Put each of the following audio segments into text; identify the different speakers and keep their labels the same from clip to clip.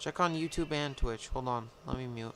Speaker 1: Check on YouTube and Twitch. Hold on. Let me mute.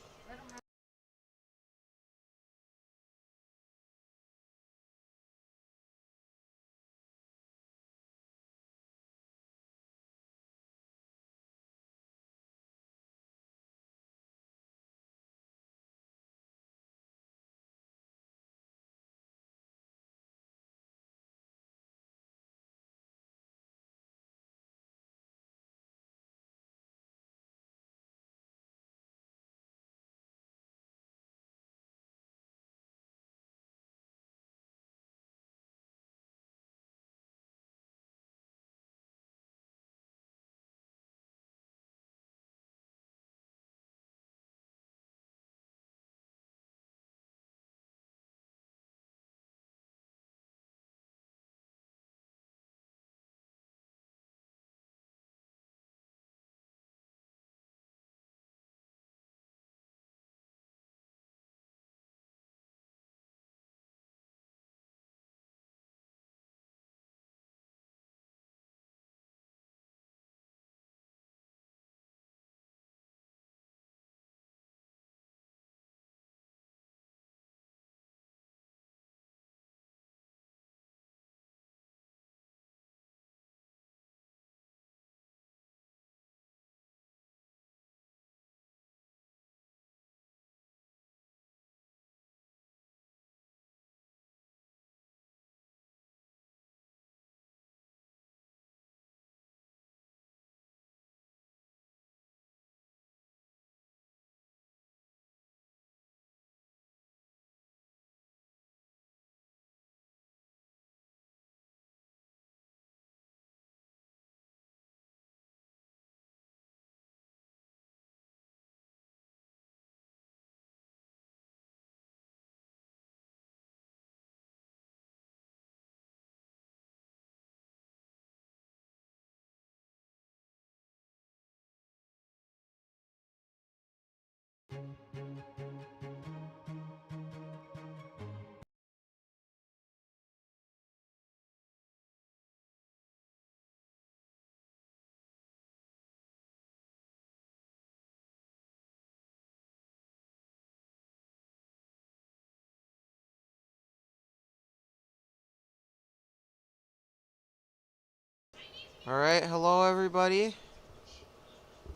Speaker 1: Alright, hello everybody.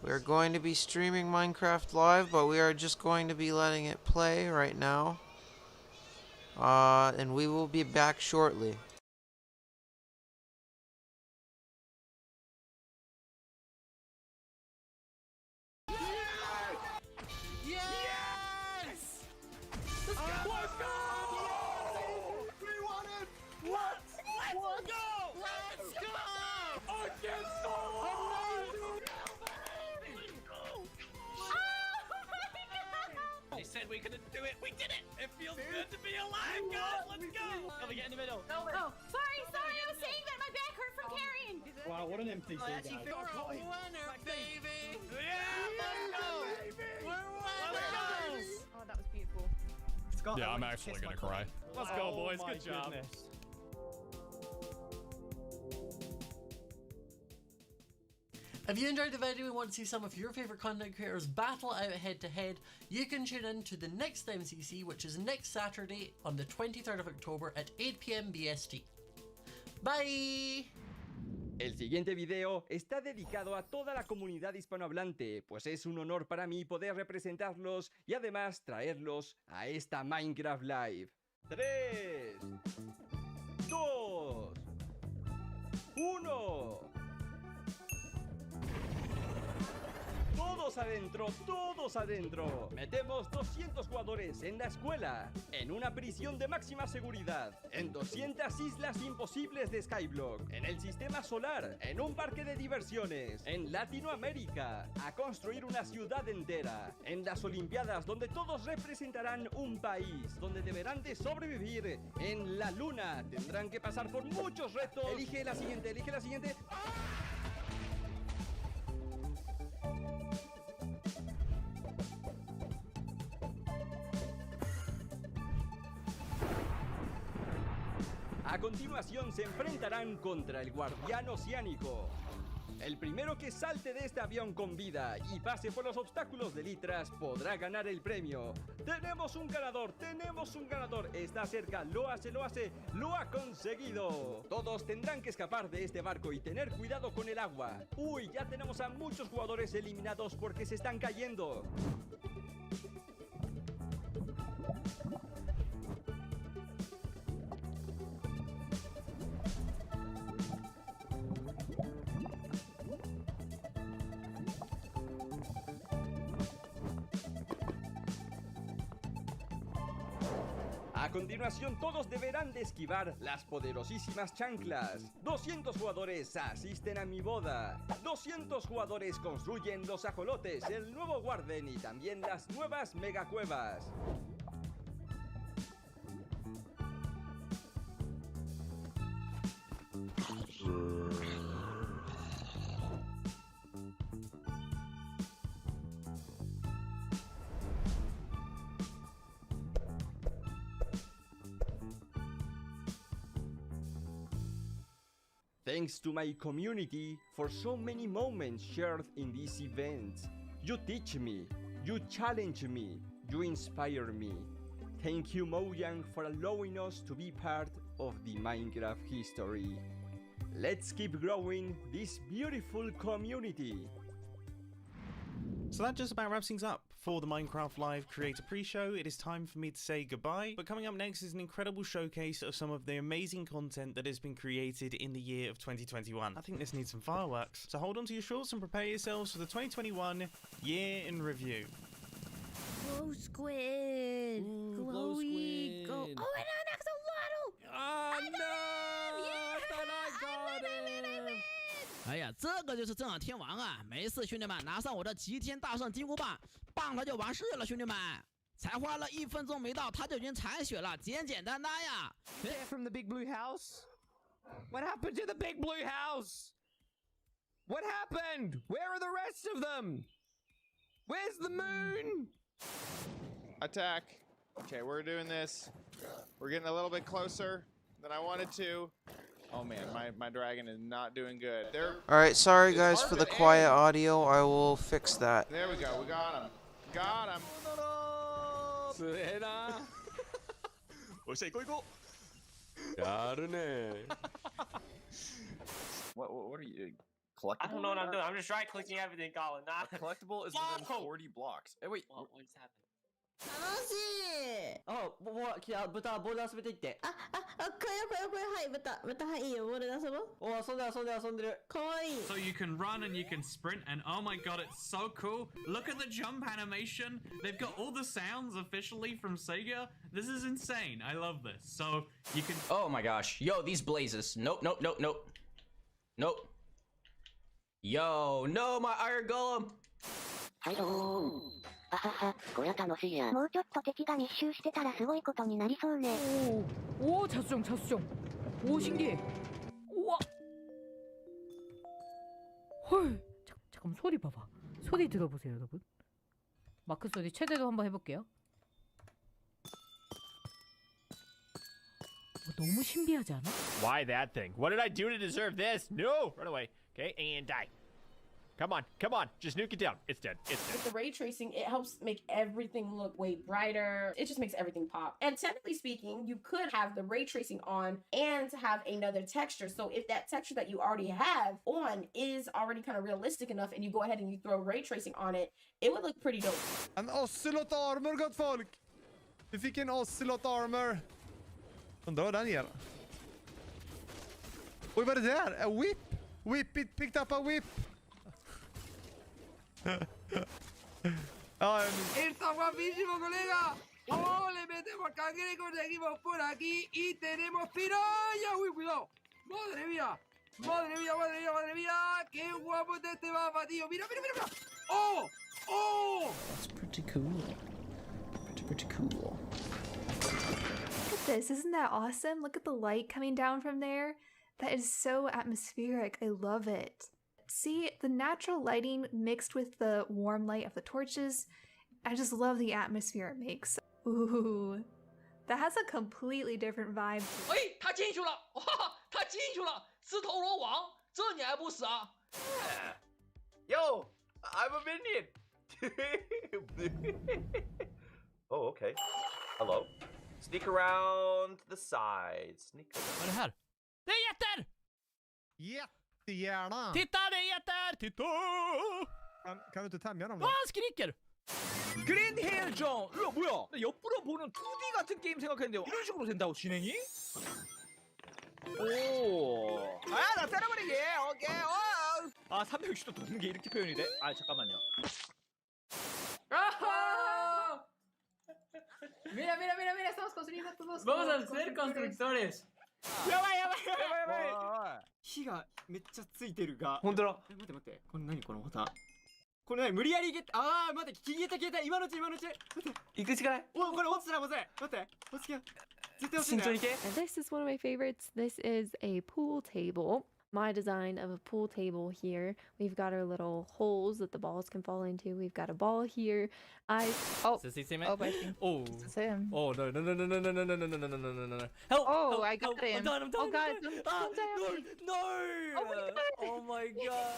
Speaker 1: We're going to be streaming Minecraft Live, but we are just going to be letting it play right now. And we will be back shortly.
Speaker 2: We couldn't do it. We did it. It feels good to be alive, guys. Let's go. Go, we get in the middle.
Speaker 3: Oh, sorry. I was saying that my back hurt from carrying.
Speaker 4: Wow, what an NPC guy.
Speaker 2: You're a winner, baby. Yeah, let's go. We're winners.
Speaker 3: Oh, that was beautiful.
Speaker 4: Scott,
Speaker 5: Yeah, I'm actually gonna cry. Let's go, boys.
Speaker 4: My
Speaker 5: Good job.
Speaker 4: goodness.
Speaker 6: If you enjoyed the video and want to see some of your favourite content creators battle out head to head, you can tune in to the next MCC, which is next Saturday on the 23rd of October at 8 PM BST. Bye!
Speaker 7: El siguiente video está dedicado a toda la comunidad hispanohablante, pues es un honor para mí poder representarlos y además traerlos a esta Minecraft Live. 3, 2, 1... Todos adentro. Metemos 200 jugadores en la escuela, en una prisión de máxima seguridad, en 200 islas imposibles de Skyblock, en el sistema solar, en un parque de diversiones, en Latinoamérica, a construir una ciudad entera, en las Olimpiadas donde todos representarán un país, donde deberán de sobrevivir, en la luna, tendrán que pasar por muchos retos. Elige la siguiente. A continuación se enfrentarán contra el guardián oceánico. El primero que salte de este avión con vida y pase por los obstáculos de litras podrá ganar el premio. ¡Tenemos un ganador! ¡Tenemos un ganador! Está cerca, lo hace, lo ha conseguido. Todos tendrán que escapar de este barco y tener cuidado con el agua. Uy, ya tenemos a muchos jugadores eliminados porque se están cayendo. A continuación, todos deberán de esquivar las poderosísimas chanclas. 200 jugadores asisten a mi boda. 200 jugadores construyen los ajolotes, el nuevo Warden y también las nuevas megacuevas. Thanks to my community for so many moments shared in this event. You teach me, you challenge me, you inspire me. Thank you, Mojang, for allowing us to be part of the Minecraft history. Let's keep growing this beautiful community.
Speaker 8: So that just about wraps things up for the Minecraft Live Creator Pre-Show. It is time for me to say goodbye, but coming up next is an incredible showcase of some of the amazing content that has been created in the year of 2021. I think this needs some fireworks. So hold on to your shorts and prepare yourselves for the 2021 year in review.
Speaker 3: Glow squid.
Speaker 2: Ooh,
Speaker 3: Glowy.
Speaker 2: glow squid.
Speaker 3: Go. Oh, and an axolotl.
Speaker 2: Oh
Speaker 3: I got
Speaker 2: no!
Speaker 3: him! Yeah!
Speaker 2: I thought I got him.
Speaker 9: 哎呀，这个就是正好天王啊！没事，兄弟们，拿上我的齐天大圣金箍棒，棒他就完事了，兄弟们。才花了1分钟没到，他就已经残血了，简简单单呀。
Speaker 10: They're from the big blue house? What happened to the big blue house? What happened? Where are the rest of them? Where's the moon?
Speaker 11: Attack. Okay, we're doing this. We're getting a little bit closer than I wanted to. Oh man, my dragon is not doing good.
Speaker 1: Alright, sorry guys for the quiet audio. I will fix that.
Speaker 11: There we go. We got him. Got him.
Speaker 10: すげえな。
Speaker 5: おっしゃ、行こう行こ
Speaker 10: やるね。
Speaker 11: What are you collectible?
Speaker 12: I don't know what I'm doing. I'm just right clicking everything, Colin. Nah.
Speaker 11: A collectible is within 40 blocks. Hey, wait.
Speaker 12: What just happened?
Speaker 3: 楽しい。
Speaker 10: あ、豚ボール遊べていって。
Speaker 3: これはい、豚はいいよ、ボールで遊ぼう。
Speaker 10: お、遊んでる。
Speaker 3: かわいい。
Speaker 13: So you can run and you can sprint, and oh my god, it's so cool. Look at the jump animation. They've got all the sounds officially from Sega. This is insane. I love this. So you can...
Speaker 14: Oh my gosh. Yo, these blazes. Nope. Yo, no, my iron golem.
Speaker 3: はいどーん。あはは、こりゃ楽しいや。もうちょっと敵が密集してたらすごいことになりそうね。
Speaker 15: 오, 자수정. 오, 신기해. 우와. 헐. 잠깐만, 소리 봐봐. 소리 들어보세요, 여러분. 마크 소리 최대로 한번 해볼게요. 너무 신비하지 않아?
Speaker 5: Why that thing? What did I do to deserve this? No! Run away. Okay, and die. Come on. Just nuke it down. It's dead.
Speaker 16: With the ray tracing, it helps make everything look way brighter. It just makes everything pop. And technically speaking, you could have the ray tracing on and have another texture. So if that texture that you already have on is already kind of realistic enough and you go ahead and you throw ray tracing on it, it would look pretty dope.
Speaker 17: En ocelot armor, gott folk! Vi fick en ocelot armor. Undrar vad den ger. Oj, vad är det där? A whip? Whip it, picked up a whip.
Speaker 2: ¡Está guapísimo, colega! ¡Oh, le metemos cangrejo, seguimos por aquí y tenemos piraya! ¡Uy, cuidado! ¡Madre mía! ¡Qué guapo está este mapa, tío! ¡Mira! ¡Oh!
Speaker 18: That's pretty cool. Pretty cool.
Speaker 19: Look at this. Isn't that awesome? Look at the light coming down from there. That is so atmospheric. I love it. See, the natural lighting mixed with the warm light of the torches. I just love the atmosphere it makes. Ooh, That has a completely different vibe.
Speaker 20: 哎，他进去了！哇，他进去了！自投罗网，这你还不死啊
Speaker 21: Yo, I'm a minion. Oh, okay. Hello. Sneak around to the side. Sneak.
Speaker 5: Vad är det här? Det är getter!
Speaker 17: Jättegärna!
Speaker 5: Titta, det är getter! Titta!
Speaker 17: Kan du inte tämja dem då?
Speaker 5: Han skriker!
Speaker 10: 그린 헬정! 이거 뭐야? 나 옆으로 보는 2D 같은 게임 생각했는데 이런 식으로 된다고 진행이? 오. 아, 나 때려버리기. 오케이. 아, 360도 도는 게 이렇게 표현이 돼? 아, 잠깐만요.
Speaker 16: ¡Ah! Mira, mira, mira, mira, estamos construyendo todos.
Speaker 12: Vamos a ser constructores.
Speaker 10: やばいやばいやばいやばいやばい。火がめっちゃついてるが。
Speaker 12: 本当だ。
Speaker 10: 待って待って。これ何このボタン。これ何無理やりああ待って消えた消えた今のうち今のうち。待って。
Speaker 12: 行くしかない。
Speaker 10: おこれ落ちたらまずい。待って落ちて。絶対落ちて。
Speaker 12: 慎重に行け。
Speaker 22: And this is one of my favorites. This is a pool table. My design of a pool table here. We've got our little holes that the balls can fall into. We've got a ball here.
Speaker 5: Oh, does he see me?
Speaker 22: Oh, I see.
Speaker 5: Oh,
Speaker 22: It's him.
Speaker 5: Oh no no no no no no no no no no no no no no no! Help!
Speaker 22: Oh,
Speaker 5: help,
Speaker 22: I got
Speaker 5: help.
Speaker 22: him.
Speaker 5: I'm done. I'm done.
Speaker 22: Oh God!
Speaker 5: I'm done.
Speaker 22: Don't die on me.
Speaker 5: No!
Speaker 22: Oh my God!
Speaker 5: Oh my God!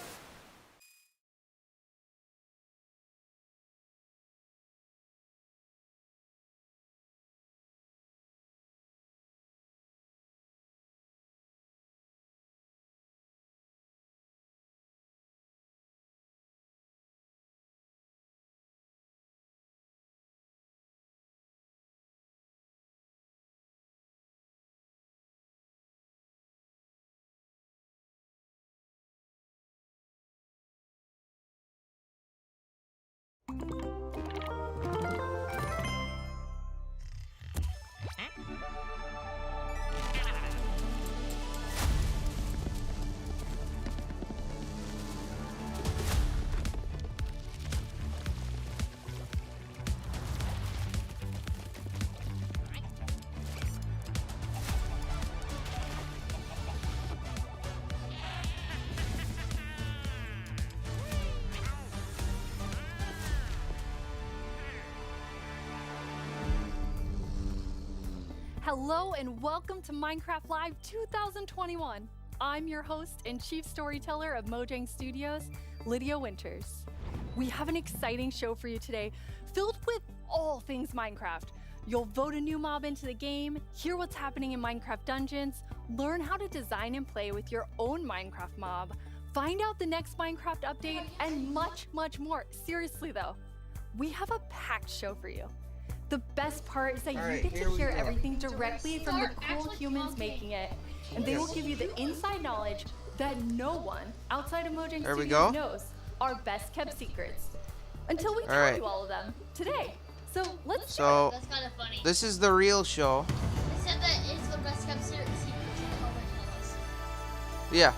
Speaker 23: Hello and welcome to Minecraft Live 2021. I'm your host and chief storyteller of Mojang Studios, Lydia Winters. We have an exciting show for you today, filled with all things Minecraft. You'll vote a new mob into the game, hear what's happening in Minecraft Dungeons, learn how to design and play with your own Minecraft mob, find out the next Minecraft update, and much, much more. Seriously though, we have a packed show for you. The best part is that you get to hear everything directly from the cool humans making it, and they will give you the inside knowledge that no one outside of Mojang Studios knows, our best kept secrets. Until we tell you all of them today. So let's start.
Speaker 1: So
Speaker 23: That's kind of funny.
Speaker 1: this is the real show.
Speaker 23: They said that it's the best kept secrets in the originals.
Speaker 1: Yeah.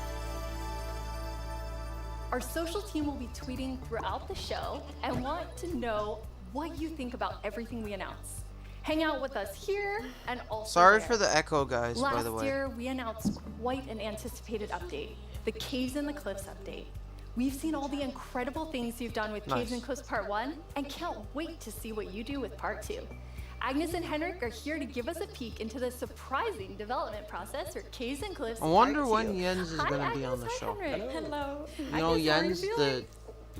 Speaker 23: Our social team will be tweeting throughout the show and want to know what you think about everything we announce. Hang out with us here and also
Speaker 1: Sorry
Speaker 23: there.
Speaker 1: for the echo, guys, by the way.
Speaker 23: Last year, we announced quite an anticipated update, the Caves and the Cliffs update. We've seen all the incredible things you've done with Caves and Cliffs Part 1 and can't wait to see what you do with Part 2. Agnes and Henrik are here to give us a peek into the surprising development process for Caves and Cliffs
Speaker 1: I wonder
Speaker 23: Part
Speaker 1: when
Speaker 23: 2.
Speaker 1: Jens is
Speaker 23: Hi,
Speaker 1: going to be on
Speaker 23: Agnes.
Speaker 1: the
Speaker 23: Hi,
Speaker 1: show.
Speaker 23: Henrik. Hello.
Speaker 1: You know, Jens,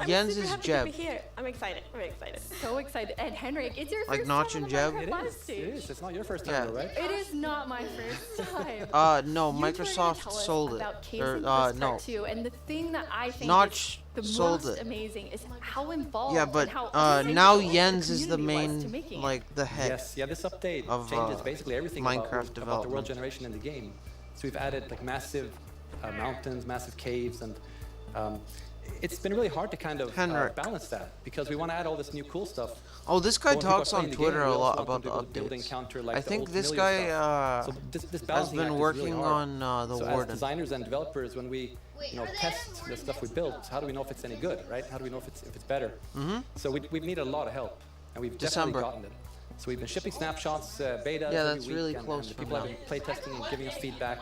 Speaker 1: Jens is Jeb.
Speaker 23: Here. I'm excited. I'm excited. So excited. And Henrik, it's your
Speaker 1: Like
Speaker 23: first
Speaker 1: Notch
Speaker 23: time
Speaker 1: and
Speaker 23: on the
Speaker 1: Jeb?
Speaker 23: Minecraft
Speaker 1: It
Speaker 23: Live
Speaker 1: is,
Speaker 23: stage.
Speaker 1: it is.
Speaker 24: It's not your first
Speaker 1: Yeah.
Speaker 24: time, though, right?
Speaker 23: It is not my first time.
Speaker 1: No,
Speaker 23: You two are gonna
Speaker 1: Microsoft
Speaker 23: tell us
Speaker 1: sold it.
Speaker 23: about Caves
Speaker 1: Or,
Speaker 23: and Cliffs
Speaker 1: no.
Speaker 23: Part 2, and the thing that I think
Speaker 1: Notch
Speaker 23: is the
Speaker 1: sold
Speaker 23: most
Speaker 1: it.
Speaker 23: amazing is how involved
Speaker 1: Yeah, but
Speaker 23: and how
Speaker 1: now
Speaker 23: integral
Speaker 1: Jens
Speaker 23: the
Speaker 1: is the
Speaker 23: community was to
Speaker 1: main,
Speaker 23: making it.
Speaker 1: like, the head
Speaker 24: Yes, yeah, this update
Speaker 1: of
Speaker 24: changes basically everything
Speaker 1: Minecraft
Speaker 24: about the world
Speaker 1: development.
Speaker 24: generation in the game. So we've added like massive mountains, massive caves, and it's been really hard to kind of balance that because we want to add all this new cool stuff.
Speaker 1: Oh, this guy
Speaker 24: But when people are
Speaker 1: talks on
Speaker 24: playing the
Speaker 1: Twitter
Speaker 24: game,
Speaker 1: a
Speaker 24: we
Speaker 1: lot
Speaker 24: also want
Speaker 1: about
Speaker 24: them
Speaker 1: the
Speaker 24: to be able to
Speaker 1: updates.
Speaker 24: encounter, like,
Speaker 1: I
Speaker 24: the
Speaker 1: think
Speaker 24: old
Speaker 1: this
Speaker 24: familiar
Speaker 1: guy
Speaker 24: stuff. So this
Speaker 1: has
Speaker 24: balancing
Speaker 1: been
Speaker 24: act is
Speaker 1: working
Speaker 24: really hard.
Speaker 1: on the
Speaker 24: So
Speaker 1: Warden.
Speaker 24: as designers and developers, when we test the stuff we built, how do we know if it's any good, right? How do we know if it's better?
Speaker 1: Mhm.
Speaker 24: So we've needed a lot of help, and we've
Speaker 1: December.
Speaker 24: definitely gotten it. So we've been shipping snapshots, betas
Speaker 1: Yeah,
Speaker 24: every
Speaker 1: that's
Speaker 24: week,
Speaker 1: really
Speaker 24: and
Speaker 1: close
Speaker 24: the
Speaker 1: from
Speaker 24: people have
Speaker 1: now.
Speaker 24: been play testing and giving us feedback.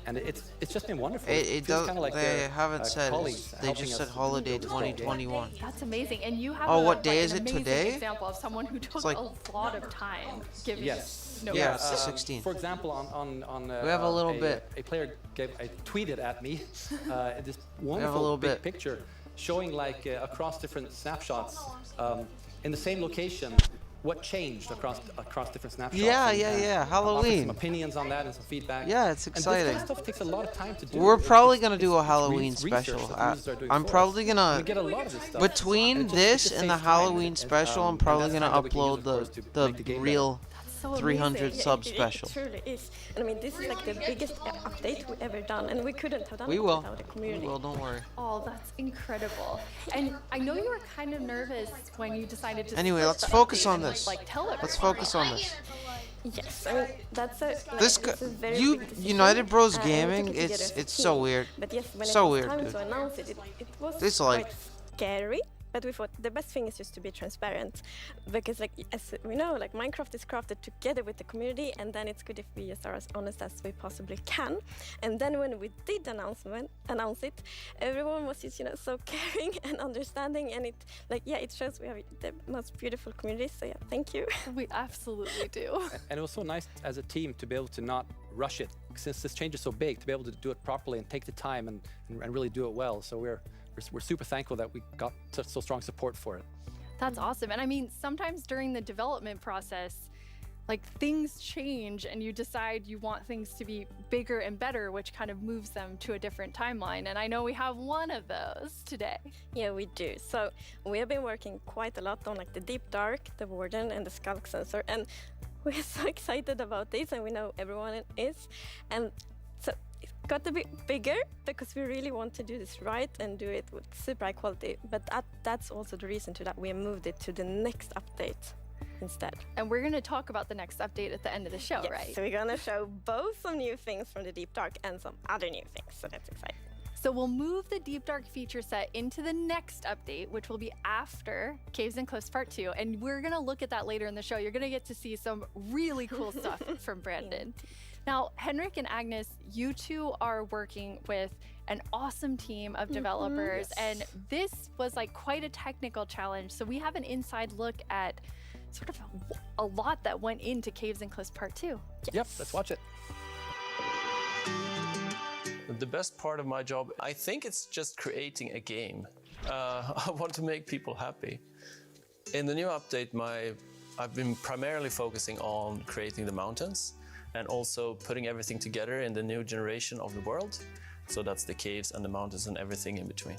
Speaker 24: and it's just been wonderful.
Speaker 1: It
Speaker 24: feels
Speaker 1: does.
Speaker 24: kind of like
Speaker 1: They haven't said.
Speaker 24: colleagues
Speaker 1: They
Speaker 24: helping
Speaker 1: just
Speaker 24: us
Speaker 1: said
Speaker 24: do
Speaker 1: holiday
Speaker 24: this game.
Speaker 1: 2021.
Speaker 23: That's amazing. And you have
Speaker 1: Oh,
Speaker 23: a,
Speaker 1: what day
Speaker 23: like,
Speaker 1: is
Speaker 23: an
Speaker 1: it
Speaker 23: amazing
Speaker 1: today?
Speaker 23: example of someone who took
Speaker 1: like-
Speaker 23: a lot of time giving
Speaker 24: Yes.
Speaker 23: notes.
Speaker 1: Yeah, it's the 16th.
Speaker 24: For example, on
Speaker 1: We have a little bit.
Speaker 24: A player tweeted at me this
Speaker 1: have a
Speaker 24: wonderful
Speaker 1: little
Speaker 24: big
Speaker 1: bit.
Speaker 24: picture showing like across different snapshots in the same location what changed across different snapshots.
Speaker 1: Yeah,
Speaker 24: and offer
Speaker 1: Halloween.
Speaker 24: some opinions on that and some feedback.
Speaker 1: Yeah, it's
Speaker 24: And this
Speaker 1: exciting.
Speaker 24: kind of stuff takes a lot of time to do.
Speaker 1: We're probably
Speaker 24: It's-
Speaker 1: gonna do a
Speaker 24: it's
Speaker 1: Halloween
Speaker 24: research
Speaker 1: special.
Speaker 24: that users are doing
Speaker 1: I'm
Speaker 24: for us.
Speaker 1: probably
Speaker 24: And
Speaker 1: gonna
Speaker 24: we get a lot of this stuff.
Speaker 1: between
Speaker 24: And it just-
Speaker 1: this
Speaker 24: it just
Speaker 1: and the
Speaker 24: saves time.
Speaker 1: Halloween special. I'm
Speaker 24: And
Speaker 1: probably
Speaker 24: that's
Speaker 1: gonna
Speaker 24: time that we can use,
Speaker 1: upload
Speaker 24: of course, to
Speaker 1: the
Speaker 24: make the game
Speaker 1: real
Speaker 16: So
Speaker 1: 300
Speaker 16: amazing.
Speaker 1: sub
Speaker 16: It
Speaker 1: special.
Speaker 16: truly is. And I mean, this is like the biggest update we've ever done, and we couldn't have done
Speaker 1: We
Speaker 16: it
Speaker 1: will.
Speaker 16: without the community.
Speaker 1: We will. Don't worry.
Speaker 23: Oh, that's incredible. And I know you were kind of nervous when you decided to
Speaker 1: Anyway,
Speaker 23: split
Speaker 1: let's
Speaker 23: the
Speaker 1: focus
Speaker 23: update
Speaker 1: on
Speaker 23: and,
Speaker 1: this.
Speaker 23: Like, tell everyone.
Speaker 1: Let's focus on this.
Speaker 16: Yes, I mean that's a like,
Speaker 1: This
Speaker 16: it's a very
Speaker 1: you
Speaker 16: big decision,
Speaker 1: United Bros
Speaker 16: and we
Speaker 1: Gaming.
Speaker 16: took it together as a
Speaker 1: It's so
Speaker 16: team.
Speaker 1: weird.
Speaker 16: But yes, when
Speaker 1: So
Speaker 16: it was
Speaker 1: weird,
Speaker 16: time
Speaker 1: dude.
Speaker 16: to announce it, it was
Speaker 1: It's
Speaker 16: quite
Speaker 1: like-
Speaker 16: scary. But we thought the best thing is just to be transparent, because like as we know, like Minecraft is crafted together with the community, and then it's good if we just are as honest as we possibly can. And then when we did announce it, everyone was just so caring and understanding, and it it shows we have the most beautiful community. So yeah, thank you.
Speaker 23: We absolutely do.
Speaker 24: And it was so nice as a team to be able to not rush it, since this change is so big, to be able to do it properly and take the time and really do it well. So we're super thankful that we got such so strong support for it.
Speaker 23: That's awesome. And I mean, sometimes during the development process, like things change and you decide you want things to be bigger and better, which kind of moves them to a different timeline. And I know we have one of those today.
Speaker 16: Yeah, we do. So we have been working quite a lot on like the Deep Dark, the Warden, and the Skulk Sensor, and we're so excited about this, and we know everyone is. And so it got a bit bigger because we really want to do this right and do it with super high quality. But that's also the reason to that we moved it to the next update instead.
Speaker 23: And we're going to talk about the next update at the end of the show,
Speaker 16: Yes,
Speaker 23: right?
Speaker 16: so we're going to show both some new things from the Deep Dark and some other new things. So that's exciting.
Speaker 23: So we'll move the Deep Dark feature set into the next update, which will be after Caves and Cliffs Part 2. And we're going to look at that later in the show. You're going to get to see some really cool stuff from Brandon. Now, Henrik and Agnes, you two are working with an awesome team of developers. And this was like quite a technical challenge. So we have an inside look at sort of a lot that went into Caves and Cliffs Part 2.
Speaker 24: Yep, let's watch it.
Speaker 4: The best part of my job, I think it's just creating a game. I want to make people happy. In the new update, I've been primarily focusing on creating the mountains and also putting everything together in the new generation of the world. So that's the caves and the mountains and everything in between.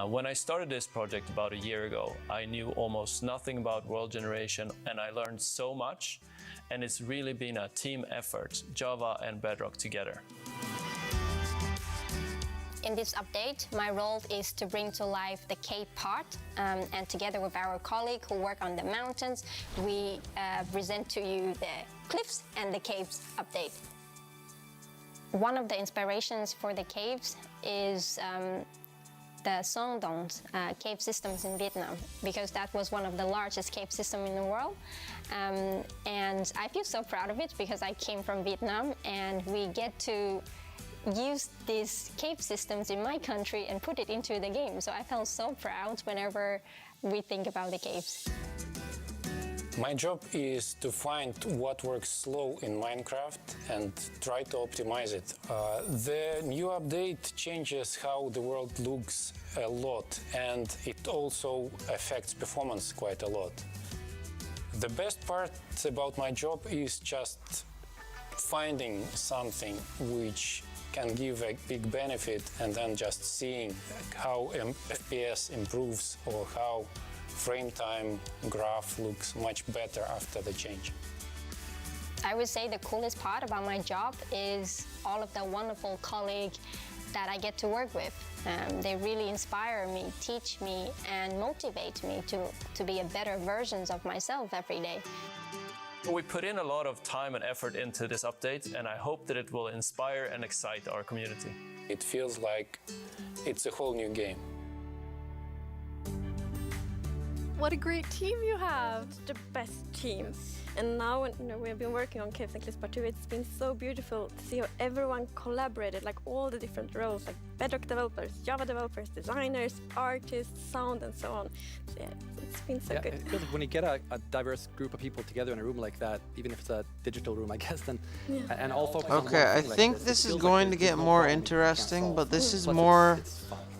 Speaker 4: When I started this project about a year ago, I knew almost nothing about world generation, and I learned so much. And it's really been a team effort, Java and Bedrock together.
Speaker 6: In this update, my role is to bring to life the cave part, and together with our colleague who work on the mountains, we present to you the cliffs and the caves update. One of the inspirations for the caves is the Son Dons cave systems in Vietnam, because that was one of the largest cave systems in the world. And I feel so proud of it because I came from Vietnam, and we get to use these cave systems in my country and put it into the game. So I felt so proud whenever we think about the caves.
Speaker 7: My job is to find what works slow in Minecraft and try to optimize it. The new update changes how the world looks a lot, and it also affects performance quite a lot. The best part about my job is just finding something which can give a big benefit, and then just seeing how FPS improves or how frame time graph looks much better after the change.
Speaker 6: I would say the coolest part about my job is all of the wonderful colleagues that I get to work with. They really inspire me, teach me, and motivate me to be a better version of myself every day.
Speaker 4: We put in a lot of time and effort into this update, and I hope that it will inspire and excite our community.
Speaker 7: It feels like it's a whole new game.
Speaker 23: What a great team you have.
Speaker 8: It's the best team. And now, we've been working on Caves and Cliffs Part 2. It's been so beautiful to see how everyone collaborated, like all the different roles, like Bedrock developers, Java developers, designers, artists, sound, and so on. So yeah, it's been so good.
Speaker 24: It feels like when you get a diverse group of people together in a room like that, even if it's a digital room, I guess, then and all focus on one
Speaker 1: Okay, I
Speaker 24: thing like
Speaker 1: think this is going to get more interesting, but this is more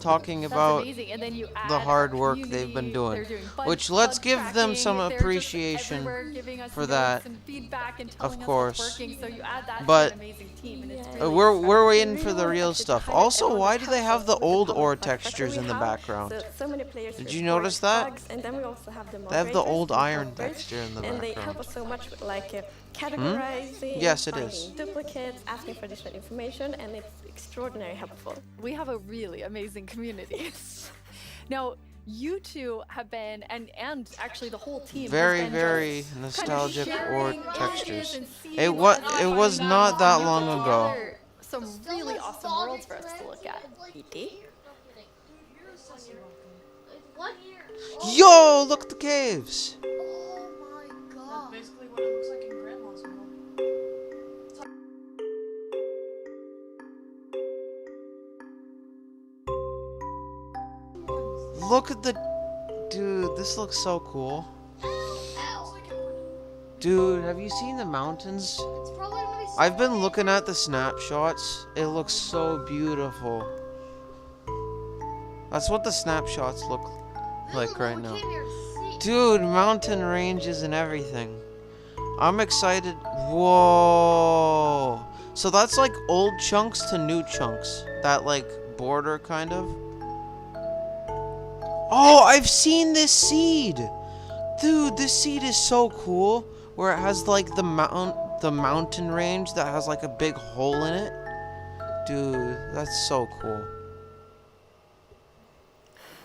Speaker 1: talking about
Speaker 23: amazing. And then you add
Speaker 1: the hard work
Speaker 23: community,
Speaker 1: they've been doing,
Speaker 23: they're doing
Speaker 1: which
Speaker 23: bug
Speaker 1: let's give them
Speaker 23: tracking,
Speaker 1: some
Speaker 23: they're just
Speaker 1: appreciation
Speaker 23: everywhere giving us
Speaker 1: for
Speaker 23: notes
Speaker 1: that,
Speaker 23: and feedback and
Speaker 1: of
Speaker 23: telling us
Speaker 1: course.
Speaker 23: what's working, so you add that
Speaker 1: But
Speaker 23: to an amazing team, and it's really
Speaker 1: we're waiting for the real stuff. Also, why do they have the old ore textures in the background?
Speaker 8: So many players
Speaker 1: Did you notice that?
Speaker 8: bugs, and then we also have the
Speaker 1: They have the old
Speaker 8: moderators,
Speaker 1: iron
Speaker 8: developers,
Speaker 1: texture in the
Speaker 8: and they help
Speaker 1: background.
Speaker 8: us so much with like categorizing,
Speaker 1: Yes, it
Speaker 8: finding
Speaker 1: is.
Speaker 8: duplicates, asking for additional information, and it's extraordinarily helpful.
Speaker 23: We have a really amazing community. Now, you two have been, and actually the whole team,
Speaker 1: Very,
Speaker 23: has been
Speaker 1: very
Speaker 23: just
Speaker 1: nostalgic
Speaker 23: kind of
Speaker 1: ore
Speaker 23: sharing
Speaker 1: textures.
Speaker 23: images and seeing
Speaker 1: It
Speaker 23: what's
Speaker 1: was
Speaker 23: going
Speaker 1: not
Speaker 23: on.
Speaker 1: that
Speaker 23: You
Speaker 1: long
Speaker 23: put
Speaker 1: ago.
Speaker 23: together some really awesome worlds for us to look at.
Speaker 1: Yo, look at the caves.
Speaker 12: That's basically what it looks like in Grandma's world.
Speaker 1: Look at the... Dude, this looks so cool. Dude, have you seen the mountains? I've been looking at the snapshots. It looks so beautiful. That's what the snapshots look like right now. Dude, mountain ranges and everything. I'm excited. Whoa. So that's like old chunks to new chunks. That like border kind of. Oh, I've seen this seed. Dude, this seed is so cool. Where it has like the mountain range that has like a big hole in it. Dude, that's so cool.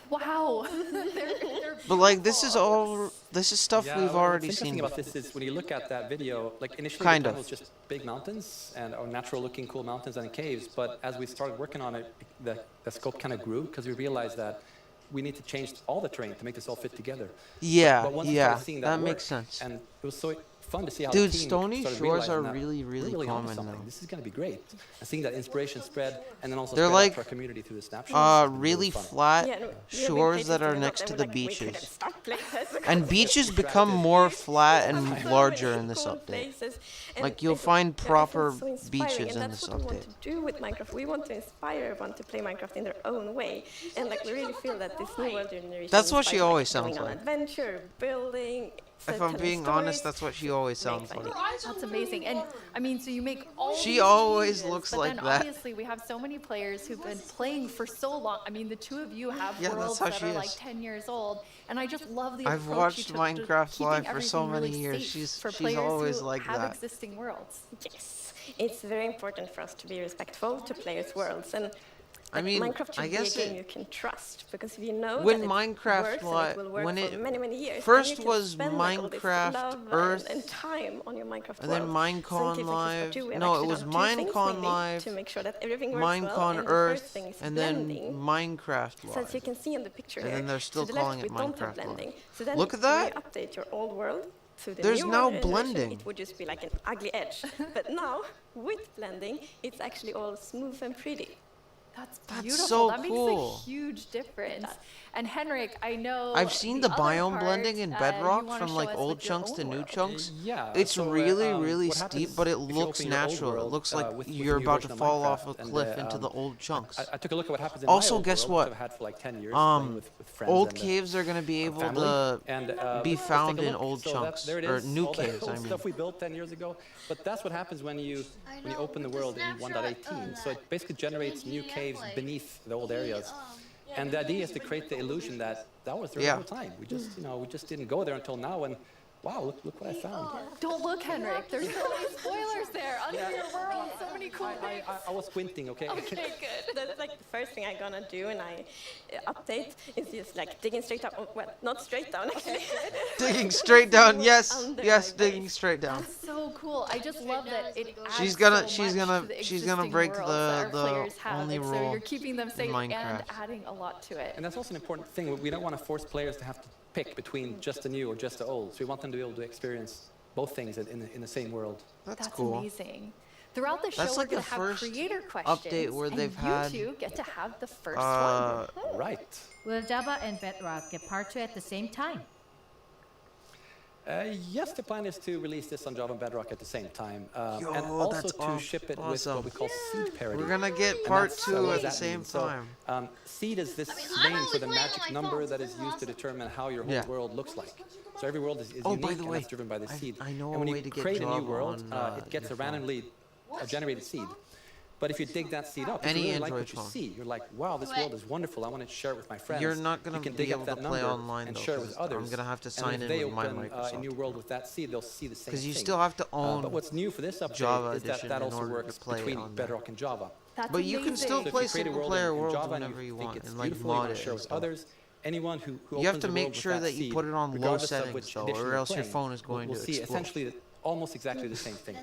Speaker 23: Wow.
Speaker 1: But like this is stuff
Speaker 24: Yeah,
Speaker 1: we've
Speaker 24: well,
Speaker 1: already
Speaker 24: what's
Speaker 1: seen
Speaker 24: interesting about
Speaker 1: before.
Speaker 24: this is when you look at that video, like initially
Speaker 1: Kind
Speaker 24: the
Speaker 1: of.
Speaker 24: plan was just big mountains and or natural looking cool mountains and caves, but as we started working on it, the scope kind of grew because we realized that we need to change all the terrain to make this all fit together.
Speaker 1: Yeah,
Speaker 24: but once we
Speaker 1: yeah,
Speaker 24: started seeing
Speaker 1: that
Speaker 24: work,
Speaker 1: makes sense.
Speaker 24: And it was so fun to see how
Speaker 1: Dude,
Speaker 24: the team
Speaker 1: stony
Speaker 24: started
Speaker 1: shores
Speaker 24: realizing
Speaker 1: are
Speaker 24: that
Speaker 1: really,
Speaker 24: we're
Speaker 1: really
Speaker 24: onto
Speaker 1: common
Speaker 24: something.
Speaker 1: now.
Speaker 24: This is going to be great. And seeing that inspiration spread and then also
Speaker 1: They're
Speaker 24: spread
Speaker 1: like
Speaker 24: out to our community through the snapshots.
Speaker 1: really
Speaker 24: fun.
Speaker 1: flat shores that are next to the beaches. And beaches become more flat and larger in this update. Like you'll find proper beaches in this
Speaker 8: update. That's what we want
Speaker 1: update.
Speaker 8: to do with Minecraft. We want to inspire everyone to play Minecraft in their own way, and like we really feel that this new world generation.
Speaker 1: That's what she
Speaker 8: inspires,
Speaker 1: always
Speaker 8: like,
Speaker 1: sounds
Speaker 8: going on
Speaker 1: like.
Speaker 8: adventure, building.
Speaker 1: If I'm being honest, that's what she always sounds like.
Speaker 23: That's amazing. And I mean, so you make all
Speaker 1: She
Speaker 23: these
Speaker 1: always
Speaker 23: changes,
Speaker 1: looks
Speaker 23: but
Speaker 1: like
Speaker 23: then
Speaker 1: that.
Speaker 23: obviously we have so many players who've been playing for so long. I mean, the two of you have
Speaker 1: Yeah, that's
Speaker 23: worlds
Speaker 1: how
Speaker 23: that
Speaker 1: she
Speaker 23: are like
Speaker 1: is.
Speaker 23: 10 years old, and I just love the
Speaker 1: I've
Speaker 23: approach
Speaker 1: watched
Speaker 23: you took to
Speaker 1: Minecraft
Speaker 23: keeping
Speaker 1: live for so
Speaker 23: everything
Speaker 1: many
Speaker 23: really
Speaker 1: years.
Speaker 23: safe
Speaker 1: She's
Speaker 23: for players
Speaker 1: always
Speaker 23: who
Speaker 1: like
Speaker 23: have
Speaker 1: that.
Speaker 23: existing worlds.
Speaker 8: Yes, it's very important for us to be respectful to players' worlds, and
Speaker 1: I
Speaker 8: like,
Speaker 1: mean,
Speaker 8: Minecraft should
Speaker 1: I guess
Speaker 8: be a game
Speaker 1: it-
Speaker 8: you can trust because if you know
Speaker 1: When
Speaker 8: that
Speaker 1: Minecraft
Speaker 8: it works and it will work
Speaker 1: when
Speaker 8: for
Speaker 1: it
Speaker 8: many, many years, then
Speaker 1: first
Speaker 8: you can
Speaker 1: was
Speaker 8: spend, like, all this
Speaker 1: Minecraft
Speaker 8: love
Speaker 1: Earth,
Speaker 8: and time on your Minecraft
Speaker 1: and then
Speaker 8: world.
Speaker 1: Minecon
Speaker 8: So in Cave and Cliffs
Speaker 1: Live.
Speaker 8: Part 2, we have
Speaker 1: No, it
Speaker 8: actually
Speaker 1: was
Speaker 8: done two things
Speaker 1: Minecon
Speaker 8: mainly
Speaker 1: Live,
Speaker 8: to make sure that everything works well,
Speaker 1: Minecon
Speaker 8: and the first
Speaker 1: Earth,
Speaker 8: thing is
Speaker 1: and
Speaker 8: blending.
Speaker 1: then Minecraft
Speaker 8: So as
Speaker 1: Live.
Speaker 8: you can see in the picture
Speaker 1: And
Speaker 8: here,
Speaker 1: then they're still
Speaker 8: to the left,
Speaker 1: calling it
Speaker 8: we don't have
Speaker 1: Minecraft Live.
Speaker 8: blending. So then
Speaker 1: Look at
Speaker 8: if
Speaker 1: that.
Speaker 8: you update your old world to the
Speaker 1: There's
Speaker 8: new
Speaker 1: now
Speaker 8: world generation,
Speaker 1: blending.
Speaker 8: it would just be like an ugly edge. But now, with blending, it's actually all smooth and pretty.
Speaker 23: That's
Speaker 1: That's
Speaker 23: beautiful.
Speaker 1: so
Speaker 23: that
Speaker 1: cool.
Speaker 23: makes a huge difference. And Henrik, I know
Speaker 1: I've seen the
Speaker 23: other
Speaker 1: biome
Speaker 23: part,
Speaker 1: blending in
Speaker 23: you
Speaker 1: Bedrock
Speaker 23: wanna
Speaker 1: from
Speaker 23: show
Speaker 1: like
Speaker 23: us
Speaker 1: old
Speaker 23: with your
Speaker 1: chunks to
Speaker 23: own
Speaker 1: new
Speaker 23: world.
Speaker 1: chunks.
Speaker 24: Yeah,
Speaker 1: It's
Speaker 24: so,
Speaker 1: really,
Speaker 24: what
Speaker 1: really
Speaker 24: happens
Speaker 1: steep, but it
Speaker 24: if you
Speaker 1: looks
Speaker 24: open your old
Speaker 1: natural. It
Speaker 24: world,
Speaker 1: looks like
Speaker 24: with the
Speaker 1: you're
Speaker 24: new
Speaker 1: about to
Speaker 24: version of
Speaker 1: fall off a
Speaker 24: Minecraft, and,
Speaker 1: cliff into the old chunks.
Speaker 24: I took a look at what happens in
Speaker 1: Also,
Speaker 24: my old
Speaker 1: guess
Speaker 24: world,
Speaker 1: what?
Speaker 24: which I've had for like 10 years, playing with friends
Speaker 1: Old
Speaker 24: and,
Speaker 1: caves are going to be able
Speaker 24: family.
Speaker 1: to
Speaker 24: And,
Speaker 1: be
Speaker 24: let's take
Speaker 1: found
Speaker 24: a
Speaker 1: in
Speaker 24: look.
Speaker 1: old
Speaker 24: So
Speaker 1: chunks,
Speaker 24: there it
Speaker 1: or
Speaker 24: is,
Speaker 1: new
Speaker 24: all the
Speaker 1: caves,
Speaker 24: old
Speaker 1: I mean.
Speaker 24: stuff we built 10 years ago. But that's what happens when you open the world in 1.18. So it basically generates new caves beneath the old areas. And the idea is to create the illusion that was there the whole time. We just didn't go there until now. And wow, look what I found.
Speaker 23: Don't look, Henrik. There's so many spoilers there under your world. So many cool things.
Speaker 24: I was squinting, okay?
Speaker 8: Okay, good. That's like the first thing I'm gonna do when I update is just like digging straight up. Well, not straight down actually.
Speaker 1: Digging straight down, yes,
Speaker 8: Under
Speaker 1: yes,
Speaker 8: my
Speaker 1: digging straight down.
Speaker 23: That's so cool. I just love that it adds
Speaker 1: She's gonna,
Speaker 23: so
Speaker 1: she's
Speaker 23: much
Speaker 1: gonna,
Speaker 23: to the
Speaker 1: she's gonna
Speaker 23: existing
Speaker 1: break
Speaker 23: worlds that our
Speaker 1: the
Speaker 23: players have.
Speaker 1: only
Speaker 23: And so
Speaker 1: rule
Speaker 23: you're keeping them
Speaker 1: in
Speaker 23: safe and
Speaker 1: Minecraft.
Speaker 23: adding a lot to it.
Speaker 24: And that's also an important thing. We don't want to force players to have to pick between just the new or just the old. So we want them to be able to experience both things in the same world.
Speaker 1: That's cool.
Speaker 23: Amazing. Throughout the show,
Speaker 1: That's
Speaker 23: we're
Speaker 1: like
Speaker 23: going
Speaker 1: the
Speaker 23: to have
Speaker 1: first
Speaker 23: creator questions,
Speaker 1: update where
Speaker 23: and
Speaker 1: they've
Speaker 23: you
Speaker 1: had,
Speaker 23: two get to have the first one.
Speaker 24: Right.
Speaker 15: Will Java and Bedrock get part 2 at the same time?
Speaker 24: Yes, the plan is to release this on Java and Bedrock at the same time,
Speaker 1: Yo,
Speaker 24: and also
Speaker 1: that's
Speaker 24: to ship it with what we call seed parity.
Speaker 1: We're gonna get
Speaker 24: And
Speaker 1: part
Speaker 24: that's,
Speaker 1: 2
Speaker 24: what
Speaker 1: at
Speaker 24: does
Speaker 1: the
Speaker 24: that
Speaker 1: same
Speaker 24: mean? So,
Speaker 1: time.
Speaker 24: seed is this name for the magic number that is used to determine how your whole world looks like. So every world is
Speaker 1: Oh,
Speaker 24: unique,
Speaker 1: by the
Speaker 24: and
Speaker 1: way,
Speaker 24: that's driven by the seed.
Speaker 1: I know
Speaker 24: and
Speaker 1: a
Speaker 24: when
Speaker 1: way
Speaker 24: you
Speaker 1: to get
Speaker 24: create a new
Speaker 1: Java
Speaker 24: world,
Speaker 1: on,
Speaker 24: it gets
Speaker 1: your
Speaker 24: a randomly generated seed. But if you dig that seed up, if
Speaker 1: Any
Speaker 24: you really like
Speaker 1: Android
Speaker 24: what you
Speaker 1: phone.
Speaker 24: see, you're like, wow, this world is wonderful. I want to share it with my friends.
Speaker 1: You're not gonna
Speaker 24: you can
Speaker 1: be
Speaker 24: dig up
Speaker 1: able
Speaker 24: that
Speaker 1: to play
Speaker 24: number
Speaker 1: online,
Speaker 24: and
Speaker 1: though,
Speaker 24: share it with
Speaker 1: 'cause I'm
Speaker 24: others.
Speaker 1: gonna have to
Speaker 24: And
Speaker 1: sign
Speaker 24: if
Speaker 1: in
Speaker 24: they
Speaker 1: with my
Speaker 24: open a
Speaker 1: Microsoft.
Speaker 24: new world with that seed, they'll see the same thing.
Speaker 1: Because you still have to own
Speaker 24: but what's new for this update
Speaker 1: Java
Speaker 24: is that
Speaker 1: edition
Speaker 24: that
Speaker 1: in
Speaker 24: also
Speaker 1: order
Speaker 24: works
Speaker 1: to play
Speaker 24: between
Speaker 1: on there.
Speaker 24: Bedrock and Java.
Speaker 23: That's
Speaker 1: But you can
Speaker 23: amazing.
Speaker 1: still
Speaker 24: So if
Speaker 1: play
Speaker 24: you create a
Speaker 1: single
Speaker 24: world
Speaker 1: player
Speaker 24: in
Speaker 1: worlds
Speaker 24: Java and
Speaker 1: whenever you
Speaker 24: think
Speaker 1: want,
Speaker 24: it's
Speaker 1: and like
Speaker 24: beautiful, you want
Speaker 1: mod
Speaker 24: to
Speaker 1: it
Speaker 24: share
Speaker 1: and
Speaker 24: with
Speaker 1: stuff.
Speaker 24: others. Anyone who
Speaker 1: You have
Speaker 24: opens
Speaker 1: to
Speaker 24: a
Speaker 1: make
Speaker 24: world with
Speaker 1: sure
Speaker 24: that
Speaker 1: that you
Speaker 24: seed,
Speaker 1: put it on low
Speaker 24: regardless of
Speaker 1: settings,
Speaker 24: which
Speaker 1: though,
Speaker 24: edition
Speaker 1: or
Speaker 24: you're
Speaker 1: else your
Speaker 24: playing,
Speaker 1: phone is going
Speaker 24: will
Speaker 1: to
Speaker 24: see
Speaker 1: explode.
Speaker 24: essentially almost exactly the same thing.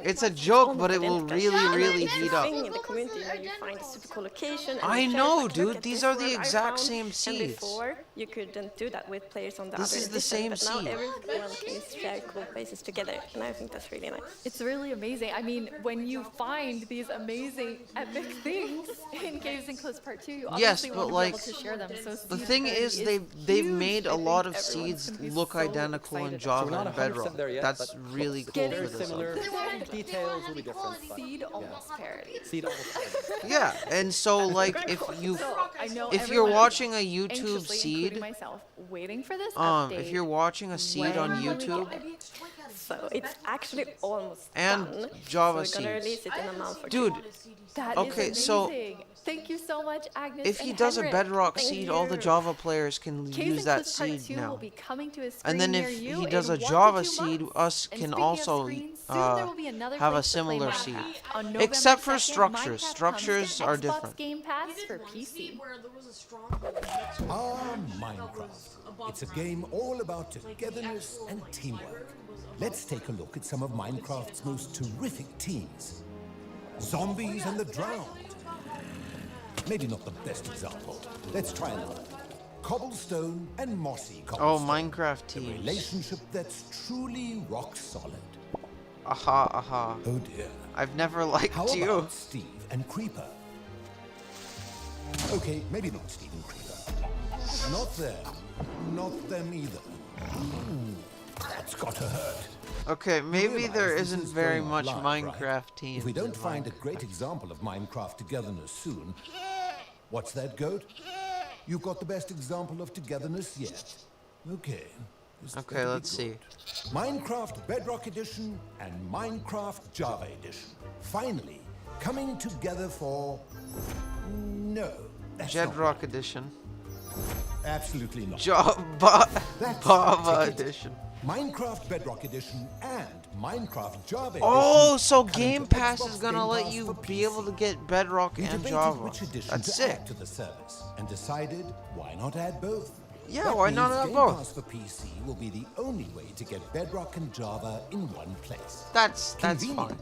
Speaker 1: It's a joke, but it will really, really heat up.
Speaker 16: In the community, you find a super cool location. And
Speaker 1: I
Speaker 16: you share,
Speaker 1: know,
Speaker 16: like, look
Speaker 1: dude.
Speaker 16: at
Speaker 1: These
Speaker 16: this
Speaker 1: are the
Speaker 16: world I
Speaker 1: exact
Speaker 16: found.
Speaker 1: same
Speaker 16: And
Speaker 1: seeds.
Speaker 16: before, you couldn't do that with players on the
Speaker 1: This
Speaker 16: other
Speaker 1: is the
Speaker 16: edition,
Speaker 1: same
Speaker 16: but
Speaker 1: seed.
Speaker 16: now everyone can share cool places together, and I think that's really nice.
Speaker 23: It's really amazing. I mean, when you find these amazing epic things in Caves and Cliffs Part 2, you
Speaker 1: Yes,
Speaker 23: obviously
Speaker 1: but
Speaker 23: want to
Speaker 1: like
Speaker 23: be able to share them. So
Speaker 1: the
Speaker 23: seed
Speaker 1: thing
Speaker 23: parity
Speaker 1: is, they've
Speaker 23: huge.
Speaker 1: made
Speaker 23: I
Speaker 1: a
Speaker 23: think
Speaker 1: lot of
Speaker 23: everyone's
Speaker 1: seeds
Speaker 23: gonna be
Speaker 1: look
Speaker 23: so
Speaker 1: identical in
Speaker 23: excited.
Speaker 24: So we're
Speaker 1: Java
Speaker 24: not
Speaker 1: and
Speaker 24: 100%
Speaker 1: Bedrock.
Speaker 24: there yet,
Speaker 1: That's
Speaker 24: but
Speaker 1: really
Speaker 24: close.
Speaker 1: cool
Speaker 24: Very
Speaker 1: for this
Speaker 24: similar.
Speaker 1: update.
Speaker 24: Details will be different. but
Speaker 23: Seed almost parody.
Speaker 24: Seed almost parity.
Speaker 1: Yeah, and so like if you
Speaker 23: So, I know
Speaker 1: if you're
Speaker 23: everyone
Speaker 1: watching a
Speaker 23: is
Speaker 1: YouTube
Speaker 23: anxiously,
Speaker 1: seed,
Speaker 23: including myself, waiting for this update.
Speaker 1: if you're watching a seed on
Speaker 23: When will we
Speaker 1: YouTube
Speaker 23: get it?
Speaker 16: So it's actually almost
Speaker 1: and
Speaker 16: done.
Speaker 1: Java
Speaker 16: so we're gonna
Speaker 1: seeds,
Speaker 16: release it in a month or
Speaker 1: dude.
Speaker 16: two.
Speaker 23: That
Speaker 1: Okay,
Speaker 23: is
Speaker 1: so
Speaker 23: amazing. Thank you so much, Agnes.
Speaker 1: if he
Speaker 23: and
Speaker 1: does a
Speaker 23: Henrik.
Speaker 1: Bedrock
Speaker 23: Thank
Speaker 1: seed, all the
Speaker 23: you.
Speaker 1: Java players can
Speaker 23: Caves
Speaker 1: use
Speaker 23: and
Speaker 1: that
Speaker 23: Cliffs Part
Speaker 1: seed
Speaker 23: 2
Speaker 1: now.
Speaker 23: will be coming to a screen
Speaker 1: And then
Speaker 23: near
Speaker 1: if
Speaker 23: you
Speaker 1: he does
Speaker 23: in
Speaker 1: a
Speaker 23: 1 to
Speaker 1: Java
Speaker 23: 2
Speaker 1: seed,
Speaker 23: months.
Speaker 1: us
Speaker 23: And
Speaker 1: can
Speaker 23: speaking of
Speaker 1: also
Speaker 23: screens, soon there will be another
Speaker 1: have a
Speaker 23: place to play
Speaker 1: similar seed.
Speaker 23: Minecraft. On November
Speaker 1: Except for
Speaker 23: 2nd,
Speaker 1: structures.
Speaker 23: Minecraft
Speaker 1: Structures
Speaker 23: comes to
Speaker 1: are
Speaker 23: Xbox
Speaker 1: different.
Speaker 23: Game Pass for PC.
Speaker 9: Minecraft. It's a game all about togetherness and teamwork. Let's take a look at some of Minecraft's most terrific teams. Zombies and the Drowned. Maybe not the best example. Let's try another. Cobblestone and Mossy
Speaker 1: Oh,
Speaker 9: Cobblestone.
Speaker 1: Minecraft
Speaker 9: A
Speaker 1: teams.
Speaker 9: relationship that's truly rock solid.
Speaker 1: Aha, aha.
Speaker 9: Oh dear.
Speaker 1: I've never liked
Speaker 9: How
Speaker 1: you.
Speaker 9: about Steve and Creeper? Okay, maybe not Steve and Creeper. Not them. Not them either. Ooh, that's gotta hurt.
Speaker 1: Okay, maybe
Speaker 9: Realize
Speaker 1: there
Speaker 9: this
Speaker 1: isn't
Speaker 9: is
Speaker 1: very
Speaker 9: going
Speaker 1: much
Speaker 9: live,
Speaker 1: Minecraft
Speaker 9: right?
Speaker 1: teams.
Speaker 9: If we don't
Speaker 1: in
Speaker 9: find a
Speaker 1: Minecraft.
Speaker 9: great example of Minecraft togetherness soon, what's that, Goat? You've got the best example of togetherness yet. Okay. this
Speaker 1: Okay,
Speaker 9: better be
Speaker 1: let's see.
Speaker 9: good. Minecraft Bedrock Edition and Minecraft Java Edition. Finally, coming together for... No, that's not
Speaker 1: Jedrock edition.
Speaker 9: Absolutely not.
Speaker 1: Java
Speaker 9: That's
Speaker 1: Bava
Speaker 9: ticket.
Speaker 1: edition.
Speaker 9: Minecraft Bedrock Edition and Minecraft Java
Speaker 1: Oh,
Speaker 9: Edition
Speaker 1: so
Speaker 9: coming
Speaker 1: Game
Speaker 9: to
Speaker 1: Pass
Speaker 9: Xbox
Speaker 1: is gonna
Speaker 9: Game
Speaker 1: let
Speaker 9: Pass
Speaker 1: you
Speaker 9: for
Speaker 1: be able to get Bedrock
Speaker 9: We
Speaker 1: and
Speaker 9: debated
Speaker 1: Java.
Speaker 9: which edition
Speaker 1: That's
Speaker 9: to
Speaker 1: sick.
Speaker 9: add to the service and decided why not add both.
Speaker 1: Yeah,
Speaker 9: That
Speaker 1: why not
Speaker 9: means
Speaker 1: add
Speaker 9: Game
Speaker 1: both?
Speaker 9: Pass for PC will be the only way to get Bedrock and Java in one place.
Speaker 1: That's
Speaker 9: Convenient.
Speaker 1: fine.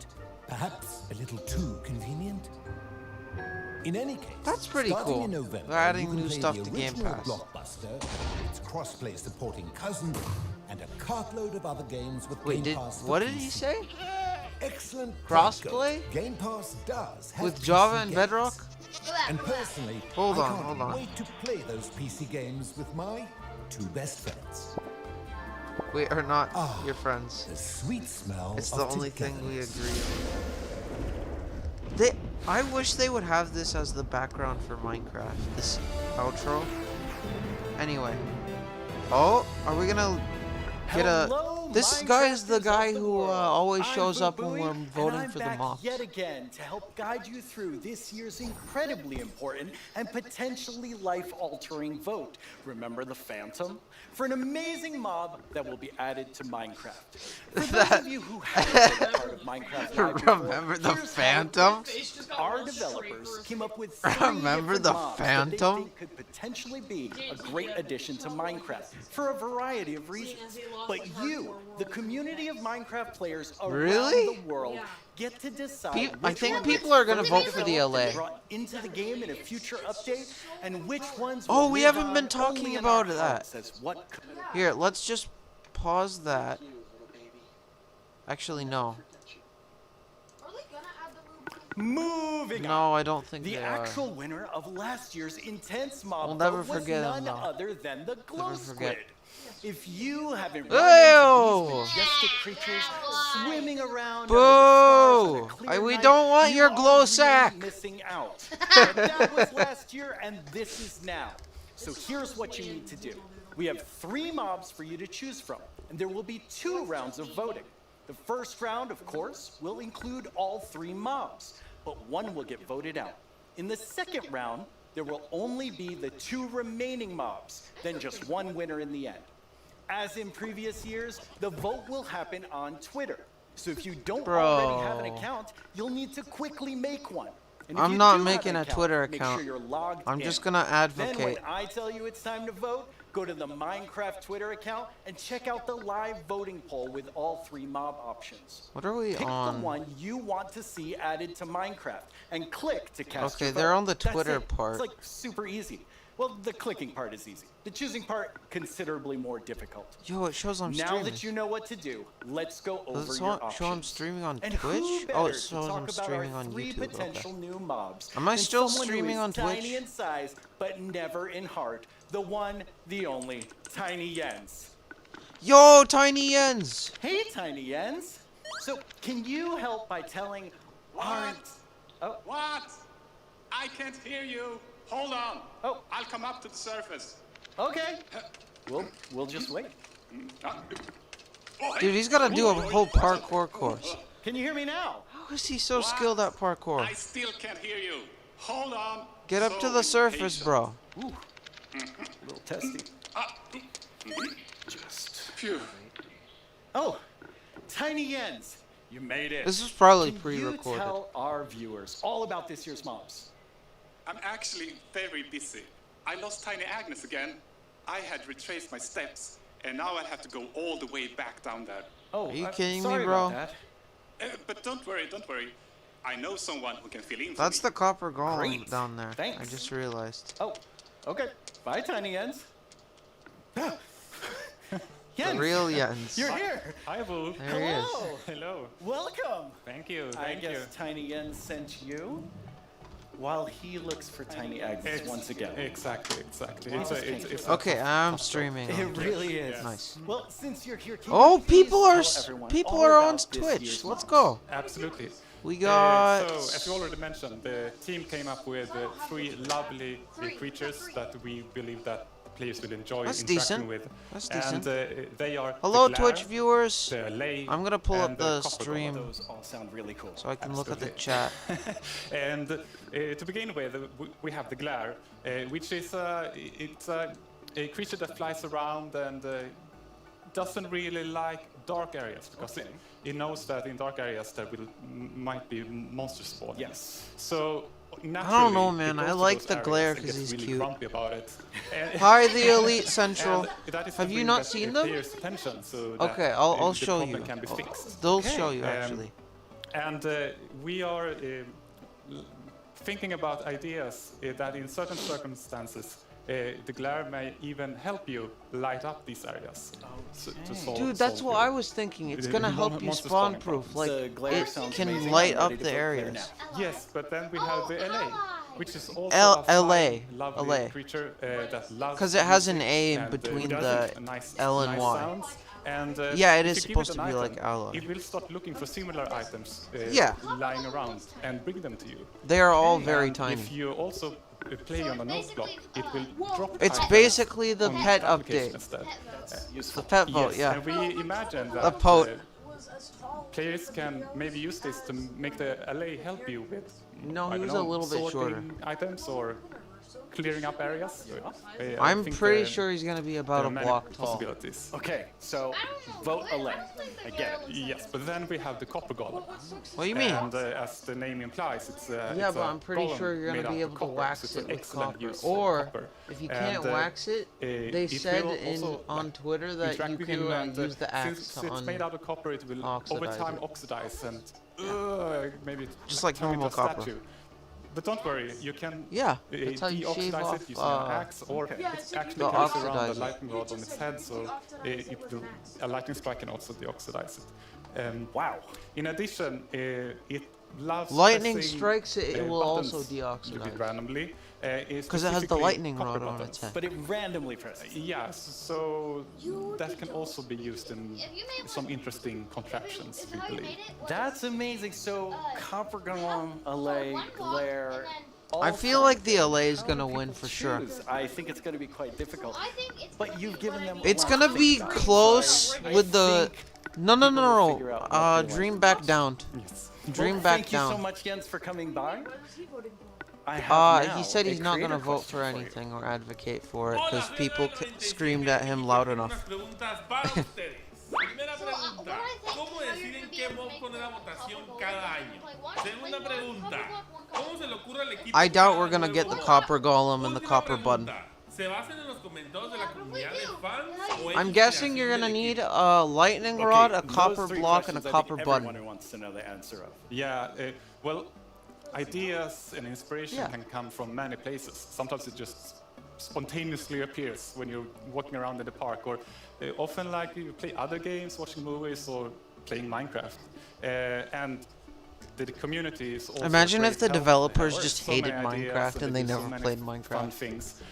Speaker 9: Perhaps a little too convenient. In any case,
Speaker 1: That's pretty
Speaker 9: starting
Speaker 1: cool.
Speaker 9: in November,
Speaker 1: They're adding
Speaker 9: you can
Speaker 1: new
Speaker 9: play
Speaker 1: stuff
Speaker 9: the
Speaker 1: to Game
Speaker 9: original
Speaker 1: Pass.
Speaker 9: Blockbuster, its crossplay supporting cousin, and a cartload of other games with
Speaker 1: Wait,
Speaker 9: Game Pass for
Speaker 1: what did
Speaker 9: PC.
Speaker 1: he say?
Speaker 9: Excellent
Speaker 1: Crossplay?
Speaker 9: Game Pass does have
Speaker 1: With
Speaker 9: PC
Speaker 1: Java and
Speaker 9: games.
Speaker 1: Bedrock?
Speaker 9: And personally,
Speaker 1: Hold
Speaker 9: I
Speaker 1: on,
Speaker 9: can't
Speaker 1: hold on.
Speaker 9: wait to play those PC games with my two best friends.
Speaker 1: We are not your friends.
Speaker 9: The sweet smell
Speaker 1: It's
Speaker 9: of
Speaker 1: the only thing we
Speaker 9: togetherness.
Speaker 1: agree on. I wish they would have this as the background for Minecraft. This outro. Anyway. Oh, are we gonna get
Speaker 11: Hello,
Speaker 1: a... This guy is the guy who always
Speaker 11: I'm
Speaker 1: shows up when
Speaker 11: Boo-Booey,
Speaker 1: we're
Speaker 11: and
Speaker 1: voting
Speaker 11: I'm
Speaker 1: for the
Speaker 11: back
Speaker 1: moths.
Speaker 11: yet again to help guide you through this year's incredibly important and potentially life-altering vote. Remember the Phantom? For an amazing mob that will be added to Minecraft. For those of you who haven't been part of Minecraft Live before,
Speaker 1: Remember the
Speaker 11: here's how it
Speaker 1: Phantom?
Speaker 11: works. Our developers came up with
Speaker 1: Remember the
Speaker 11: mobs
Speaker 1: Phantom?
Speaker 11: that they think could potentially be a great addition to Minecraft for a variety of reasons. But you the community of Minecraft players around
Speaker 1: Really?
Speaker 11: the world get to decide
Speaker 1: I
Speaker 11: which
Speaker 1: think
Speaker 11: one
Speaker 1: people
Speaker 11: gets
Speaker 1: are gonna
Speaker 11: further
Speaker 1: vote for the
Speaker 11: developed and
Speaker 1: LA.
Speaker 11: brought into the game in a future update, and which ones
Speaker 1: Oh,
Speaker 11: will
Speaker 1: we
Speaker 11: live
Speaker 1: haven't
Speaker 11: on
Speaker 1: been talking
Speaker 11: only in
Speaker 1: about
Speaker 11: our
Speaker 1: that.
Speaker 11: hearts as what
Speaker 1: Here, let's just pause that. Actually, no.
Speaker 11: Moving on.
Speaker 1: No, I don't think
Speaker 11: The
Speaker 1: they
Speaker 11: actual winner of last year's intense mob
Speaker 1: We'll never
Speaker 11: vote was
Speaker 1: forget him,
Speaker 11: none
Speaker 1: though.
Speaker 11: other than the glow
Speaker 1: Never forget.
Speaker 11: squid. If you haven't
Speaker 1: Ew!
Speaker 11: run into these majestic creatures swimming around under the stars on a
Speaker 1: Boo!
Speaker 11: clear
Speaker 1: We
Speaker 11: night,
Speaker 1: don't want
Speaker 11: you
Speaker 1: your
Speaker 11: are
Speaker 1: glow
Speaker 11: really
Speaker 1: sack.
Speaker 11: missing out. But that was last year, and this is now. So here's what you need to do. We have 3 mobs for you to choose from, and there will be 2 rounds of voting. The first round, of course, will include all 3 mobs, but 1 will get voted out. In the second round, there will only be the 2 remaining mobs, then just 1 winner in the end. As in previous years, the vote will happen on Twitter. So if you don't already have an account, you'll need to quickly make one. And if
Speaker 1: I'm
Speaker 11: you
Speaker 1: not
Speaker 11: do have
Speaker 1: making
Speaker 11: an
Speaker 1: a
Speaker 11: account,
Speaker 1: Twitter
Speaker 11: make
Speaker 1: account.
Speaker 11: sure you're logged
Speaker 1: I'm
Speaker 11: in.
Speaker 1: just gonna
Speaker 11: Then when
Speaker 1: advocate.
Speaker 11: I tell you it's time to vote, go to the Minecraft Twitter account and check out the live voting poll with all 3 mob options.
Speaker 1: What are we
Speaker 11: Pick
Speaker 1: on?
Speaker 11: the one you want to see added to Minecraft and click to cast
Speaker 1: Okay,
Speaker 11: your
Speaker 1: they're
Speaker 11: vote.
Speaker 1: on the
Speaker 11: That's
Speaker 1: Twitter
Speaker 11: it.
Speaker 1: part.
Speaker 11: It's like super easy. Well, the clicking part is easy. The choosing part, considerably more difficult.
Speaker 1: Yo, it shows I'm
Speaker 11: Now
Speaker 1: streaming.
Speaker 11: that you know what to do, let's go over
Speaker 1: Does it
Speaker 11: your
Speaker 1: show I'm
Speaker 11: options.
Speaker 1: streaming on
Speaker 11: And
Speaker 1: Twitch?
Speaker 11: who
Speaker 1: Oh,
Speaker 11: better
Speaker 1: it
Speaker 11: to
Speaker 1: shows
Speaker 11: talk
Speaker 1: I'm
Speaker 11: about
Speaker 1: streaming
Speaker 11: our
Speaker 1: on
Speaker 11: 3
Speaker 1: YouTube. Okay.
Speaker 11: potential new mobs
Speaker 1: Am I
Speaker 11: than
Speaker 1: still
Speaker 11: someone who
Speaker 1: streaming
Speaker 11: is
Speaker 1: on Twitch?
Speaker 11: Tiny in size, but never in heart. The one, the only, Tiny Jens.
Speaker 1: Yo, Tiny Jens!
Speaker 11: Hey, Tiny Jens. So, can you help by telling aren't... Oh.
Speaker 2: What? I can't hear you. Hold on.
Speaker 11: Oh.
Speaker 2: I'll come up to the surface.
Speaker 11: Okay. We'll just wait.
Speaker 1: Dude, he's gotta do a whole parkour course.
Speaker 11: Can you hear me now?
Speaker 1: How is he so skilled at parkour?
Speaker 2: I still can't hear you. Hold on.
Speaker 1: Get up to the surface, bro.
Speaker 11: Ooh. A little testy.
Speaker 2: Just phew.
Speaker 11: Oh, Tiny Jens, you made it.
Speaker 1: This was probably
Speaker 11: Can
Speaker 1: pre-recorded.
Speaker 11: you tell our viewers all about this year's mobs?
Speaker 2: I'm actually very busy. I lost Tiny Agnes again. I had retraced my steps, and now I have to go all the way back down there.
Speaker 11: Oh,
Speaker 1: Are you kidding
Speaker 11: sorry
Speaker 1: me, bro?
Speaker 11: about that.
Speaker 2: But don't worry, don't worry. I know someone who can fill in for
Speaker 1: That's
Speaker 2: me.
Speaker 1: the copper golem
Speaker 11: Great.
Speaker 1: down there. I
Speaker 11: Thanks.
Speaker 1: just realized.
Speaker 11: Oh, okay. Bye, Tiny Jens.
Speaker 1: The
Speaker 11: Jens,
Speaker 1: real Jens.
Speaker 11: you're here.
Speaker 24: Hi, Boo.
Speaker 1: There he is.
Speaker 11: Hello.
Speaker 24: Hello.
Speaker 11: Welcome.
Speaker 24: Thank you.
Speaker 11: I
Speaker 24: Thank you.
Speaker 11: guess Tiny Jens sent you while he looks for Tiny Agnes once again.
Speaker 24: Exactly.
Speaker 11: Wow.
Speaker 24: It's
Speaker 1: Okay, I'm streaming.
Speaker 11: It
Speaker 1: on Twitch.
Speaker 11: really is.
Speaker 1: Nice.
Speaker 11: Well, since you're here, can
Speaker 1: Oh,
Speaker 11: you please
Speaker 1: people are
Speaker 11: tell everyone
Speaker 1: people
Speaker 11: all
Speaker 1: are on
Speaker 11: about this
Speaker 1: Twitch.
Speaker 11: year's
Speaker 1: Let's
Speaker 11: mobs?
Speaker 1: go.
Speaker 24: Absolutely.
Speaker 1: We got.
Speaker 24: So, as you already mentioned, the team came up with 3 lovely creatures that we believe that players will enjoy
Speaker 1: That's
Speaker 24: interacting
Speaker 1: decent.
Speaker 24: with.
Speaker 1: That's
Speaker 24: And
Speaker 1: decent.
Speaker 24: they are
Speaker 1: Hello,
Speaker 24: the glare,
Speaker 1: Twitch viewers.
Speaker 24: the lay,
Speaker 1: I'm gonna pull up
Speaker 24: and
Speaker 1: the
Speaker 24: copper
Speaker 1: stream
Speaker 24: golem.
Speaker 11: Those all sound really cool.
Speaker 1: so I can look at the
Speaker 24: Absolutely.
Speaker 1: chat.
Speaker 24: And to begin with, we have the glare, which is it's a creature that flies around and doesn't really like dark areas because it knows that in dark areas there might be monster spawn.
Speaker 11: Yes.
Speaker 24: So
Speaker 1: I
Speaker 24: naturally,
Speaker 1: don't know,
Speaker 24: it
Speaker 1: man.
Speaker 24: goes
Speaker 1: I
Speaker 24: to
Speaker 1: like
Speaker 24: those
Speaker 1: the
Speaker 24: areas
Speaker 1: glare
Speaker 24: and
Speaker 1: 'cause
Speaker 24: gets
Speaker 1: he's
Speaker 24: really
Speaker 1: cute.
Speaker 24: grumpy about it.
Speaker 1: Hi, the Elite Central.
Speaker 24: And that is
Speaker 1: Have you
Speaker 24: something
Speaker 1: not
Speaker 24: that
Speaker 1: seen them?
Speaker 24: players' attention, so
Speaker 1: Okay,
Speaker 24: that
Speaker 1: I'll
Speaker 24: the
Speaker 1: show
Speaker 24: problem
Speaker 1: you.
Speaker 24: can be fixed.
Speaker 1: They'll show you actually.
Speaker 24: And we are thinking about ideas that in certain circumstances the glare may even help you light up these areas. To solve,
Speaker 1: Dude, that's
Speaker 24: solve
Speaker 1: what
Speaker 24: your-
Speaker 1: I was thinking. It's
Speaker 24: the
Speaker 1: gonna help you
Speaker 24: monster
Speaker 1: spawn
Speaker 24: spawning
Speaker 1: proof.
Speaker 24: problems.
Speaker 1: Like
Speaker 11: The glare
Speaker 1: it
Speaker 11: sounds
Speaker 1: can
Speaker 11: amazing.
Speaker 1: light
Speaker 11: I'm
Speaker 1: up
Speaker 11: ready to
Speaker 1: the
Speaker 11: vote glare
Speaker 1: areas.
Speaker 11: now.
Speaker 24: Yes, but then we have the LA, which is also
Speaker 1: L-
Speaker 24: a fine,
Speaker 1: LA,
Speaker 24: lovely
Speaker 1: LA.
Speaker 24: creature that loves
Speaker 1: 'Cause it has an
Speaker 24: music
Speaker 1: A in
Speaker 24: and,
Speaker 1: between
Speaker 24: does
Speaker 1: the
Speaker 24: it, nice,
Speaker 1: L and
Speaker 24: nice
Speaker 1: Y.
Speaker 24: sounds. And,
Speaker 1: Yeah, it
Speaker 24: if
Speaker 1: is
Speaker 24: you give it
Speaker 1: supposed to
Speaker 24: an
Speaker 1: be like
Speaker 24: item,
Speaker 1: alloy.
Speaker 24: it will start looking for similar items
Speaker 1: Yeah.
Speaker 24: lying around and bring them to you.
Speaker 1: They are all very
Speaker 24: And
Speaker 1: tiny.
Speaker 24: If you also play on a node block, it will drop
Speaker 1: It's
Speaker 24: items
Speaker 1: basically the
Speaker 24: on
Speaker 1: pet
Speaker 24: application
Speaker 1: update.
Speaker 24: instead.
Speaker 1: The pet vote,
Speaker 24: Yes,
Speaker 1: yeah.
Speaker 24: and we imagine
Speaker 1: The
Speaker 24: that
Speaker 1: pote.
Speaker 24: players can maybe use this to make the LA help you with
Speaker 1: No,
Speaker 24: I
Speaker 1: he
Speaker 24: don't
Speaker 1: was a
Speaker 24: know,
Speaker 1: little bit shorter.
Speaker 24: sorting items or
Speaker 2: clearing up areas.
Speaker 1: I'm pretty sure he's gonna be about a block tall.
Speaker 2: Possibilities.
Speaker 11: Okay, so vote LA. I get it.
Speaker 2: Yes, but then we have the copper golem.
Speaker 1: What do you mean?
Speaker 2: And as the name implies, it's
Speaker 1: yeah, but I'm pretty sure you're gonna be able to wax it with copper. Or if you can't wax it, they said on Twitter that you can use the axe
Speaker 2: since it's made out of copper, it will over time oxidize and maybe
Speaker 1: just like normal copper.
Speaker 2: Statue. But don't worry, you can
Speaker 1: that's how you shave
Speaker 2: deoxidize
Speaker 1: off,
Speaker 2: it using an axe, or it actually carries around a lightning rod on its head, so a lightning strike can also deoxidize it.
Speaker 11: Wow.
Speaker 2: In addition, it loves
Speaker 1: lightning
Speaker 2: pressing,
Speaker 1: strikes it, it will also
Speaker 2: buttons
Speaker 1: deoxidize.
Speaker 2: a bit randomly.
Speaker 1: Because it has the lightning rod on its head.
Speaker 11: But it randomly presses.
Speaker 2: Yes, so that can also be used in some interesting contraptions, we believe.
Speaker 11: That's amazing. So, Copper Golem, LA, Glare.
Speaker 1: I feel like the LA is gonna win for sure.
Speaker 11: I think it's gonna be quite difficult. But you've given them.
Speaker 1: It's gonna be close with the. No. Dream back down. Dream back
Speaker 11: thank
Speaker 1: down.
Speaker 11: Thank you so much, Jens, for coming by.
Speaker 1: He said he's not gonna vote for anything or advocate for it because people screamed at him loud enough.
Speaker 3: Primera pregunta, ¿cómo deciden qué mob poner a votación cada año? Segunda pregunta, ¿cómo se le ocurre al equipo?
Speaker 1: I doubt we're gonna get the copper golem and the copper button.
Speaker 3: ¿Se basan en los comentarios de la comunidad de fans?
Speaker 1: I'm guessing you're gonna need a lightning rod, a copper block, and a copper button.
Speaker 11: Everyone wants to know the answer of.
Speaker 2: Yeah, well, ideas and inspiration can come from many places. Sometimes it just spontaneously appears when you're walking around in the park, or often like you play other games, watching movies, or playing Minecraft. And the community is also
Speaker 1: imagine if the developers
Speaker 2: There's
Speaker 1: just
Speaker 2: so
Speaker 1: hated
Speaker 2: many
Speaker 1: Minecraft and they
Speaker 2: do so
Speaker 1: never
Speaker 2: many
Speaker 1: played
Speaker 2: fun
Speaker 1: Minecraft.
Speaker 2: things.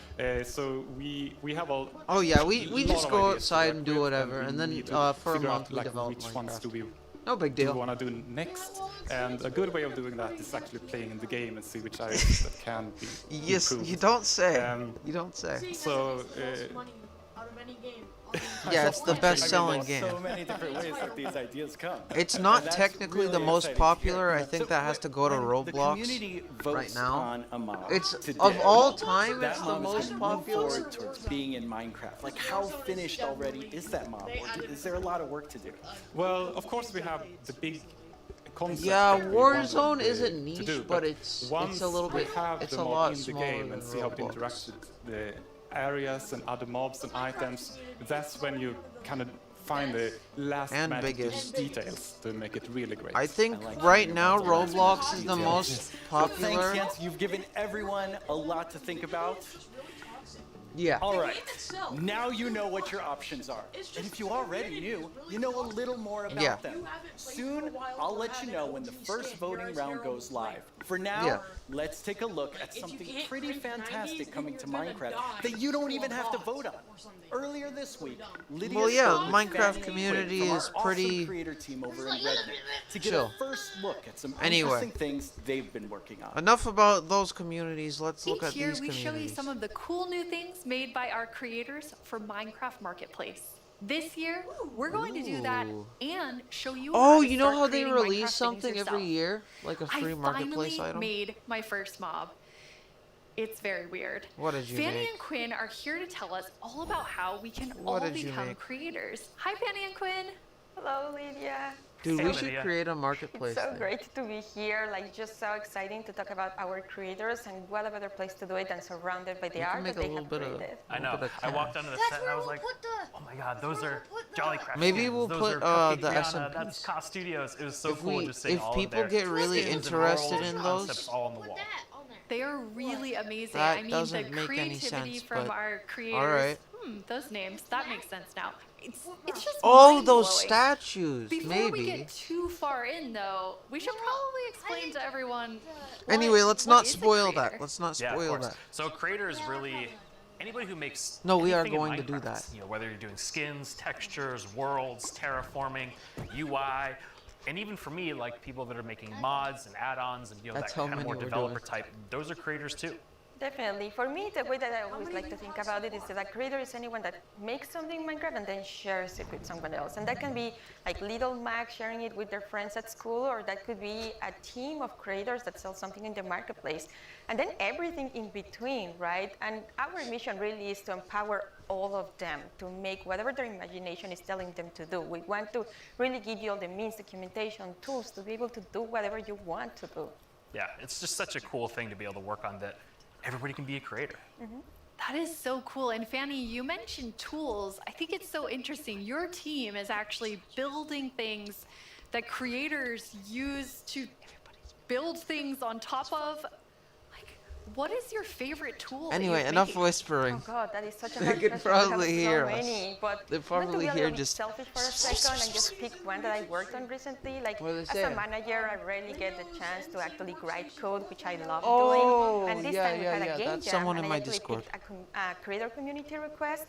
Speaker 2: So we have all.
Speaker 1: Oh yeah, we
Speaker 2: lot
Speaker 1: just
Speaker 2: of
Speaker 1: go
Speaker 2: ideas to
Speaker 1: outside
Speaker 2: work
Speaker 1: and do
Speaker 2: with,
Speaker 1: whatever,
Speaker 2: we
Speaker 1: and then
Speaker 2: need to
Speaker 1: for a
Speaker 2: figure out,
Speaker 1: month we
Speaker 2: like,
Speaker 1: develop
Speaker 2: which ones
Speaker 1: Minecraft.
Speaker 2: do we
Speaker 1: No big deal.
Speaker 2: want to do next, and a good way of doing that is actually playing in the game and see which areas that can be
Speaker 1: Yes,
Speaker 2: improved.
Speaker 1: you don't say. You don't say.
Speaker 2: So.
Speaker 1: Yeah, it's the best-selling game.
Speaker 11: So many different ways that these ideas come.
Speaker 1: It's not technically the most popular. I think that has to go to Roblox right now. It's of all time, it's the most popular.
Speaker 11: Towards being in Minecraft. Like, how finished already is that mob? Or is there a lot of work to do?
Speaker 2: Well, of course we have the big concept.
Speaker 1: Yeah,
Speaker 2: that we want
Speaker 1: Warzone
Speaker 2: to
Speaker 1: isn't
Speaker 2: do,
Speaker 1: niche, but it's a little bit. It's a lot
Speaker 2: in the
Speaker 1: smaller
Speaker 2: game
Speaker 1: than
Speaker 2: and see how it
Speaker 1: Roblox.
Speaker 2: interacts with the areas and other mobs and items. That's when you kind of find the last
Speaker 1: And
Speaker 2: magic
Speaker 1: biggest.
Speaker 2: details to make it really great.
Speaker 1: I think right now Roblox is the most
Speaker 11: Well,
Speaker 1: popular.
Speaker 11: thanks, Jens. You've given everyone a lot to think about.
Speaker 1: Yeah.
Speaker 11: All right. Now you know what your options are. And if you already knew, you know a little more about them. Soon, I'll let you know when the first voting round goes live. For now, let's take a look at something pretty fantastic coming to Minecraft that you don't even have to vote on. Earlier this week, Lydia
Speaker 1: Well, yeah,
Speaker 11: spoke with
Speaker 1: Minecraft
Speaker 11: Fanny
Speaker 1: community
Speaker 11: Quinn from
Speaker 1: is
Speaker 11: our
Speaker 1: pretty
Speaker 11: awesome creator team over in Redmond to get
Speaker 1: chill.
Speaker 11: a first look at some
Speaker 1: Anyway.
Speaker 11: interesting things they've been working on.
Speaker 1: Enough about those communities. Let's look
Speaker 23: Each
Speaker 1: at
Speaker 23: year,
Speaker 1: these
Speaker 23: we show you
Speaker 1: communities.
Speaker 23: some of the cool new things made by our creators for Minecraft Marketplace. This year, we're going to do that
Speaker 1: Ooh.
Speaker 23: and show you.
Speaker 1: Oh,
Speaker 23: how to
Speaker 1: you know
Speaker 23: start
Speaker 1: how they
Speaker 23: creating
Speaker 1: release
Speaker 23: Minecraft things
Speaker 1: something every
Speaker 23: yourself.
Speaker 1: year, like a free marketplace
Speaker 23: I
Speaker 1: item?
Speaker 23: finally made my first mob. It's very weird.
Speaker 1: What did you
Speaker 23: Fanny
Speaker 1: make?
Speaker 23: and Quinn are here to tell us all about how we can
Speaker 1: What
Speaker 23: all
Speaker 1: did you
Speaker 23: become
Speaker 1: make?
Speaker 23: creators. Hi, Fanny and Quinn.
Speaker 13: Hello, Lydia.
Speaker 1: Dude,
Speaker 13: So-
Speaker 1: we should create a marketplace.
Speaker 13: It's so
Speaker 1: thing.
Speaker 13: great to be here. Like, just so exciting to talk about our creators, and what a better place to do it than surrounded by the
Speaker 1: You can
Speaker 13: art
Speaker 1: make
Speaker 13: that
Speaker 1: a
Speaker 13: they
Speaker 1: little
Speaker 13: have
Speaker 1: bit of-
Speaker 13: created.
Speaker 14: I know. I walked onto the set and I was like, oh my god, those are Jolly Craft
Speaker 1: Maybe
Speaker 14: skins.
Speaker 1: we'll
Speaker 14: Those
Speaker 1: put,
Speaker 14: are Cupcake
Speaker 1: the
Speaker 14: Rihanna,
Speaker 1: SMPs.
Speaker 14: That's Cost Studios. It was so
Speaker 1: If
Speaker 14: cool
Speaker 1: we-
Speaker 14: just seeing
Speaker 1: if
Speaker 14: all
Speaker 1: people
Speaker 14: of their
Speaker 1: get really
Speaker 14: skins and
Speaker 1: interested
Speaker 14: worlds
Speaker 1: in
Speaker 14: and
Speaker 1: those-
Speaker 14: concepts all on the wall.
Speaker 23: They are really amazing.
Speaker 1: That
Speaker 23: I mean,
Speaker 1: doesn't
Speaker 23: the
Speaker 1: make any
Speaker 23: creativity
Speaker 1: sense,
Speaker 23: from
Speaker 1: but
Speaker 23: our creators.
Speaker 1: alright.
Speaker 23: Those names, that makes sense now. It's just
Speaker 1: Oh, those
Speaker 23: mind-blowing.
Speaker 1: statues,
Speaker 23: Before we
Speaker 1: maybe.
Speaker 23: get too far in, though, we should probably explain to everyone.
Speaker 1: Anyway, let's
Speaker 23: what
Speaker 1: not
Speaker 23: is a
Speaker 1: spoil
Speaker 23: creator?
Speaker 1: that. Let's not
Speaker 14: Yeah, of
Speaker 1: spoil
Speaker 14: course.
Speaker 1: that.
Speaker 14: So creator is really anybody who makes
Speaker 1: No, we are
Speaker 14: anything in
Speaker 1: going to do
Speaker 14: Minecraft.
Speaker 1: that.
Speaker 14: You know, whether you're doing skins, textures, worlds, terraforming, UI, and even for me, like people that are making mods and add-ons and
Speaker 1: That's
Speaker 14: that
Speaker 1: how
Speaker 14: kind of
Speaker 1: many
Speaker 14: more
Speaker 1: we're
Speaker 14: developer
Speaker 1: doing.
Speaker 14: type, those are creators too.
Speaker 13: Definitely. For me, the way that I always like to think about it is that a creator is anyone that makes something in Minecraft and then shares it with someone else. And that can be like little Mac sharing it with their friends at school, or that could be a team of creators that sell something in the marketplace. And then everything in between, right? And our mission really is to empower all of them to make whatever their imagination is telling them to do. We want to really give you all the means, documentation, tools to be able to do whatever you want to do.
Speaker 14: Yeah, it's just such a cool thing to be able to work on that everybody can be a creator.
Speaker 23: That is so cool. And Fanny, you mentioned tools. I think it's so interesting. Your team is actually building things that creators use to build things on top of. Like, what is your favorite tool?
Speaker 1: Anyway, enough whispering.
Speaker 13: Oh God, that is such a
Speaker 1: They
Speaker 13: hard
Speaker 1: could
Speaker 13: question.
Speaker 1: probably
Speaker 13: We
Speaker 1: hear
Speaker 13: have so
Speaker 1: us.
Speaker 13: many, but
Speaker 1: They
Speaker 13: I'm going to
Speaker 1: probably
Speaker 13: be a
Speaker 1: hear
Speaker 13: little bit
Speaker 1: just.
Speaker 13: selfish for a second and just pick one that I worked on recently. Like
Speaker 1: What are they
Speaker 13: as a
Speaker 1: saying?
Speaker 13: manager, I rarely get the chance to actually write code, which I love
Speaker 1: Oh,
Speaker 13: doing. And this
Speaker 1: yeah,
Speaker 13: time we
Speaker 1: yeah,
Speaker 13: had
Speaker 1: yeah.
Speaker 13: a game
Speaker 1: That's
Speaker 13: jam,
Speaker 1: someone
Speaker 13: and
Speaker 1: in
Speaker 13: I
Speaker 1: my
Speaker 13: actually
Speaker 1: Discord.
Speaker 13: picked a creator community request,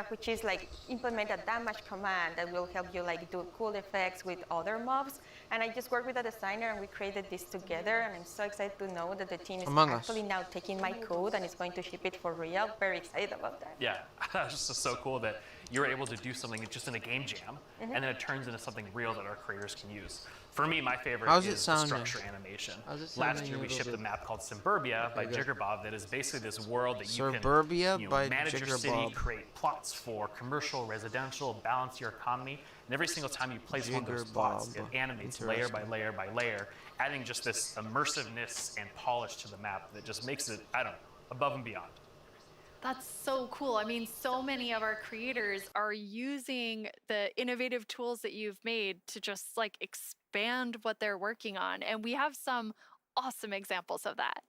Speaker 13: which is like implement a damage command that will help you like do cool effects with other mobs. And I just worked with a designer and we created this together. And I'm so excited to know that the team is
Speaker 1: Among Us.
Speaker 13: actually now taking my code and is going to ship it for real. Very excited about that.
Speaker 14: Yeah, it's just so cool that you're able to do something just in a game jam, and then it turns into something real that our creators can use. For me, my favorite
Speaker 1: How's it
Speaker 14: is the
Speaker 1: sounding?
Speaker 14: structure animation.
Speaker 1: How's it
Speaker 14: Last
Speaker 1: sounding
Speaker 14: year
Speaker 1: a
Speaker 14: we
Speaker 1: little
Speaker 14: shipped a
Speaker 1: bit?
Speaker 14: map called Suburbia by
Speaker 1: Okay, good.
Speaker 14: Jiggerbob that is basically this world that you
Speaker 1: Suburbia
Speaker 14: can
Speaker 1: by
Speaker 14: manage your city,
Speaker 1: Jiggerbob.
Speaker 14: create plots for commercial, residential, balance your economy, and every single time you place one of those plots, it
Speaker 1: Jiggerbob.
Speaker 14: animates layer by
Speaker 1: Interesting.
Speaker 14: layer by layer, adding just this immersiveness and polish to the map that just makes it, I don't know, above and beyond.
Speaker 23: That's so cool. I mean, so many of our creators are using the innovative tools that you've made to just like expand what they're working on. And we have some awesome examples of that.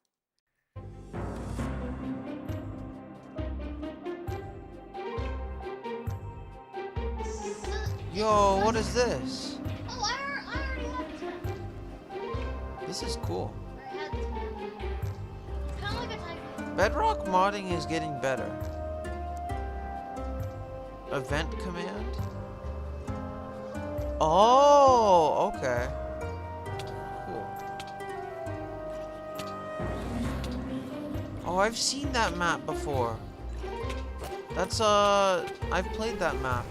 Speaker 1: Yo, what is this?
Speaker 12: Oh, I already have
Speaker 1: This is cool.
Speaker 12: Kind of like a typhoon.
Speaker 1: Bedrock modding is getting better. Event command? Oh, okay. Cool. Oh, I've seen that map before. That's, I've played that map.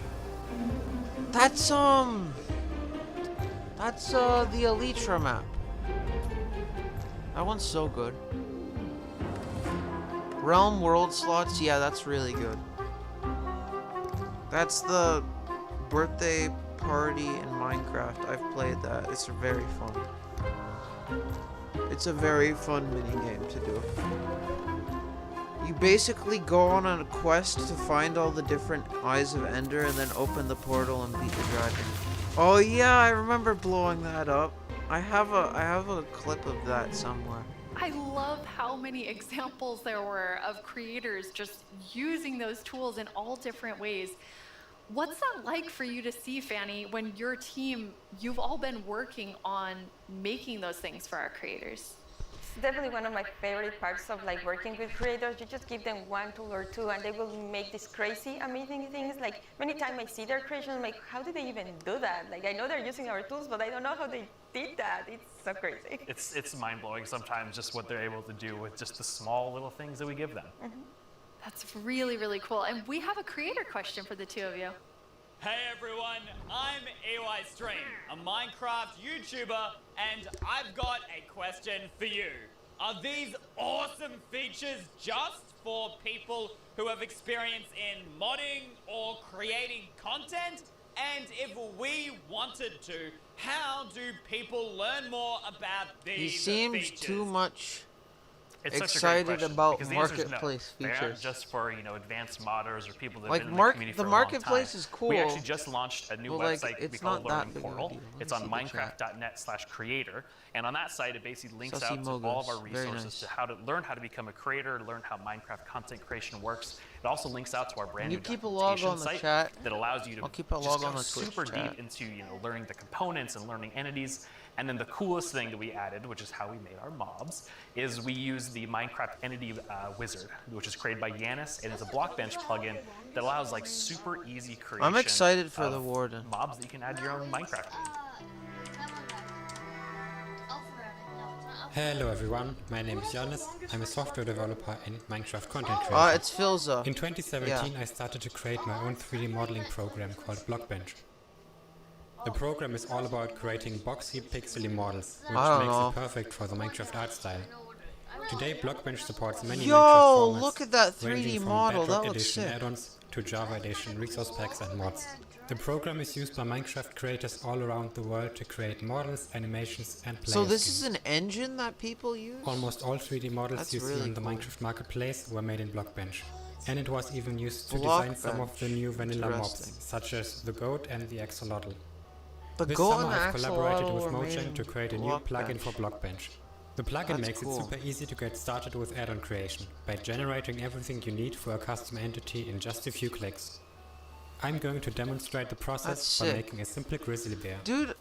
Speaker 1: That's the Elytra map. That one's so good. Realm world slots, yeah, that's really good. That's the birthday party in Minecraft. I've played that. It's very fun. It's a very fun minigame to do. You basically go on a quest to find all the different Eyes of Ender and then open the portal and beat the dragon. Oh yeah, I remember blowing that up. I have a clip of that somewhere.
Speaker 23: I love how many examples there were of creators just using those tools in all different ways. What's that like for you to see, Fanny, when your team, you've all been working on making those things for our creators?
Speaker 13: It's definitely one of my favorite parts of like working with creators. You just give them one tool or two and they will make these crazy, amazing things. Like many times I see their creations, I'm like, how did they even do that? Like I know they're using our tools, but I don't know how they did that. It's so crazy.
Speaker 14: It's mind-blowing sometimes just what they're able to do with just the small little things that we give them.
Speaker 23: That's really, really cool. And we have a creator question for the two of you.
Speaker 18: Hey everyone, I'm EYStream, a Minecraft YouTuber, and I've got a question for you. Are these awesome features just for people who have experience in modding or creating content? And if we wanted to, how do people learn more about these
Speaker 1: He seems
Speaker 18: features?
Speaker 1: too much
Speaker 14: It's such a great
Speaker 1: excited
Speaker 14: question,
Speaker 1: about
Speaker 14: because the answer is no.
Speaker 1: marketplace
Speaker 14: They aren't
Speaker 1: features.
Speaker 14: just for, you know, advanced modders or people that
Speaker 1: Like,
Speaker 14: have been in the community
Speaker 1: the
Speaker 14: for a long
Speaker 1: marketplace
Speaker 14: time.
Speaker 1: is cool,
Speaker 14: We actually just launched a new
Speaker 1: but, like,
Speaker 14: website we
Speaker 1: it's
Speaker 14: call
Speaker 1: not that
Speaker 14: Learning
Speaker 1: big of a
Speaker 14: Portal.
Speaker 1: deal. Let
Speaker 14: It's
Speaker 1: me
Speaker 14: on
Speaker 1: see the chat.
Speaker 14: minecraft.net/creator. And on that site, it basically links
Speaker 1: Sussy
Speaker 14: out to all of our
Speaker 1: Mogos. Very
Speaker 14: resources
Speaker 1: nice.
Speaker 14: to how to learn how to become a creator, learn how Minecraft content creation works. It also links out to our brand
Speaker 1: Can
Speaker 14: new
Speaker 1: you keep a log
Speaker 14: documentation
Speaker 1: on the
Speaker 14: site
Speaker 1: chat?
Speaker 14: that allows you to
Speaker 1: I'll keep a
Speaker 14: just
Speaker 1: log
Speaker 14: go
Speaker 1: on the Twitch
Speaker 14: super
Speaker 1: chat.
Speaker 14: deep into, you know, learning the components and learning entities. And then the coolest thing that we added, which is how we made our mobs, is we use the Minecraft Entity Wizard, which is created by Yanis, and it's a Blockbench plugin that allows like super easy creation.
Speaker 1: I'm excited for
Speaker 14: of
Speaker 1: the Warden.
Speaker 14: mobs that you can add to your own Minecraft.
Speaker 17: Hello everyone, my name is Jonas. I'm a software developer and Minecraft content creator.
Speaker 1: It's Filza.
Speaker 17: In 2017
Speaker 1: Yeah.
Speaker 17: I started to create my own 3D modeling program called Blockbench. The program is all about creating boxy, pixely models, which makes it perfect for the Minecraft art style. Today Blockbench supports many Minecraft formats,
Speaker 1: look at that 3D
Speaker 17: ranging from
Speaker 1: model,
Speaker 17: Bedrock
Speaker 1: that looks
Speaker 17: Edition
Speaker 1: sick.
Speaker 17: add-ons to Java Edition resource packs and mods. The program is used by Minecraft creators all around the world to create models, animations and player
Speaker 1: So this
Speaker 17: skins.
Speaker 1: is an engine that people use?
Speaker 17: Almost all 3D models
Speaker 1: That's
Speaker 17: you see
Speaker 1: really
Speaker 17: on the
Speaker 1: cool.
Speaker 17: Minecraft marketplace were made in Blockbench. And it was even used to design some of the new vanilla mobs,
Speaker 1: Interesting.
Speaker 17: such as the goat and the axolotl.
Speaker 1: The
Speaker 17: This
Speaker 1: goat
Speaker 17: summer
Speaker 1: and the
Speaker 17: I've collaborated
Speaker 1: axolotl
Speaker 17: with
Speaker 1: were made
Speaker 17: Mojang
Speaker 1: in
Speaker 17: to create a new plugin for Blockbench. The plugin
Speaker 1: That's
Speaker 17: makes
Speaker 1: cool.
Speaker 17: it super easy to get started with add-on creation, by generating everything you need for a custom entity in just a few clicks. I'm going to demonstrate the process
Speaker 1: That's
Speaker 17: by
Speaker 1: sick.
Speaker 17: making a simple grizzly bear.
Speaker 1: Dude,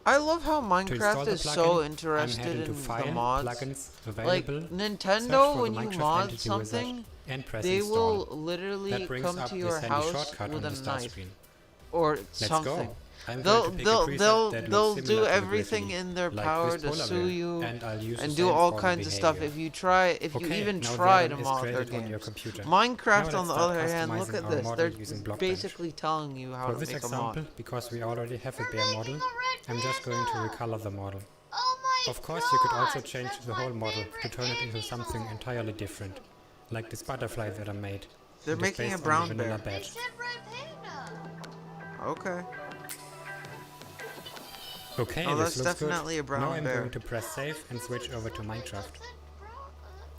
Speaker 1: I love how
Speaker 17: To install
Speaker 1: Minecraft
Speaker 17: the
Speaker 1: is
Speaker 17: plugin,
Speaker 1: so
Speaker 17: I'm
Speaker 1: interested
Speaker 17: heading
Speaker 1: in
Speaker 17: to File,
Speaker 1: the mods.
Speaker 17: Plugins,
Speaker 1: Like
Speaker 17: Available, search
Speaker 1: Nintendo,
Speaker 17: for
Speaker 1: when
Speaker 17: the
Speaker 1: you
Speaker 17: Minecraft
Speaker 1: mod
Speaker 17: Entity Wizard,
Speaker 1: something,
Speaker 17: and press
Speaker 1: they
Speaker 17: install.
Speaker 1: will literally
Speaker 17: That brings
Speaker 1: come
Speaker 17: up
Speaker 1: to
Speaker 17: this
Speaker 1: your
Speaker 17: handy
Speaker 1: house
Speaker 17: shortcut
Speaker 1: with
Speaker 17: on
Speaker 1: a
Speaker 17: the start
Speaker 1: knife
Speaker 17: screen.
Speaker 1: or
Speaker 17: Let's
Speaker 1: something.
Speaker 17: go. I'm
Speaker 1: They'll
Speaker 17: going to pick a
Speaker 1: they'll
Speaker 17: preset
Speaker 1: they'll
Speaker 17: that
Speaker 1: they'll
Speaker 17: looks
Speaker 1: do
Speaker 17: similar to the
Speaker 1: everything
Speaker 17: grizzly,
Speaker 1: in their
Speaker 17: like
Speaker 1: power
Speaker 17: this
Speaker 1: to
Speaker 17: polar
Speaker 1: sue
Speaker 17: bear,
Speaker 1: you
Speaker 17: and I'll use the
Speaker 1: and do
Speaker 17: same
Speaker 1: all
Speaker 17: for the
Speaker 1: kinds of stuff.
Speaker 17: behavior.
Speaker 1: If you
Speaker 17: Okay,
Speaker 1: even
Speaker 17: now the
Speaker 1: try
Speaker 17: add-on
Speaker 1: to
Speaker 17: is
Speaker 1: mod their
Speaker 17: created on your
Speaker 1: games.
Speaker 17: computer.
Speaker 1: Minecraft,
Speaker 17: Now
Speaker 1: on
Speaker 17: let's
Speaker 1: the
Speaker 17: start
Speaker 1: other hand, look
Speaker 17: customizing
Speaker 1: at
Speaker 17: our
Speaker 1: this.
Speaker 17: model
Speaker 1: They're
Speaker 17: using Blockbench.
Speaker 1: basically telling you how
Speaker 17: For
Speaker 1: to
Speaker 17: this
Speaker 1: make a
Speaker 17: example,
Speaker 1: mod.
Speaker 17: because we already have a bear model, I'm just going to recolor the model.
Speaker 12: Oh my
Speaker 17: Of course, you could also change the whole model to turn it into something entirely different, like this butterfly that I made.
Speaker 1: They're
Speaker 17: It is
Speaker 1: making
Speaker 17: based
Speaker 1: a
Speaker 17: on the
Speaker 1: brown
Speaker 17: vanilla
Speaker 1: bear.
Speaker 17: badge.
Speaker 1: Okay.
Speaker 17: Okay,
Speaker 1: Oh,
Speaker 17: this
Speaker 1: that's
Speaker 17: looks
Speaker 1: definitely
Speaker 17: good.
Speaker 1: a brown
Speaker 17: Now I'm
Speaker 1: bear.
Speaker 17: going to press save and switch over to Minecraft.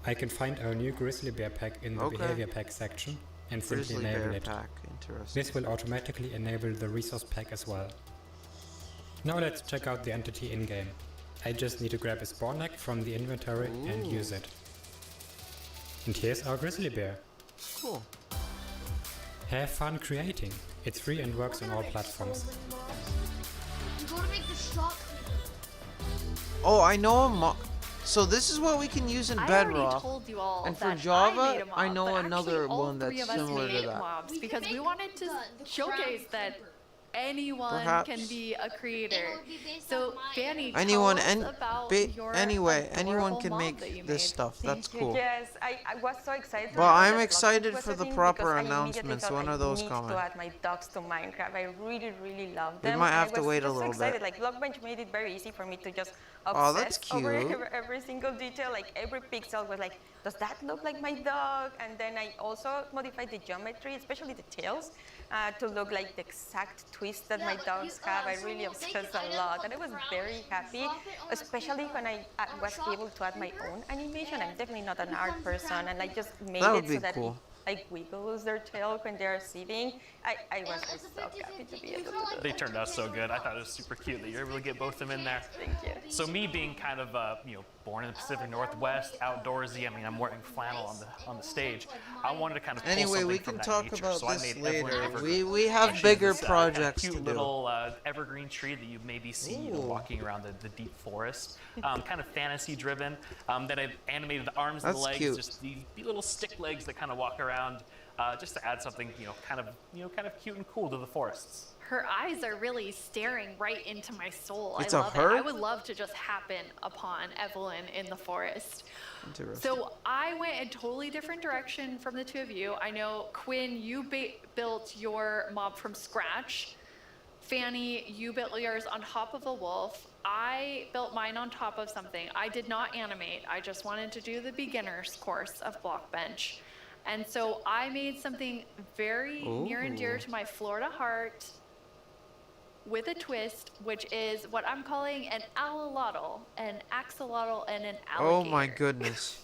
Speaker 17: I can find our new grizzly bear pack in the
Speaker 1: Okay.
Speaker 17: behavior pack section and simply
Speaker 1: Grizzly
Speaker 17: enable
Speaker 1: bear
Speaker 17: it.
Speaker 1: pack, interesting.
Speaker 17: This will automatically enable the resource pack as well. Now let's check out the entity in-game. I just need to grab a spawn egg from the inventory and use it. And here's our grizzly bear.
Speaker 1: Cool.
Speaker 17: Have fun creating. It's free and works on all platforms.
Speaker 12: You gotta make the shop.
Speaker 1: Oh, I know a mod. So this is what we can use in
Speaker 23: I already
Speaker 1: Bedrock.
Speaker 23: told you all
Speaker 1: And for
Speaker 23: that I made
Speaker 1: Java,
Speaker 23: a
Speaker 1: I
Speaker 23: mob,
Speaker 1: know
Speaker 23: but
Speaker 1: another
Speaker 23: actually all
Speaker 1: one that's
Speaker 23: three of us
Speaker 1: similar to
Speaker 23: made
Speaker 1: that.
Speaker 23: mobs because we wanted to showcase that anyone
Speaker 1: Perhaps.
Speaker 23: can be a creator. So Fanny,
Speaker 1: Anyone
Speaker 23: tell us
Speaker 1: and
Speaker 23: about your
Speaker 1: anyway, anyone
Speaker 23: adorable
Speaker 1: can
Speaker 23: mob
Speaker 1: make
Speaker 23: that you
Speaker 1: this
Speaker 23: made.
Speaker 1: stuff. That's cool.
Speaker 13: Yes, I was so excited.
Speaker 1: But I'm excited for the proper announcements. When are those
Speaker 13: I
Speaker 1: coming?
Speaker 13: need to add my dogs to Minecraft. I really love
Speaker 1: We
Speaker 13: them.
Speaker 1: might
Speaker 13: and
Speaker 1: have
Speaker 13: I
Speaker 1: to
Speaker 13: was
Speaker 1: wait a
Speaker 13: just so
Speaker 1: little
Speaker 13: excited.
Speaker 1: bit.
Speaker 13: Like Blockbench made it very easy for me to just
Speaker 1: Oh, that's
Speaker 13: obsess over
Speaker 1: cute.
Speaker 13: every single detail. Like every pixel was like, does that look like my dog? And then I also modified the geometry, especially the tails, to look like the exact twist that my dogs have. I really obsessed a lot, and I was very happy, especially when I was able to add my own animation. I'm definitely not an art person, and I just made
Speaker 1: That would
Speaker 13: it
Speaker 1: be
Speaker 13: so that
Speaker 1: cool.
Speaker 13: it like wiggles their tail when they're sitting. I was just so happy to be able to do that.
Speaker 14: They turned out so good. I thought it was super cute that you're able to get both of them in there.
Speaker 13: Thank you.
Speaker 14: So me being kind of born in the Pacific Northwest, outdoorsy. I mean, I'm wearing flannel on the stage. I wanted to kind of pull
Speaker 1: Anyway,
Speaker 14: something
Speaker 1: we
Speaker 14: from
Speaker 1: can
Speaker 14: that
Speaker 1: talk
Speaker 14: nature.
Speaker 1: about
Speaker 14: So I
Speaker 1: this
Speaker 14: made Evelyn
Speaker 1: later.
Speaker 14: Evergreen.
Speaker 1: We have
Speaker 14: She's
Speaker 1: bigger
Speaker 14: this,
Speaker 1: projects
Speaker 14: cute
Speaker 1: to do.
Speaker 14: little evergreen tree that you maybe see walking around the deep forest. Kind of fantasy driven. Then I've animated the arms and the
Speaker 1: That's
Speaker 14: legs,
Speaker 1: cute.
Speaker 14: just these little stick legs that kind of walk around. Just to add something, kind of cute and cool to the forests.
Speaker 23: Her eyes are really staring right into my soul.
Speaker 1: It's
Speaker 23: I
Speaker 1: a
Speaker 23: love
Speaker 1: her?
Speaker 23: it. I would love to just happen upon Evelyn in the forest.
Speaker 1: Interesting.
Speaker 23: So I went a totally different direction from the two of you. I know, Quinn, you built your mob from scratch. Fanny, you built yours on top of a wolf. I built mine on top of something. I did not animate. I just wanted to do the beginner's course of Blockbench. And so I made something very near and dear
Speaker 1: Ooh.
Speaker 23: to my Florida heart with a twist, which is what I'm calling an axolotl, and an alligator.
Speaker 1: Oh my goodness.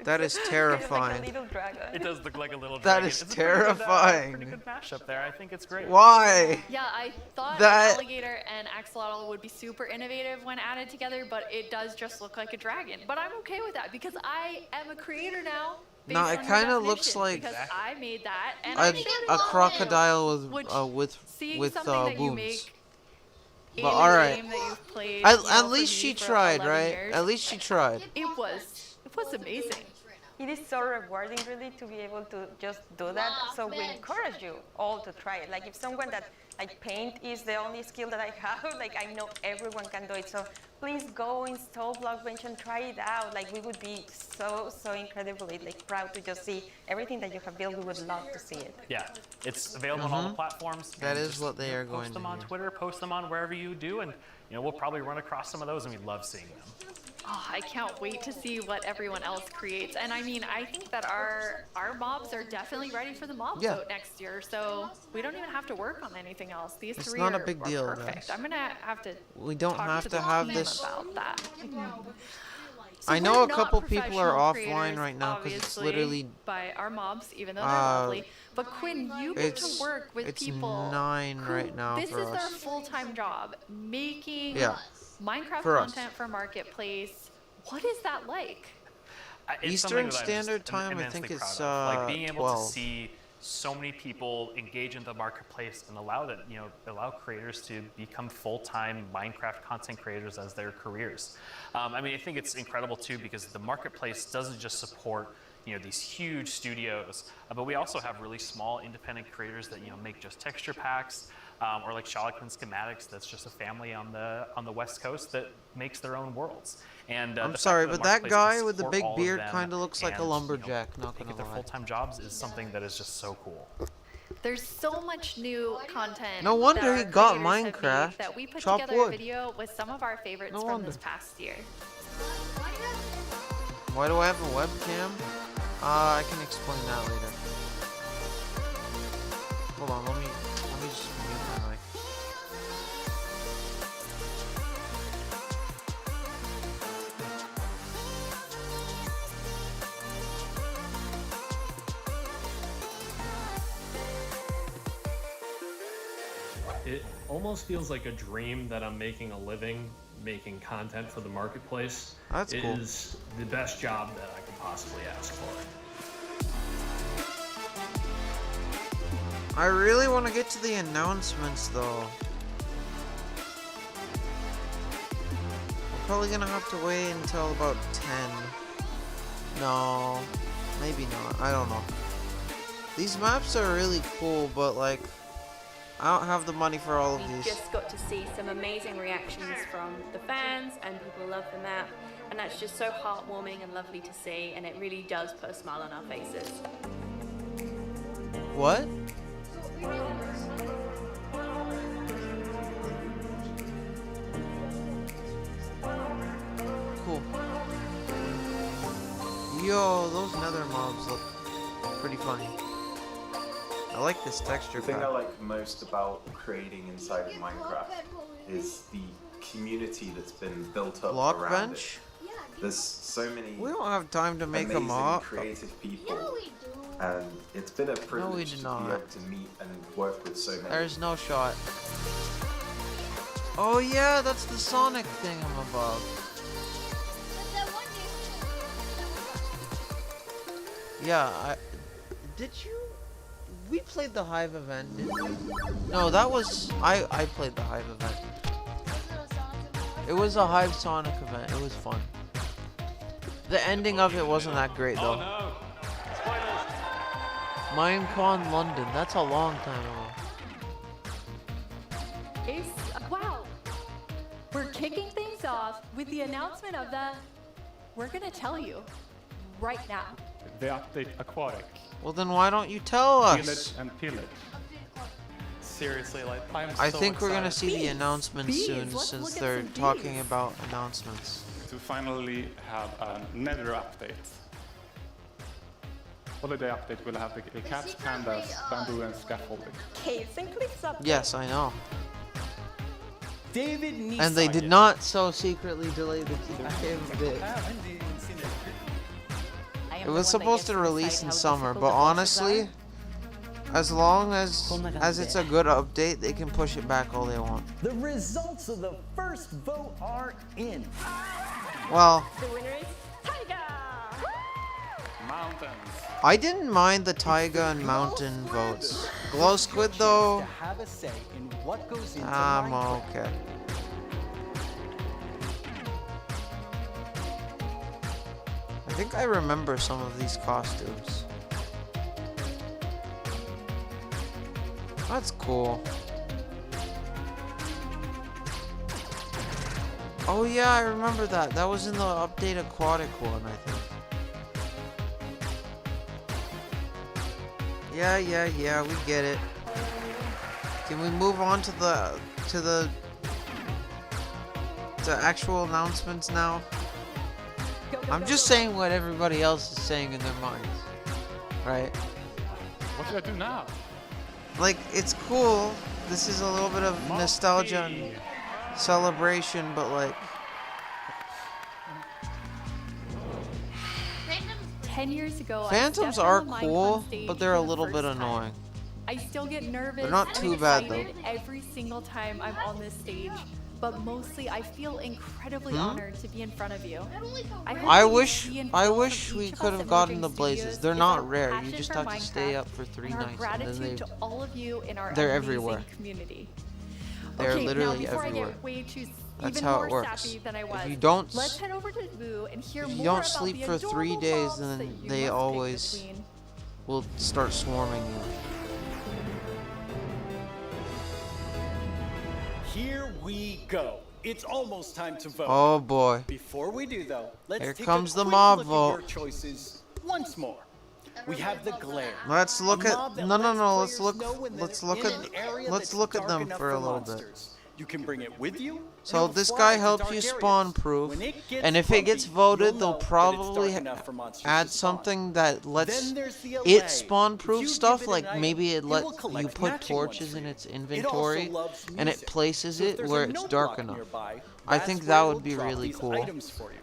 Speaker 1: That is terrifying.
Speaker 14: It does look like a little
Speaker 1: That
Speaker 14: dragon.
Speaker 1: is
Speaker 14: It's a
Speaker 1: terrifying.
Speaker 14: pretty good mashup there. I think it's great.
Speaker 1: Why?
Speaker 23: Yeah, I thought
Speaker 1: That-
Speaker 23: an alligator and axolotl would be super innovative when added together, but it does just look like a dragon. But I'm okay with that because I am a creator now. based
Speaker 1: No, it
Speaker 23: on your
Speaker 1: kinda looks
Speaker 23: definition,
Speaker 1: like
Speaker 23: because I made that and
Speaker 1: A,
Speaker 23: I showed it
Speaker 1: a
Speaker 23: off.
Speaker 1: crocodile
Speaker 23: Which,
Speaker 1: with
Speaker 23: seeing something that you
Speaker 1: booms.
Speaker 23: make
Speaker 1: But
Speaker 23: in a
Speaker 1: alright.
Speaker 23: game that you've played,
Speaker 1: At
Speaker 23: you know, for
Speaker 1: least
Speaker 23: me
Speaker 1: she
Speaker 23: for
Speaker 1: tried,
Speaker 23: 11
Speaker 1: right?
Speaker 23: years,
Speaker 1: At least she tried.
Speaker 23: It was amazing.
Speaker 13: it is so rewarding really to be able to just do that. So we encourage you all to try it. Like if someone that like paint is the only skill that I have, like I know everyone can do it. So please go install Blockbench and try it out. Like we would be so incredibly like proud to just see everything that you have built. We would love to see it.
Speaker 14: Yeah, it's available on all the platforms.
Speaker 1: That
Speaker 14: and
Speaker 1: is what they are going
Speaker 14: post
Speaker 1: to
Speaker 14: them on
Speaker 1: do.
Speaker 14: Twitter, post them on wherever you do, and we'll probably run across some of those, and we love seeing them.
Speaker 23: Oh, I can't wait to see what everyone else creates. And I mean, I think that our mobs are definitely ready for the mob vote next year. So we don't even have to work on anything else. These
Speaker 1: It's
Speaker 23: three
Speaker 1: not a
Speaker 23: are,
Speaker 1: big
Speaker 23: are
Speaker 1: deal,
Speaker 23: perfect.
Speaker 1: guys.
Speaker 23: I'm gonna have to.
Speaker 1: We don't
Speaker 23: talk
Speaker 1: have
Speaker 23: to
Speaker 1: to
Speaker 23: the
Speaker 1: have
Speaker 23: team
Speaker 1: this.
Speaker 23: about that.
Speaker 1: I
Speaker 23: So
Speaker 1: know
Speaker 23: we're
Speaker 1: a couple
Speaker 23: not
Speaker 1: people are
Speaker 23: professional
Speaker 1: offline
Speaker 23: creators,
Speaker 1: right now because it's
Speaker 23: obviously,
Speaker 1: literally
Speaker 23: by our mobs, even though they're lovely. But Quinn, you get to
Speaker 1: it's
Speaker 23: work with
Speaker 1: it's
Speaker 23: people
Speaker 1: 9
Speaker 23: who
Speaker 1: right now
Speaker 23: this
Speaker 1: for
Speaker 23: is their
Speaker 1: us.
Speaker 23: full-time job, making
Speaker 1: Yeah.
Speaker 23: Minecraft
Speaker 1: For us.
Speaker 23: content for Marketplace. What is that like?
Speaker 14: It's
Speaker 1: Eastern
Speaker 14: something that I'm just
Speaker 1: Standard Time, I
Speaker 14: immensely
Speaker 1: think it's
Speaker 14: proud of. Like being able
Speaker 1: 12.
Speaker 14: to see so many people engage in the marketplace and allow creators to become full-time Minecraft content creators as their careers. I mean, I think it's incredible too because the marketplace doesn't just support these huge studios, but we also have really small independent creators that make just texture packs, or like Shalakman Schematics. That's just a family on the West Coast that makes their own worlds. And
Speaker 1: I'm
Speaker 14: the fact
Speaker 1: sorry,
Speaker 14: that the
Speaker 1: but that
Speaker 14: marketplace
Speaker 1: guy
Speaker 14: can
Speaker 1: with the
Speaker 14: support
Speaker 1: big
Speaker 14: all of
Speaker 1: beard
Speaker 14: them
Speaker 1: kind of looks like a
Speaker 14: and,
Speaker 1: lumberjack, not
Speaker 14: make
Speaker 1: gonna
Speaker 14: it their
Speaker 1: lie.
Speaker 14: full-time jobs is something that is just so cool.
Speaker 23: There's so much new content.
Speaker 1: No wonder
Speaker 23: that
Speaker 1: he
Speaker 23: our
Speaker 1: got
Speaker 23: creators have
Speaker 1: Minecraft.
Speaker 23: made that we put
Speaker 1: Chop
Speaker 23: together a
Speaker 1: wood.
Speaker 23: video with some of our favorites
Speaker 1: No
Speaker 23: from
Speaker 1: wonder.
Speaker 23: this past year.
Speaker 1: Why do I have a webcam? I can explain that later. Hold on, let me just mute my mic.
Speaker 10: It almost feels like a dream that I'm making a living making content for the marketplace.
Speaker 1: That's
Speaker 10: It
Speaker 1: cool.
Speaker 10: is the best job that I could possibly ask for.
Speaker 1: I really want to get to the announcements though. We're probably gonna have to wait until about 10. No, maybe not. I don't know. These maps are really cool, but like, I don't have the money for all of
Speaker 19: We
Speaker 1: these.
Speaker 19: just got to see some amazing reactions from the fans, and people love the map, and that's just so heartwarming and lovely to see, and it really does put a smile on our faces.
Speaker 1: What? Cool. Yo, those nether mobs look pretty funny. I like this texture
Speaker 20: The thing
Speaker 1: pack.
Speaker 20: I like most about creating inside of Minecraft is the community that's been built up
Speaker 1: Block
Speaker 20: around
Speaker 1: bench?
Speaker 20: it. There's so many
Speaker 1: We don't have time to make a
Speaker 20: amazing,
Speaker 1: mob.
Speaker 20: creative people, and it's been a privilege
Speaker 1: do
Speaker 20: to
Speaker 1: not.
Speaker 20: be able to meet and work with so many.
Speaker 1: There's no shot. Oh yeah, that's the Sonic thing I'm above. Yeah, did you? We played the Hive event, didn't we? No, that was I played the Hive event. It was a Hive Sonic event. It was fun. The ending of it wasn't that great though.
Speaker 3: Oh no! Spoilers!
Speaker 1: Minecon London. That's a long time ago.
Speaker 23: Wow! We're kicking things off with the announcement of the. We're gonna tell you right now.
Speaker 2: The update Aquatic.
Speaker 1: Well, then why don't you tell us?
Speaker 2: Pillage and Pillage.
Speaker 24: Seriously, like, I'm
Speaker 1: I
Speaker 24: so
Speaker 1: think we're gonna
Speaker 24: excited.
Speaker 1: see the announcements
Speaker 24: Bees.
Speaker 1: soon,
Speaker 24: Let's
Speaker 1: since
Speaker 24: look at
Speaker 1: they're
Speaker 24: some
Speaker 1: talking
Speaker 24: bees.
Speaker 1: about announcements.
Speaker 2: To finally have a Nether update. Holiday update will have the cats, pandas, bamboo, and scaffolding.
Speaker 19: Caves and cliffs up.
Speaker 1: Yes, I know.
Speaker 11: David
Speaker 1: And they did not so secretly delay the cave bit. It was supposed to release in summer, but honestly, as long as it's a good update, they can push it back all they want.
Speaker 11: The results of the first vote are in.
Speaker 1: Well,
Speaker 19: The winner is Tiger!
Speaker 2: Mountains.
Speaker 1: I didn't mind the Taiga and Mountain votes. Glow Squid though,
Speaker 11: To have a say in what goes into
Speaker 1: I'm
Speaker 11: Minecraft.
Speaker 1: okay. I think I remember some of these costumes. That's cool. Oh yeah, I remember that. That was in the update aquatic one, I think. Yeah, we get it. Can we move on to the actual announcements now? I'm just saying what everybody else is saying in their minds. Right?
Speaker 2: What should I do now?
Speaker 1: Like, it's cool. This is a little bit of nostalgia and celebration, but like...
Speaker 23: 10 years ago,
Speaker 1: Phantoms are cool, but they're a little bit annoying.
Speaker 23: I still get nervous.
Speaker 1: They're not
Speaker 23: and
Speaker 1: too bad,
Speaker 23: excited every single time I'm on this stage, but mostly I feel incredibly honored to be in front of you.
Speaker 1: I wish we could have gotten the blazes. They're not rare. You just have to stay up for 3 nights, and
Speaker 23: Gratitude
Speaker 1: then
Speaker 23: to all of you in our
Speaker 1: they're
Speaker 23: amazing
Speaker 1: everywhere.
Speaker 23: Community.
Speaker 1: They're
Speaker 23: Okay,
Speaker 1: literally
Speaker 23: now before
Speaker 1: everywhere.
Speaker 23: I get way too
Speaker 1: That's
Speaker 23: even
Speaker 1: how
Speaker 23: more
Speaker 1: it works.
Speaker 23: sappy than I was,
Speaker 1: If you don't,
Speaker 23: let's head over to Boo and hear
Speaker 1: if you
Speaker 23: more
Speaker 1: don't
Speaker 23: about
Speaker 1: sleep
Speaker 23: the
Speaker 1: for 3
Speaker 23: adorable
Speaker 1: days,
Speaker 23: mobs
Speaker 1: then
Speaker 23: that you
Speaker 1: they
Speaker 23: must pick
Speaker 1: always
Speaker 23: between.
Speaker 1: will start swarming you.
Speaker 11: Here we go. It's almost time to vote.
Speaker 1: Oh boy.
Speaker 11: Before we do though, let's
Speaker 1: Here
Speaker 11: take
Speaker 1: comes
Speaker 11: a
Speaker 1: the
Speaker 11: quick
Speaker 1: mob
Speaker 11: look
Speaker 1: vote.
Speaker 11: at your choices once more. We have the glare.
Speaker 1: Let's look at
Speaker 11: mob that
Speaker 1: no.
Speaker 11: lets
Speaker 1: Let's
Speaker 11: players
Speaker 1: look.
Speaker 11: know when
Speaker 1: Let's
Speaker 11: they're
Speaker 1: look
Speaker 11: in
Speaker 1: at.
Speaker 11: an area
Speaker 1: Let's
Speaker 11: that's
Speaker 1: look at
Speaker 11: dark
Speaker 1: them
Speaker 11: enough
Speaker 1: for a little
Speaker 11: monsters.
Speaker 1: bit.
Speaker 11: You can bring it with you.
Speaker 1: So
Speaker 11: and
Speaker 1: this
Speaker 11: fly
Speaker 1: guy
Speaker 11: to
Speaker 1: helps
Speaker 11: dark
Speaker 1: you
Speaker 11: areas.
Speaker 1: spawn proof,
Speaker 11: When it gets
Speaker 1: and if it gets
Speaker 11: bumpy,
Speaker 1: voted,
Speaker 11: you'll
Speaker 1: they'll
Speaker 11: know that it's
Speaker 1: probably
Speaker 11: dark enough for monsters
Speaker 1: add
Speaker 11: to spawn.
Speaker 1: something that lets
Speaker 11: Then there's the
Speaker 1: it
Speaker 11: allay.
Speaker 1: spawn
Speaker 11: If
Speaker 1: proof
Speaker 11: you
Speaker 1: stuff.
Speaker 11: give it
Speaker 1: Like
Speaker 11: an item,
Speaker 1: maybe
Speaker 11: it will
Speaker 1: you
Speaker 11: collect
Speaker 1: put
Speaker 11: matching ones
Speaker 1: torches
Speaker 11: for
Speaker 1: in
Speaker 11: you.
Speaker 1: its
Speaker 11: It also
Speaker 1: inventory,
Speaker 11: loves
Speaker 1: and it
Speaker 11: music.
Speaker 1: places
Speaker 11: So if
Speaker 1: it
Speaker 11: there's
Speaker 1: where
Speaker 11: a
Speaker 1: it's
Speaker 11: note
Speaker 1: dark
Speaker 11: block
Speaker 1: enough.
Speaker 11: nearby,
Speaker 1: I
Speaker 11: that's
Speaker 1: think
Speaker 11: where
Speaker 1: that
Speaker 11: it'll
Speaker 1: would be
Speaker 11: drop
Speaker 1: really
Speaker 11: these
Speaker 1: cool.
Speaker 11: items for you.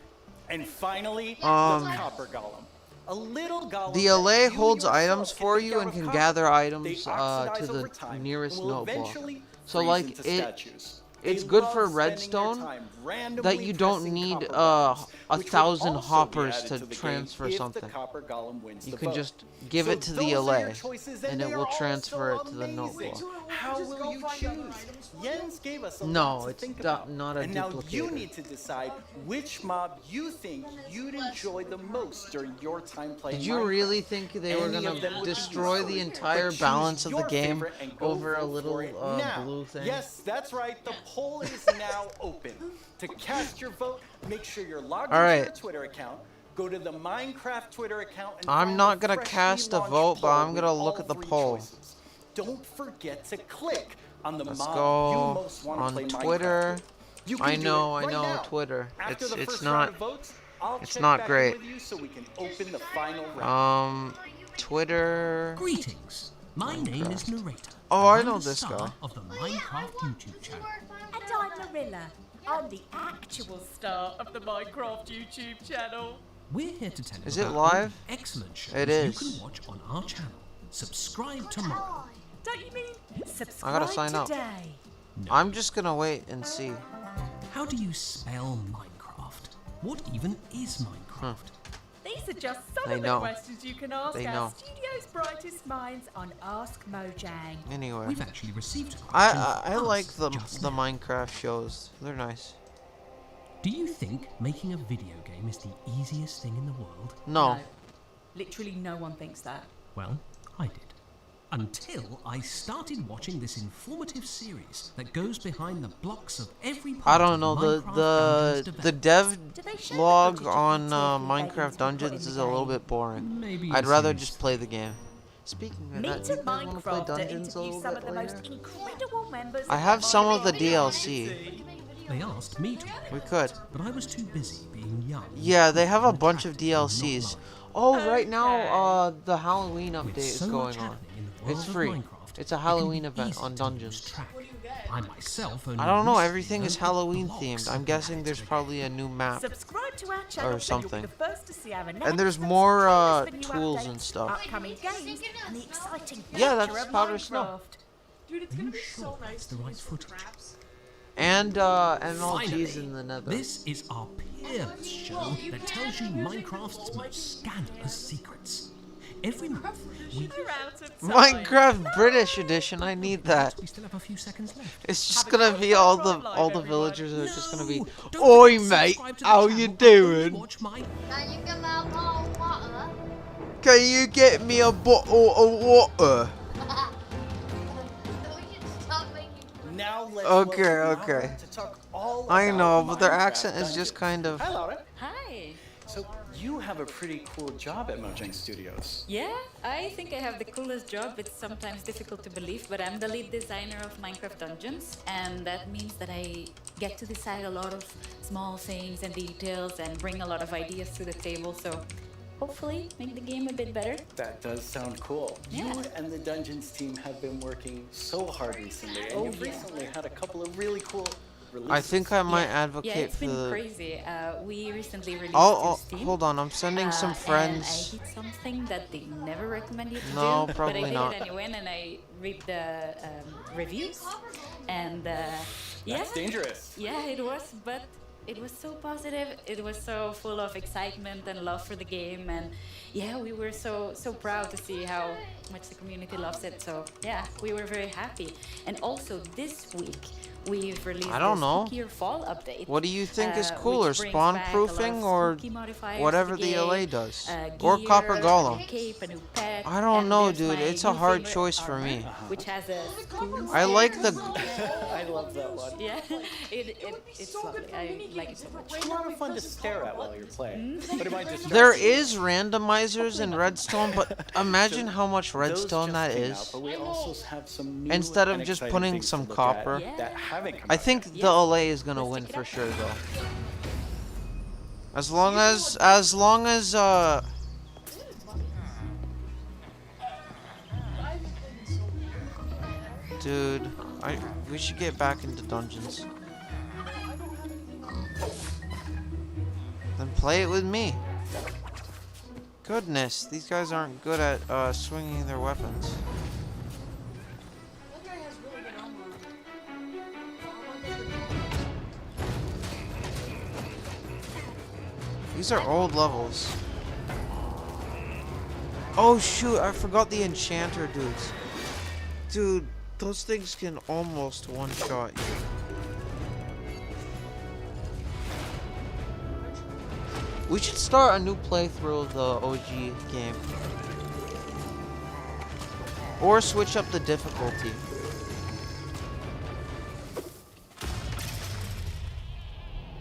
Speaker 11: And finally, the copper golem. A little golem
Speaker 1: The
Speaker 11: that
Speaker 1: allay
Speaker 11: you
Speaker 1: holds
Speaker 11: yourself
Speaker 1: items for
Speaker 11: make
Speaker 1: you
Speaker 11: out
Speaker 1: and
Speaker 11: of
Speaker 1: can
Speaker 11: copper.
Speaker 1: gather
Speaker 11: They
Speaker 1: items
Speaker 11: oxidize
Speaker 1: to
Speaker 11: over
Speaker 1: the
Speaker 11: time
Speaker 1: nearest
Speaker 11: and will
Speaker 1: note block.
Speaker 11: eventually
Speaker 1: So
Speaker 11: freeze
Speaker 1: like
Speaker 11: into
Speaker 1: it,
Speaker 11: statues.
Speaker 1: it's
Speaker 11: They
Speaker 1: good
Speaker 11: love
Speaker 1: for
Speaker 11: spending their
Speaker 1: redstone
Speaker 11: time
Speaker 1: that
Speaker 11: randomly
Speaker 1: you don't
Speaker 11: pressing
Speaker 1: need
Speaker 11: copper buttons, which would
Speaker 1: 1,000
Speaker 11: also be
Speaker 1: hoppers
Speaker 11: added
Speaker 1: to
Speaker 11: the game
Speaker 1: transfer
Speaker 11: if
Speaker 1: something.
Speaker 11: The copper golem wins
Speaker 1: You
Speaker 11: the
Speaker 1: can
Speaker 11: vote.
Speaker 1: just give
Speaker 11: So
Speaker 1: it to the
Speaker 11: those are
Speaker 1: allay,
Speaker 11: your choices,
Speaker 1: and
Speaker 11: they
Speaker 1: it
Speaker 11: are
Speaker 1: will
Speaker 11: all
Speaker 1: transfer
Speaker 11: so
Speaker 1: it to the note
Speaker 11: amazing.
Speaker 1: block.
Speaker 11: How will you choose? Jens gave us a
Speaker 1: No,
Speaker 11: lot to
Speaker 1: it's
Speaker 11: think
Speaker 1: not-
Speaker 11: about.
Speaker 1: not a
Speaker 11: and now you
Speaker 1: duplicator.
Speaker 11: need to decide which mob you think you'd enjoy the most during your time playing
Speaker 1: Did you
Speaker 11: Minecraft.
Speaker 1: really think they were
Speaker 11: Any of
Speaker 1: gonna
Speaker 11: them would be
Speaker 1: destroy
Speaker 11: useful,
Speaker 1: the
Speaker 11: but
Speaker 1: entire
Speaker 11: choose
Speaker 1: balance of the
Speaker 11: your
Speaker 1: game
Speaker 11: favorite and go
Speaker 1: over a
Speaker 11: vote
Speaker 1: little
Speaker 11: for it now.
Speaker 1: blue thing?
Speaker 11: Yes, that's right. The poll is now open. To cast your vote, make sure you're logged
Speaker 1: All
Speaker 11: into
Speaker 1: right.
Speaker 11: your Twitter account. Go to the Minecraft Twitter account and
Speaker 1: I'm
Speaker 11: find
Speaker 1: not
Speaker 11: the
Speaker 1: gonna
Speaker 11: freshly
Speaker 1: cast a
Speaker 11: launched
Speaker 1: vote, but
Speaker 11: poll
Speaker 1: I'm
Speaker 11: with
Speaker 1: gonna
Speaker 11: all
Speaker 1: look at the
Speaker 11: 3
Speaker 1: poll.
Speaker 11: choices. Don't forget to click on the
Speaker 1: Let's
Speaker 11: mob
Speaker 1: go
Speaker 11: you most want to play
Speaker 1: on
Speaker 11: Minecraft
Speaker 1: Twitter.
Speaker 11: with. You can
Speaker 1: I
Speaker 11: do
Speaker 1: know,
Speaker 11: it right now.
Speaker 1: Twitter.
Speaker 11: After the
Speaker 1: It's
Speaker 11: first
Speaker 1: not.
Speaker 11: round of votes, I'll
Speaker 1: It's
Speaker 11: check
Speaker 1: not
Speaker 11: back
Speaker 1: great.
Speaker 11: in with you so we can open the final round.
Speaker 1: Twitter.
Speaker 5: Greetings. My name is Narrator.
Speaker 1: Oh, I
Speaker 5: I'm
Speaker 1: know
Speaker 5: the
Speaker 1: this
Speaker 5: star
Speaker 1: guy.
Speaker 5: of the Minecraft YouTube channel.
Speaker 6: And I'm Marilla. I'm the actual star of the Minecraft YouTube channel.
Speaker 5: We're here to tell you
Speaker 1: Is it
Speaker 5: about all the
Speaker 1: live?
Speaker 5: excellent shows
Speaker 1: It
Speaker 5: you
Speaker 1: is.
Speaker 5: can watch on our channel. Subscribe tomorrow.
Speaker 6: Don't you mean
Speaker 1: I
Speaker 6: subscribe
Speaker 1: gotta sign up.
Speaker 6: today?
Speaker 1: I'm just gonna wait and see.
Speaker 5: How do you spell Minecraft? What even is Minecraft?
Speaker 6: These are just some
Speaker 1: They
Speaker 6: of the
Speaker 1: know.
Speaker 6: questions you can ask
Speaker 1: They
Speaker 6: our
Speaker 1: know.
Speaker 6: studio's brightest minds on Ask Mojang.
Speaker 1: Anyway,
Speaker 5: We've actually received a question
Speaker 1: I
Speaker 5: from
Speaker 1: like
Speaker 5: us
Speaker 1: the
Speaker 5: just
Speaker 1: the
Speaker 5: now.
Speaker 1: Minecraft shows. They're nice.
Speaker 5: Do you think making a video game is the easiest thing in the world?
Speaker 1: No.
Speaker 6: Literally no one thinks that.
Speaker 5: Well, I did. Until I started watching this informative series that goes behind the blocks of every part
Speaker 1: I don't
Speaker 5: of
Speaker 1: know
Speaker 5: Minecraft
Speaker 1: the
Speaker 5: Dungeons
Speaker 1: dev
Speaker 6: Do they show the
Speaker 1: log
Speaker 6: footage of
Speaker 1: on
Speaker 6: the TFU
Speaker 1: Minecraft
Speaker 6: leggings we put
Speaker 1: Dungeons
Speaker 6: in
Speaker 1: is
Speaker 6: the
Speaker 1: a little
Speaker 6: game?
Speaker 1: bit boring.
Speaker 5: Maybe
Speaker 1: I'd
Speaker 5: a
Speaker 1: rather
Speaker 5: series.
Speaker 1: just play the game. Speaking of
Speaker 6: Meet
Speaker 1: that, do
Speaker 6: a
Speaker 1: you guys want to play
Speaker 6: Minecrafter
Speaker 1: Dungeons a
Speaker 6: interview
Speaker 1: little
Speaker 6: some
Speaker 1: bit
Speaker 6: of the
Speaker 1: later?
Speaker 6: most incredible members
Speaker 1: I have some of the
Speaker 6: community.
Speaker 1: DLC.
Speaker 5: They asked me to,
Speaker 1: We could.
Speaker 5: but I was too busy being young.
Speaker 1: Yeah, they have a
Speaker 5: and
Speaker 1: bunch of
Speaker 5: attractive and not
Speaker 1: DLCs.
Speaker 5: live.
Speaker 1: Oh, right now, the Halloween
Speaker 5: With
Speaker 1: update is
Speaker 5: so
Speaker 1: going
Speaker 5: much
Speaker 1: on.
Speaker 5: happening in the world
Speaker 1: It's
Speaker 5: of
Speaker 1: free.
Speaker 5: Minecraft,
Speaker 1: It's a
Speaker 5: it can
Speaker 1: Halloween
Speaker 5: be
Speaker 1: event
Speaker 5: easy
Speaker 1: on
Speaker 5: to lose
Speaker 1: Dungeons.
Speaker 5: track. I myself only
Speaker 1: I don't know,
Speaker 5: recently
Speaker 1: everything is
Speaker 5: learned the
Speaker 1: Halloween
Speaker 5: blocks
Speaker 1: themed. I'm
Speaker 5: and
Speaker 1: guessing
Speaker 5: added
Speaker 1: there's
Speaker 5: to the
Speaker 1: probably a new map.
Speaker 6: Subscribe to our channel
Speaker 1: Or
Speaker 6: so you'll
Speaker 1: something.
Speaker 6: be the first to see our
Speaker 1: And there's
Speaker 6: announcements,
Speaker 1: more
Speaker 6: trailers for new
Speaker 1: tools and
Speaker 6: updates,
Speaker 1: stuff.
Speaker 6: upcoming games, and the exciting
Speaker 1: Yeah,
Speaker 6: future
Speaker 1: that's
Speaker 6: of
Speaker 1: powder snow.
Speaker 6: Minecraft.
Speaker 12: Dude, it's
Speaker 5: Are
Speaker 12: gonna
Speaker 5: you
Speaker 12: be
Speaker 5: sure
Speaker 12: so
Speaker 5: that's
Speaker 12: nice
Speaker 5: the
Speaker 12: to
Speaker 5: right
Speaker 12: use some
Speaker 5: footage?
Speaker 12: traps.
Speaker 1: And MLG's
Speaker 5: Finally,
Speaker 1: in the nether.
Speaker 5: this is our peerless show that tells you Minecraft's most scandalous secrets. Every month, we...
Speaker 1: Minecraft British edition. I need that.
Speaker 5: We still have a few seconds left.
Speaker 1: It's just gonna be all the villagers are just gonna be. Oi, mate. How you doing? Can you get me a bottle of water?
Speaker 11: Now let's
Speaker 1: Okay.
Speaker 11: to talk all
Speaker 1: I
Speaker 11: about
Speaker 1: know, but their
Speaker 11: Minecraft
Speaker 1: accent is
Speaker 11: dungeons.
Speaker 1: just kind of.
Speaker 11: Hi, Laura.
Speaker 4: Hi.
Speaker 11: So you have a pretty cool job at Mojang Studios.
Speaker 4: Yeah, I think I have the coolest job. It's sometimes difficult to believe, but I'm the lead designer of Minecraft Dungeons, and that means that I get to decide a lot of small things and details and bring a lot of ideas to the table, so hopefully make the game a bit better.
Speaker 11: That does sound cool.
Speaker 4: Yeah.
Speaker 11: You and the Dungeons team have been working so hard recently, and you've recently had a couple of really cool releases.
Speaker 1: I think I might advocate
Speaker 4: yeah, it's
Speaker 1: for
Speaker 4: been
Speaker 1: the.
Speaker 4: crazy. We recently released Steam.
Speaker 1: Hold on. I'm sending some friends.
Speaker 4: And I did something that they never recommend you to
Speaker 1: No,
Speaker 4: do,
Speaker 1: probably
Speaker 4: but I did
Speaker 1: not.
Speaker 4: it anyway, and I read the reviews, and yeah,
Speaker 11: That's dangerous.
Speaker 4: Yeah, it was, but it was so positive. It was so full of excitement and love for the game, and yeah, we were so proud to see how much the community loves it. So yeah, we were very happy. And also this week we've released
Speaker 1: I don't know.
Speaker 4: Spookier Fall update.
Speaker 1: What do you think is
Speaker 4: which
Speaker 1: cooler,
Speaker 4: brings
Speaker 1: spawn
Speaker 4: back a lot of
Speaker 1: proofing or
Speaker 4: spooky modifiers
Speaker 1: whatever
Speaker 4: to
Speaker 1: the
Speaker 4: game,
Speaker 1: LA does,
Speaker 4: gear,
Speaker 1: or Copper
Speaker 4: a
Speaker 1: Golem?
Speaker 4: new cape, a new pet,
Speaker 1: I don't
Speaker 4: and
Speaker 1: know,
Speaker 4: there's
Speaker 1: dude.
Speaker 4: my
Speaker 1: It's a
Speaker 4: new
Speaker 1: hard
Speaker 4: favorite
Speaker 1: choice for
Speaker 4: armor,
Speaker 1: me.
Speaker 4: which has a spoon
Speaker 1: I like
Speaker 4: stand.
Speaker 1: the.
Speaker 11: I love that one.
Speaker 4: Yeah, it's lovely. I like it so much.
Speaker 11: It's a lot of fun to stare at while you're playing. But it might distract
Speaker 1: There
Speaker 11: you.
Speaker 1: is randomizers in Redstone, but imagine how much redstone that is.
Speaker 11: But we also have some new
Speaker 1: Instead of
Speaker 11: and
Speaker 1: just
Speaker 11: exciting
Speaker 1: putting
Speaker 11: things
Speaker 1: some
Speaker 11: to look at
Speaker 1: copper.
Speaker 11: that haven't come
Speaker 1: I
Speaker 11: out
Speaker 1: think
Speaker 11: yet.
Speaker 1: the LA is gonna win for sure, though. As long as dude, we should get back into dungeons. Then play it with me. Goodness, these guys aren't good at swinging their weapons.
Speaker 12: That guy has really good armor.
Speaker 1: These are old levels. Oh shoot, I forgot the enchanter dudes. Dude, those things can almost one-shot you. We should start a new playthrough of the OG game. Or switch up the difficulty.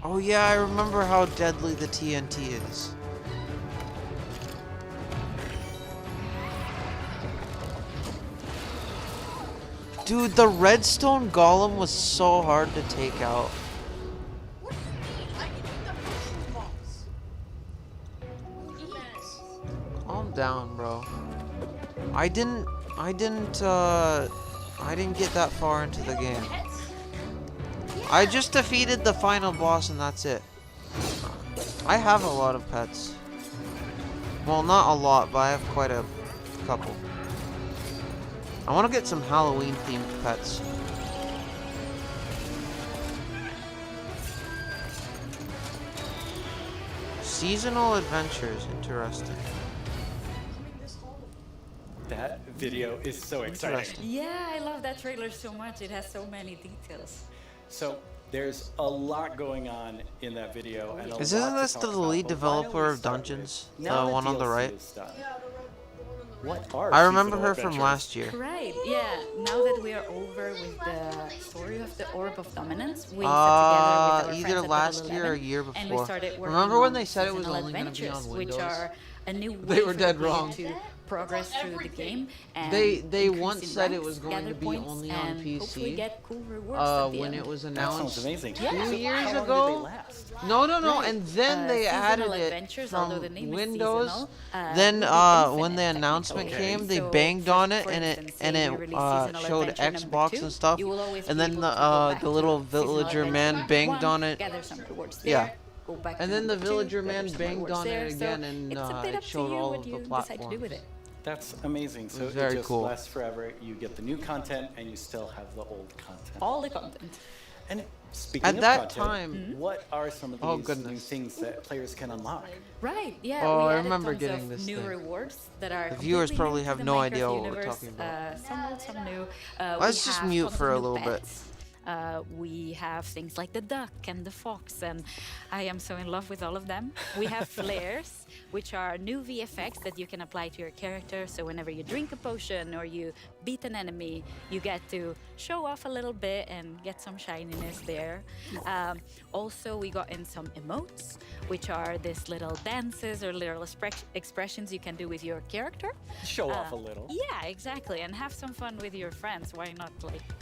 Speaker 1: Oh yeah, I remember how deadly the TNT is. Dude, the redstone golem was so hard to take out.
Speaker 12: What do you mean? I can eat the mushroom box.
Speaker 1: Calm down, bro. I didn't get that far into the game. I just defeated the final boss and that's it. I have a lot of pets. Well, not a lot, but I have quite a couple. I want to get some Halloween themed pets. Seasonal adventures, interesting.
Speaker 11: That video is so exciting.
Speaker 4: Yeah, I love that trailer so much. It has so many details.
Speaker 11: So there's a lot going on in that video. And
Speaker 1: Isn't this the lead developer of Dungeons? The one on the right?
Speaker 11: What are
Speaker 1: I remember
Speaker 11: seasonal
Speaker 1: her from
Speaker 11: adventures?
Speaker 1: last year.
Speaker 4: Right, yeah. Now that we are over with the story of the Orb of Dominance, we sat together with our
Speaker 1: Either
Speaker 4: friends at
Speaker 1: last
Speaker 4: Level
Speaker 1: year or a
Speaker 4: 11,
Speaker 1: year
Speaker 4: and we
Speaker 1: before.
Speaker 4: started working
Speaker 1: Remember when
Speaker 4: on
Speaker 1: they said it was
Speaker 4: seasonal
Speaker 1: only gonna be on
Speaker 4: adventures,
Speaker 1: Windows?
Speaker 4: which are a new way
Speaker 1: They were
Speaker 4: for
Speaker 1: dead
Speaker 4: the player
Speaker 1: wrong.
Speaker 4: to progress through the game. And
Speaker 1: They
Speaker 4: increase
Speaker 1: once
Speaker 4: in
Speaker 1: said it
Speaker 4: ranks,
Speaker 1: was going
Speaker 4: gather
Speaker 1: to be
Speaker 4: points,
Speaker 1: only on
Speaker 4: and hopefully
Speaker 1: PC.
Speaker 4: get cool rewards at the
Speaker 1: When
Speaker 4: end.
Speaker 1: it was
Speaker 11: That
Speaker 1: announced
Speaker 11: sounds amazing.
Speaker 1: 2
Speaker 4: Yeah.
Speaker 1: years
Speaker 11: How long
Speaker 1: ago.
Speaker 11: did they last?
Speaker 1: No,
Speaker 4: Right.
Speaker 1: and then they
Speaker 4: Seasonal
Speaker 1: added it
Speaker 4: adventures, although
Speaker 1: from
Speaker 4: the name is
Speaker 1: Windows.
Speaker 4: seasonal,
Speaker 1: Then
Speaker 4: will be
Speaker 1: when the
Speaker 4: infinite
Speaker 1: announcement
Speaker 4: technically.
Speaker 1: came, they
Speaker 4: So,
Speaker 1: banged on it,
Speaker 4: for
Speaker 1: and
Speaker 4: instance,
Speaker 1: it
Speaker 4: say we release seasonal
Speaker 1: showed
Speaker 4: adventure number
Speaker 1: Xbox
Speaker 4: 2,
Speaker 1: and stuff.
Speaker 4: you will always
Speaker 1: And
Speaker 4: be
Speaker 1: then
Speaker 4: able to go back
Speaker 1: the
Speaker 4: to
Speaker 1: little
Speaker 4: seasonal
Speaker 1: villager
Speaker 4: adventure
Speaker 1: man
Speaker 4: number
Speaker 1: banged
Speaker 4: 1,
Speaker 1: on it.
Speaker 4: gather some rewards
Speaker 1: Yeah.
Speaker 4: there, go back
Speaker 1: And
Speaker 4: to
Speaker 1: then the
Speaker 4: number 2,
Speaker 1: villager
Speaker 4: gather
Speaker 1: man
Speaker 4: some
Speaker 1: banged
Speaker 4: rewards
Speaker 1: on
Speaker 4: there.
Speaker 1: it
Speaker 4: So
Speaker 1: again, and
Speaker 4: it's a bit
Speaker 1: it
Speaker 4: up to
Speaker 1: showed
Speaker 4: you
Speaker 1: all
Speaker 4: what
Speaker 1: of the
Speaker 4: you decide to do
Speaker 1: platforms.
Speaker 4: with it.
Speaker 11: That's amazing. So
Speaker 1: was very
Speaker 11: it just
Speaker 1: cool.
Speaker 11: lasts forever. You get the new content, and you still have the old content.
Speaker 4: All the content.
Speaker 11: And speaking
Speaker 1: At
Speaker 11: of
Speaker 1: that
Speaker 11: content,
Speaker 1: time,
Speaker 11: what are some of
Speaker 1: oh
Speaker 11: these new
Speaker 1: goodness,
Speaker 11: things that players can unlock?
Speaker 4: Right, yeah.
Speaker 1: Oh,
Speaker 4: we
Speaker 1: I
Speaker 4: added
Speaker 1: remember
Speaker 4: tons
Speaker 1: getting
Speaker 4: of
Speaker 1: this
Speaker 4: new
Speaker 1: thing.
Speaker 4: rewards that are
Speaker 1: The viewers
Speaker 4: completely
Speaker 1: probably
Speaker 4: new to
Speaker 1: have
Speaker 4: the
Speaker 1: no
Speaker 4: Minecraft
Speaker 1: idea what we're
Speaker 4: universe.
Speaker 1: talking about.
Speaker 4: Some old, some new.
Speaker 1: Let's just mute for a little bit.
Speaker 4: We have things like the duck and the fox, and I am so in love with all of them. We have flares, which are new VFX that you can apply to your character. So whenever you drink a potion or you beat an enemy, you get to show off a little bit and get some shininess there. Also, we got in some emotes, which are these little dances or little expressions you can do with your character.
Speaker 11: Show off a little.
Speaker 4: Yeah, exactly, and have some fun with your friends. Why not,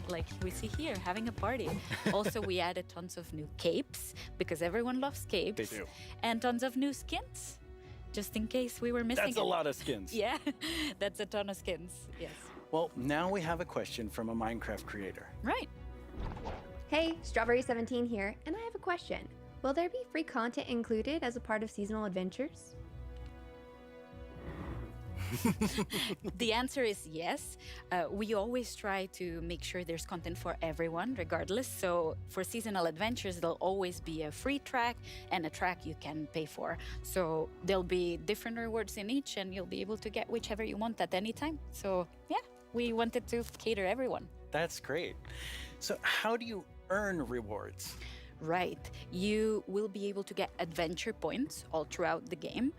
Speaker 4: like we see here, having a party. Also, we added tons of new capes because everyone loves capes.
Speaker 11: They do.
Speaker 4: And tons of new skins, just in case we were missing.
Speaker 11: That's a lot of skins.
Speaker 4: Yeah, that's a ton of skins. Yes.
Speaker 11: Well, now we have a question from a Minecraft creator.
Speaker 4: Right.
Speaker 7: Hey, Strawberry17 here, and I have a question. Will there be free content included as a part of seasonal adventures?
Speaker 4: The answer is yes. We always try to make sure there's content for everyone, regardless. So for seasonal adventures, there'll always be a free track and a track you can pay for. So there'll be different rewards in each, and you'll be able to get whichever you want at any time. So yeah, we wanted to cater everyone.
Speaker 11: That's great. So how do you earn rewards?
Speaker 4: Right. You will be able to get adventure points all throughout the game,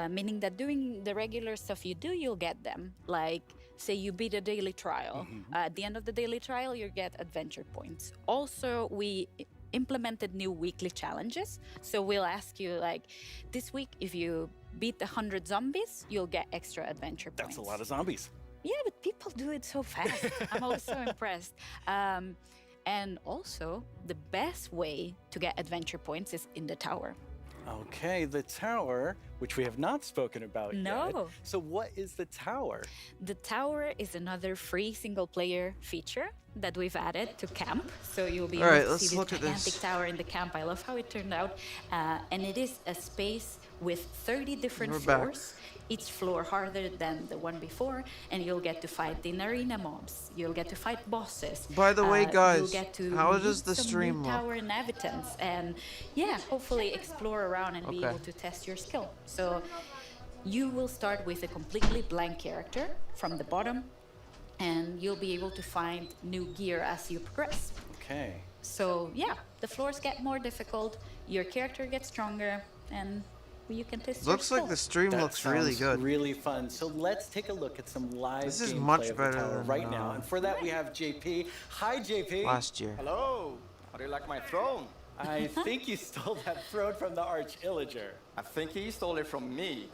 Speaker 4: meaning that doing the regular stuff you do, you'll get them. Like, say you beat a daily trial. At the end of the daily trial, you get adventure points. Also, we implemented new weekly challenges. So we'll ask you, like, this week, if you beat 100 zombies, you'll get extra adventure points.
Speaker 11: That's a lot of zombies.
Speaker 4: Yeah, but people do it so fast. I'm always so impressed. And also, the best way to get adventure points is in the tower.
Speaker 11: Okay, the tower, which we have not spoken about yet.
Speaker 4: No.
Speaker 11: So what is the tower?
Speaker 4: The tower is another free single-player feature that we've added to camp. So you'll be able to see this gigantic tower in the camp. I love how it turned out. And it is a space with 30 different floors. Each floor harder than the one before, and you'll get to fight in arena mobs. You'll get to fight bosses.
Speaker 1: By the way, guys,
Speaker 4: you'll get to
Speaker 1: how does the
Speaker 4: meet some
Speaker 1: stream
Speaker 4: new
Speaker 1: look?
Speaker 4: tower inhabitants, and yeah, hopefully explore around and be
Speaker 1: Okay.
Speaker 4: able to test your skill. So you will start with a completely blank character from the bottom, and you'll be able to find new gear as you progress.
Speaker 11: Okay.
Speaker 4: So yeah, the floors get more difficult, your character gets stronger, and you can test
Speaker 1: Looks
Speaker 4: your
Speaker 1: like the
Speaker 4: skill.
Speaker 1: stream
Speaker 11: That
Speaker 1: looks really
Speaker 11: sounds
Speaker 1: good.
Speaker 11: really fun. So let's take a look at some live
Speaker 1: This is
Speaker 11: gameplay
Speaker 1: much
Speaker 11: of the
Speaker 1: better
Speaker 11: tower
Speaker 1: than,
Speaker 11: right now. And for that, we have JP. Hi, JP.
Speaker 1: Last year.
Speaker 8: Hello. How do you like my throne?
Speaker 11: I think you stole that throne from the Arch Illager.
Speaker 8: I think he stole it from me.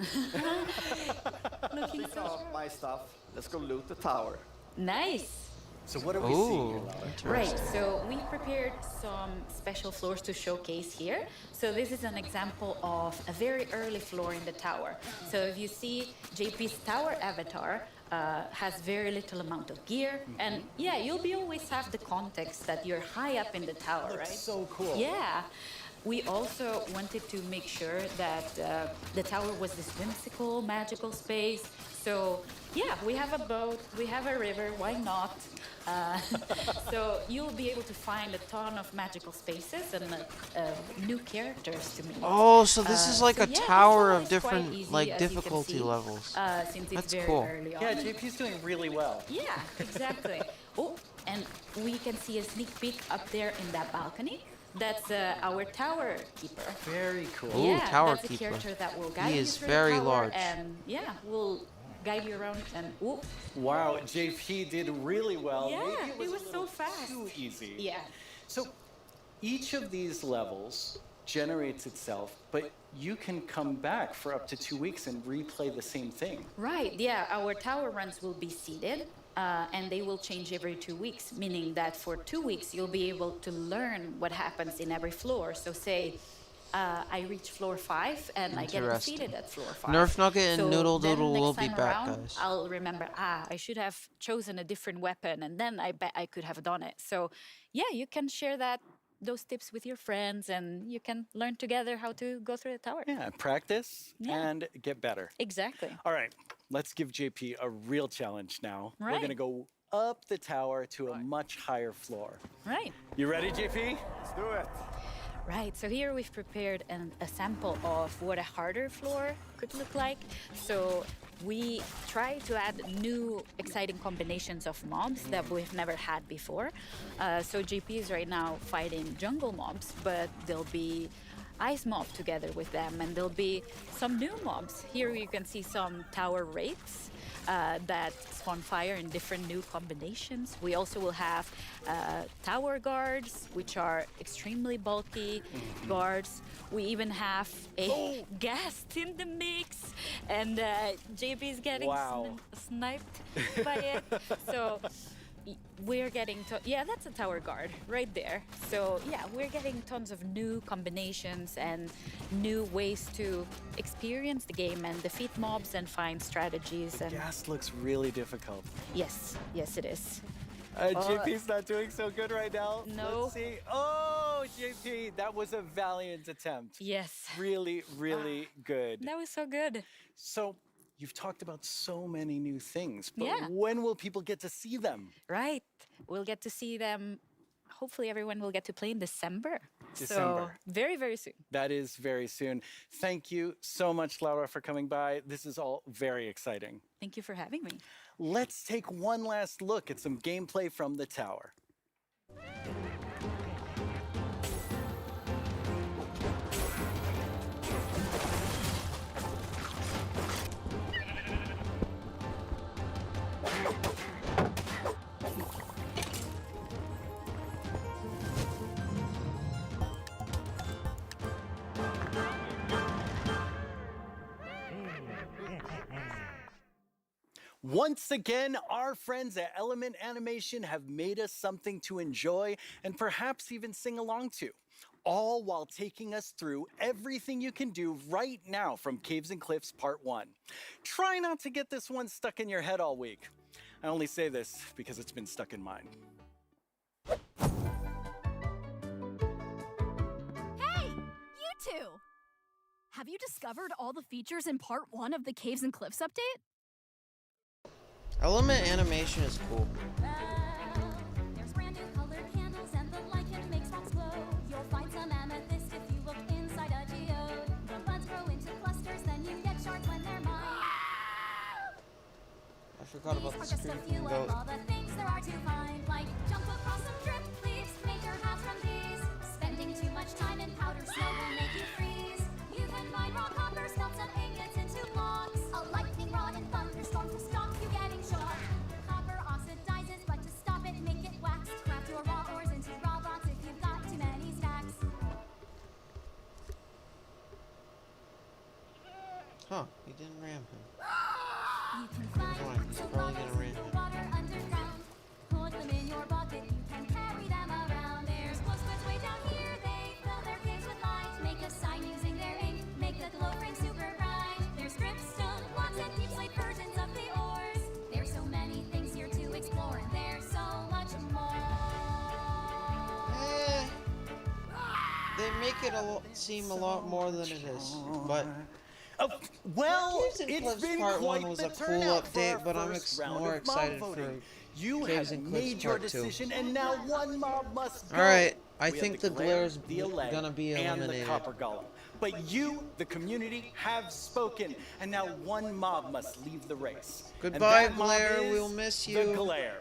Speaker 4: Looking
Speaker 8: Pick up my stuff. Let's go loot the tower.
Speaker 4: Nice.
Speaker 11: So what are we seeing here, Laura?
Speaker 4: Right, so we prepared some special floors to showcase here. So this is an example of a very early floor in the tower. So if you see JP's tower avatar has very little amount of gear. And yeah, you'll be always have the context that you're high up in the tower, right?
Speaker 11: So cool.
Speaker 4: Yeah. We also wanted to make sure that the tower was this whimsical, magical space. So yeah, we have a boat, we have a river, why not? So you'll be able to find a ton of magical spaces and new characters to meet.
Speaker 1: Oh, so this is like
Speaker 4: so
Speaker 1: a
Speaker 4: yeah,
Speaker 1: tower
Speaker 4: this
Speaker 1: of
Speaker 4: one is quite
Speaker 1: different
Speaker 4: easy,
Speaker 1: like
Speaker 4: as you can
Speaker 1: difficulty
Speaker 4: see,
Speaker 1: levels.
Speaker 4: Since it's
Speaker 1: That's
Speaker 4: very
Speaker 1: cool.
Speaker 4: early on.
Speaker 11: Yeah, JP's doing really well.
Speaker 4: Yeah, exactly. Oh, and we can see a sneak peek up there in that balcony. That's our tower keeper.
Speaker 11: Very cool.
Speaker 1: Ooh,
Speaker 4: Yeah,
Speaker 1: tower
Speaker 4: that's a
Speaker 1: keeper.
Speaker 4: character that will guide
Speaker 1: He
Speaker 4: you
Speaker 1: is
Speaker 4: through
Speaker 1: very
Speaker 4: the tower,
Speaker 1: large.
Speaker 4: and yeah, we'll guide you around and ooh.
Speaker 11: Wow, JP did really well.
Speaker 4: Yeah,
Speaker 11: Maybe
Speaker 4: it was
Speaker 11: a
Speaker 4: so
Speaker 11: little
Speaker 4: fast.
Speaker 11: too easy.
Speaker 4: Yeah.
Speaker 11: So each of these levels generates itself, but you can come back for up to 2 weeks and replay the same thing.
Speaker 4: Right, yeah, our tower runs will be seeded. And they will change every 2 weeks, meaning that for 2 weeks you'll be able to learn what happens in every floor. So say I reach floor 5 and I get
Speaker 1: Interesting.
Speaker 4: defeated at floor 5.
Speaker 1: Nerf Nugget and
Speaker 4: So
Speaker 1: Noodle
Speaker 4: then
Speaker 1: Doodle
Speaker 4: next
Speaker 1: will be
Speaker 4: time
Speaker 1: back,
Speaker 4: around,
Speaker 1: guys.
Speaker 4: I'll remember, I should have chosen a different weapon, and then I bet I could have done it. So yeah, you can share those tips with your friends, and you can learn together how to go through the tower.
Speaker 11: Yeah, practice and get better.
Speaker 4: Exactly.
Speaker 11: All right, let's give JP a real challenge now. We're
Speaker 4: Right.
Speaker 11: going to go up the tower to a much higher floor.
Speaker 4: Right.
Speaker 11: You ready, JP? Let's do it.
Speaker 4: Right, so here we've prepared a sample of what a harder floor could look like. So we try to add new exciting combinations of mobs that we've never had before. So JP is right now fighting jungle mobs, but there'll be ice mob together with them, and there'll be some new mobs. Here you can see some tower wraiths that spawn fire in different new combinations. We also will have tower guards, which are extremely bulky guards. We even have a guest in the mix, and JP is getting sniped by it. So we're getting yeah, that's a tower guard right there. So yeah, we're getting tons of new combinations and new ways to experience the game and defeat mobs and find strategies. And
Speaker 11: Gas looks really difficult.
Speaker 4: yes, it is.
Speaker 11: JP's not doing so good right now.
Speaker 4: No.
Speaker 11: Let's see. Oh, JP, that was a valiant attempt.
Speaker 4: Yes.
Speaker 11: Really, really good.
Speaker 4: That was so good.
Speaker 11: So, you've talked about so many new things, but
Speaker 4: Yeah.
Speaker 11: when will people get to see them?
Speaker 4: Right. We'll get to see them. Hopefully everyone will get to play in December.
Speaker 11: December.
Speaker 4: So very, very soon.
Speaker 11: That is very soon. Thank you so much, Laura, for coming by. This is all very exciting.
Speaker 4: Thank you for having me.
Speaker 11: Let's take one last look at some gameplay from the tower. Once again, our friends at Element Animation have made us something to enjoy and perhaps even sing along to, all while taking us through everything you can do right now from Caves and Cliffs Part 1. Try not to get this one stuck in your head all week. I only say this because it's been stuck in mine.
Speaker 15: Hey, you two! Have you discovered all the features in Part 1 of the Caves and Cliffs update?
Speaker 1: Element animation is cool.
Speaker 15: There's brand new colored candles and the lichen makes rocks glow. You'll find some amethyst if you look inside a geode. The buds grow into clusters, then you get shards when they're mined.
Speaker 1: I forgot about the
Speaker 15: These are just a
Speaker 1: screen
Speaker 15: few
Speaker 1: goat.
Speaker 15: of all the things there are to find, like jump across some drip leaves, make your hats from these. Spending too much time in powder snow will make you freeze. You can find raw copper, smelt some ingots into logs. A lightning rod and thunderstorm to stop you getting shocked. Copper oxidizes, but to stop it, make it wax. Craft your raw ores into raw rocks if you've got too many stacks.
Speaker 1: Huh, he didn't ram him.
Speaker 15: You can find
Speaker 1: He's probably gonna ram him.
Speaker 15: water underground. Put them in your bucket, you can carry them around. There's glowsquids way down here, they fill their caves with light. Make a sign using their ink, make the glow ring super bright. There's dripstone, blocks and deep slate versions of the ores. There's so many things here to explore, and there's so much more.
Speaker 1: They make it seem a lot more than it is, but
Speaker 11: Well,
Speaker 1: Caves and
Speaker 11: it's
Speaker 1: Cliffs
Speaker 11: been
Speaker 1: Part
Speaker 11: quite
Speaker 1: 1 was
Speaker 11: the
Speaker 1: a cool
Speaker 11: turnout for
Speaker 1: update,
Speaker 11: our
Speaker 1: but I'm
Speaker 11: first round
Speaker 1: more
Speaker 11: of mob
Speaker 1: excited for
Speaker 11: voting. You
Speaker 1: Caves
Speaker 11: have
Speaker 1: and Cliffs
Speaker 11: made your
Speaker 1: Part 2.
Speaker 11: decision, and now one mob must go.
Speaker 1: Alright, I
Speaker 11: We have
Speaker 1: think the
Speaker 11: Glare,
Speaker 1: Glare's
Speaker 11: the Alleg,
Speaker 1: gonna be
Speaker 11: and
Speaker 1: eliminated.
Speaker 11: the Copper Golem. But you, the community, have spoken, and now one mob must leave the race. And
Speaker 1: Goodbye,
Speaker 11: that mob
Speaker 1: Glare,
Speaker 11: is
Speaker 1: we'll miss
Speaker 11: The
Speaker 1: you.
Speaker 11: Glare.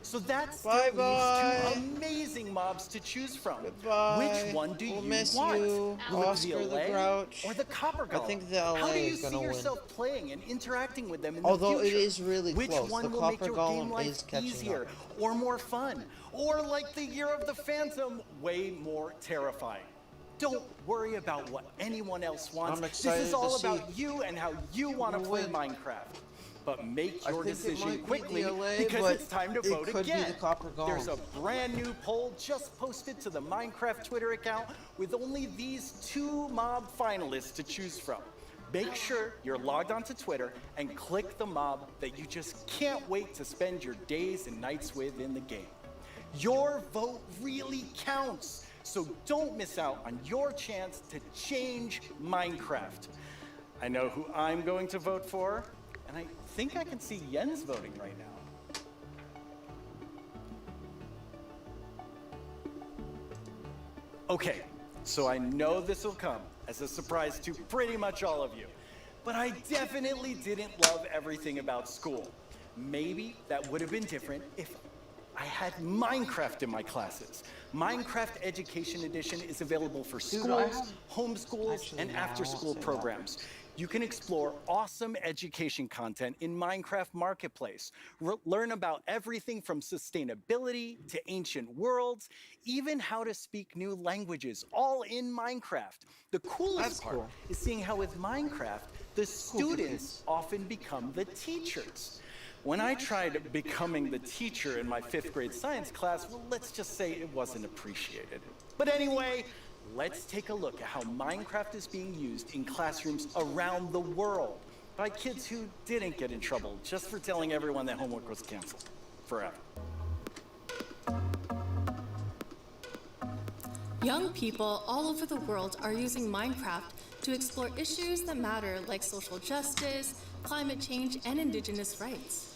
Speaker 11: So that still
Speaker 1: Bye-bye.
Speaker 11: leaves two amazing mobs to choose from.
Speaker 1: Goodbye.
Speaker 11: Which one do
Speaker 1: We'll
Speaker 11: you
Speaker 1: miss
Speaker 11: want?
Speaker 1: you,
Speaker 11: Will it
Speaker 1: Oscar
Speaker 11: be
Speaker 1: the
Speaker 11: Alleg
Speaker 1: Grouch.
Speaker 11: or the Copper
Speaker 1: I
Speaker 11: Golem?
Speaker 1: think the LA
Speaker 11: How do you
Speaker 1: is gonna
Speaker 11: see
Speaker 1: win.
Speaker 11: yourself playing and interacting with them in
Speaker 1: Although
Speaker 11: the
Speaker 1: it
Speaker 11: future?
Speaker 1: is really
Speaker 11: Which
Speaker 1: close.
Speaker 11: one
Speaker 1: The
Speaker 11: will make
Speaker 1: Copper
Speaker 11: your
Speaker 1: Golem
Speaker 11: game life
Speaker 1: is catching
Speaker 11: easier
Speaker 1: up.
Speaker 11: or more fun? Or like the Year of the Phantom, way more terrifying? Don't worry about what anyone else wants.
Speaker 1: I'm
Speaker 11: This
Speaker 1: excited
Speaker 11: is all
Speaker 1: to
Speaker 11: about
Speaker 1: see
Speaker 11: you and how you want to
Speaker 1: who
Speaker 11: play
Speaker 1: win.
Speaker 11: Minecraft. But make
Speaker 1: I
Speaker 11: your
Speaker 1: think it
Speaker 11: decision
Speaker 1: might be
Speaker 11: quickly
Speaker 1: the LA,
Speaker 11: because
Speaker 1: but
Speaker 11: it's time to
Speaker 1: it
Speaker 11: vote
Speaker 1: could be
Speaker 11: again.
Speaker 1: the Copper Golem.
Speaker 11: There's a brand new poll just posted to the Minecraft Twitter account with only these two mob finalists to choose from. Make sure you're logged onto Twitter and click the mob that you just can't wait to spend your days and nights with in the game. Your vote really counts, so don't miss out on your chance to change Minecraft. I know who I'm going to vote for, and I think I can see Jens voting right now. Okay, so I know this will come as a surprise to pretty much all of you, but I definitely didn't love everything about school. Maybe that would have been different if I had Minecraft in my classes. Minecraft Education Edition is available for schools, homeschools, and after-school programs. You can explore awesome education content in Minecraft Marketplace. Learn about everything from sustainability to ancient worlds, even how to speak new languages, all in Minecraft. The coolest part is seeing how with Minecraft, the students often become the teachers. When I tried becoming the teacher in my 5th grade science class, well, let's just say it wasn't appreciated. But anyway, let's take a look at how Minecraft is being used in classrooms around the world by kids who didn't get in trouble just for telling everyone that homework was canceled forever.
Speaker 23: Young people all over the world are using Minecraft to explore issues that matter like social justice, climate change, and indigenous rights.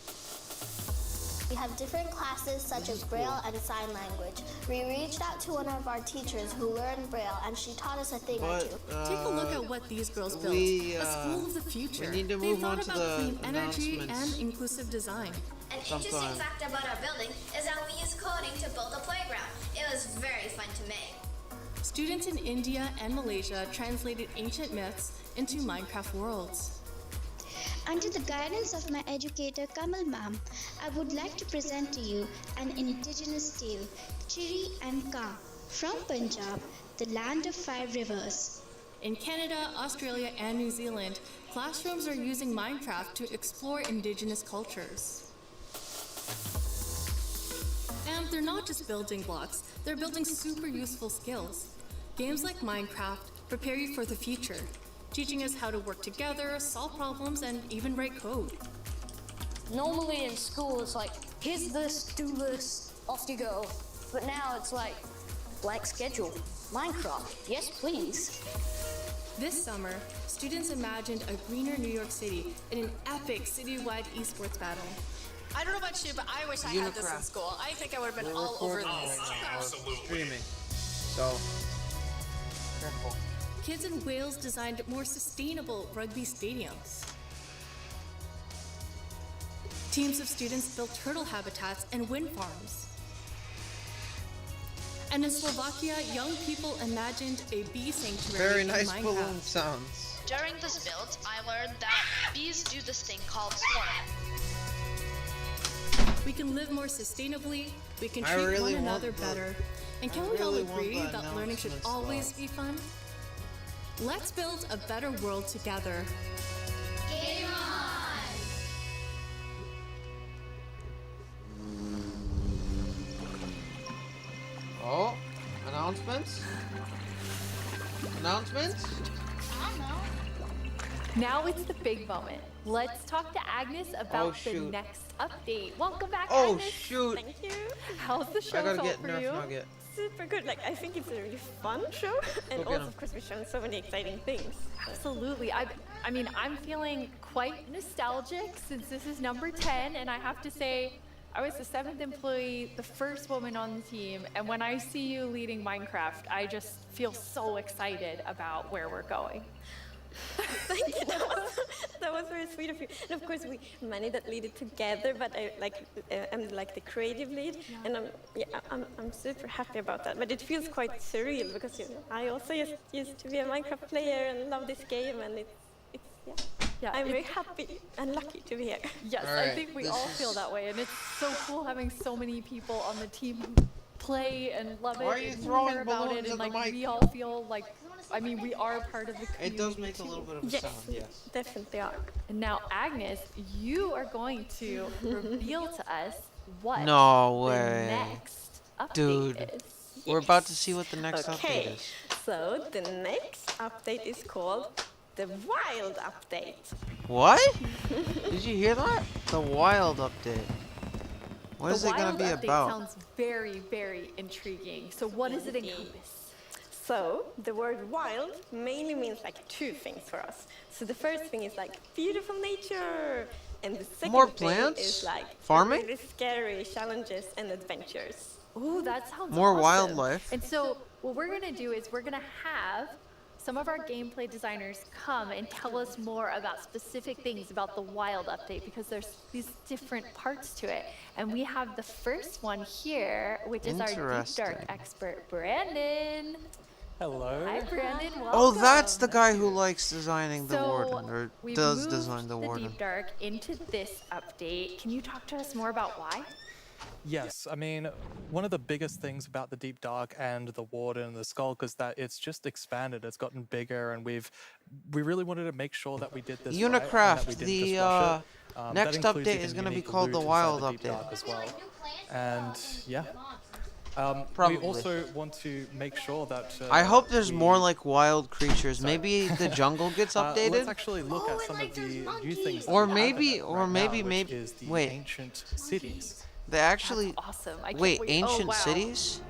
Speaker 15: We have different classes such as Braille and Sign Language. We reached out to one of our teachers who learned Braille and she taught us a thing or two.
Speaker 23: Take a look at what these girls built. A school of the future.
Speaker 1: We need to
Speaker 23: They
Speaker 1: move
Speaker 23: thought
Speaker 1: on to
Speaker 23: about
Speaker 1: the
Speaker 23: clean energy
Speaker 1: announcements.
Speaker 23: and inclusive design.
Speaker 15: An interesting fact about our building is that we use coding to build a playground. It was very fun to make.
Speaker 23: Students in India and Malaysia translated ancient myths into Minecraft worlds.
Speaker 9: Under the guidance of my educator Kamal ma'am, I would like to present to you an indigenous tale, Chiri and Ka, from Punjab, the land of 5 rivers.
Speaker 23: In Canada, Australia, and New Zealand, classrooms are using Minecraft to explore indigenous cultures. And they're not just building blocks, they're building super useful skills. Games like Minecraft prepare you for the future, teaching us how to work together, solve problems, and even write code.
Speaker 12: Normally in school, it's like, here's this, do this, off you go. But now it's like, blank schedule. Minecraft, yes please.
Speaker 23: This summer, students imagined a greener New York City in an epic citywide esports battle.
Speaker 16: I don't know about you, but I wish I had this in school. I think I would have been all over this.
Speaker 1: Absolutely. Streaming. So, careful.
Speaker 23: Kids in Wales designed more sustainable rugby stadiums. Teams of students built turtle habitats and wind farms. And in Slovakia, young people imagined a bee sanctuary
Speaker 1: Very
Speaker 23: in
Speaker 1: nice
Speaker 23: Minecraft.
Speaker 1: balloon sounds.
Speaker 21: During this build, I learned that bees do this thing called swarming.
Speaker 23: We can live more sustainably, we can
Speaker 1: I
Speaker 23: treat
Speaker 1: really
Speaker 23: one
Speaker 1: want
Speaker 23: another
Speaker 1: the-
Speaker 23: better. And
Speaker 1: I
Speaker 23: can we all
Speaker 1: really want
Speaker 23: agree
Speaker 1: the
Speaker 23: that learning should
Speaker 1: announcements,
Speaker 23: always
Speaker 1: though.
Speaker 23: be fun? Let's build a better world together.
Speaker 15: Game on!
Speaker 1: Oh, announcements? Announcements?
Speaker 23: Now it's the big moment. Let's talk to Agnes about the
Speaker 1: shoot.
Speaker 23: next update. Welcome back,
Speaker 1: Oh,
Speaker 23: Agnes.
Speaker 1: shoot.
Speaker 22: Thank you.
Speaker 23: How's the show
Speaker 1: I gotta
Speaker 23: felt
Speaker 1: get
Speaker 23: for
Speaker 1: Nerf
Speaker 23: you?
Speaker 1: Nugget.
Speaker 22: Super good. Like, I think it's a really fun show. And
Speaker 1: Go get
Speaker 22: also,
Speaker 1: 'em.
Speaker 22: of course, we've shown so many exciting things.
Speaker 23: Absolutely. I mean, I'm feeling quite nostalgic since this is number 10, and I have to say, I was the 7th employee, the first woman on the team, and when I see you leading Minecraft, I just feel so excited about where we're going.
Speaker 22: Thank you. That was very sweet of you. And of course, we managed that lead it together. But I'm like the creative lead, and I'm super happy about that. But it feels quite surreal because I also used to be a Minecraft player and love this game, and I'm very happy and lucky to be here.
Speaker 23: Yes,
Speaker 1: All
Speaker 23: I
Speaker 1: right,
Speaker 23: think we
Speaker 1: this
Speaker 23: all
Speaker 1: is-
Speaker 23: feel that way, and it's so cool having so many people on the team who play and love it
Speaker 1: Why are you
Speaker 23: and
Speaker 1: throwing
Speaker 23: care about
Speaker 1: balloons
Speaker 23: it, and
Speaker 1: at the
Speaker 23: like
Speaker 1: mic?
Speaker 23: we all feel like, I mean, we are part of the community.
Speaker 1: It does make a little bit of a
Speaker 23: Yes.
Speaker 1: sound, yes.
Speaker 22: Definitely are.
Speaker 23: And now, Agnes, you are going to reveal to us what
Speaker 1: No
Speaker 23: the
Speaker 1: way.
Speaker 23: next update
Speaker 1: Dude,
Speaker 23: is.
Speaker 1: we're about to see what the next
Speaker 22: Okay,
Speaker 1: update is.
Speaker 22: so the next update is called the Wild Update.
Speaker 1: What? Did you hear that? The wild update. What is
Speaker 23: the
Speaker 1: it gonna
Speaker 23: wild
Speaker 1: be
Speaker 23: update
Speaker 1: about?
Speaker 23: sounds very, very intriguing. So what does it encompass?
Speaker 22: So the word wild mainly means like two things for us. So the first thing is like beautiful nature, And the second
Speaker 1: More
Speaker 22: thing
Speaker 1: plants?
Speaker 22: is like
Speaker 1: Farming?
Speaker 22: really scary challenges and adventures.
Speaker 23: Ooh, that sounds
Speaker 1: More
Speaker 23: awesome.
Speaker 1: wildlife.
Speaker 23: And so what we're going to do is we're going to have some of our gameplay designers come and tell us more about specific things about the wild update, because there's these different parts to it. And we have the first one here, which is our Deep Dark
Speaker 1: Interesting.
Speaker 23: expert, Brandon.
Speaker 13: Hello.
Speaker 23: Hi, Brandon. Welcome.
Speaker 1: Oh, that's the guy who likes designing the
Speaker 23: So,
Speaker 1: warden, or
Speaker 23: we've
Speaker 1: does
Speaker 23: moved
Speaker 1: design the warden.
Speaker 23: Deep Dark into this update. Can you talk to us more about why?
Speaker 13: Yes, I mean, one of the biggest things about the Deep Dark and the Warden and the Skulk is that it's just expanded. It's gotten bigger, and we really wanted to make sure that we did this right, and that we
Speaker 1: Unicraft,
Speaker 13: didn't
Speaker 1: the
Speaker 13: just rush it.
Speaker 1: next
Speaker 13: That includes
Speaker 1: update
Speaker 13: even
Speaker 1: is going to be
Speaker 13: unique
Speaker 1: called the
Speaker 13: loot
Speaker 1: Wild
Speaker 13: inside the Deep
Speaker 1: update.
Speaker 13: Dark as well. And yeah.
Speaker 1: Probably.
Speaker 13: We also want to make sure that
Speaker 1: I hope there's more like wild creatures. Maybe the jungle gets updated.
Speaker 13: Let's actually look at some of the new things.
Speaker 1: Or
Speaker 13: that we have in
Speaker 1: maybe,
Speaker 13: it
Speaker 1: or
Speaker 13: right
Speaker 1: maybe,
Speaker 13: now,
Speaker 1: maybe.
Speaker 13: which is the
Speaker 1: Wait.
Speaker 13: ancient cities.
Speaker 1: They actually.
Speaker 23: That's awesome. I can't
Speaker 1: Wait,
Speaker 23: wait.
Speaker 1: ancient
Speaker 23: Oh, wow.
Speaker 1: cities?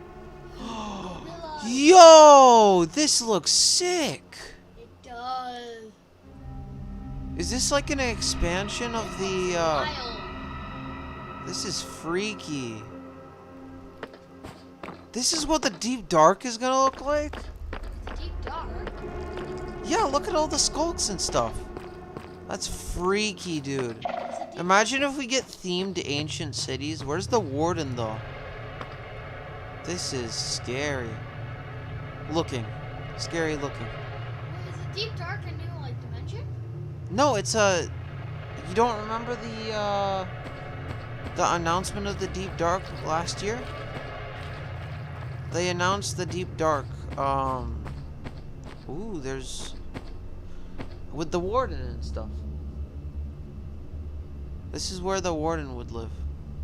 Speaker 1: Yo, this looks sick.
Speaker 14: It does.
Speaker 1: Is this like an expansion of the? This is freaky. This is what the Deep Dark is gonna look like?
Speaker 14: Deep Dark?
Speaker 1: Yeah, look at all the skulks and stuff. That's freaky, dude. Imagine if we get themed ancient cities. Where's the warden, though? This is scary. Looking. Scary looking.
Speaker 14: Wait, is it Deep Dark a new, like, dimension?
Speaker 1: No, it's a... You don't remember the announcement of the Deep Dark last year? They announced the Deep Dark. Ooh, there's... With the warden and stuff. This is where the warden would live.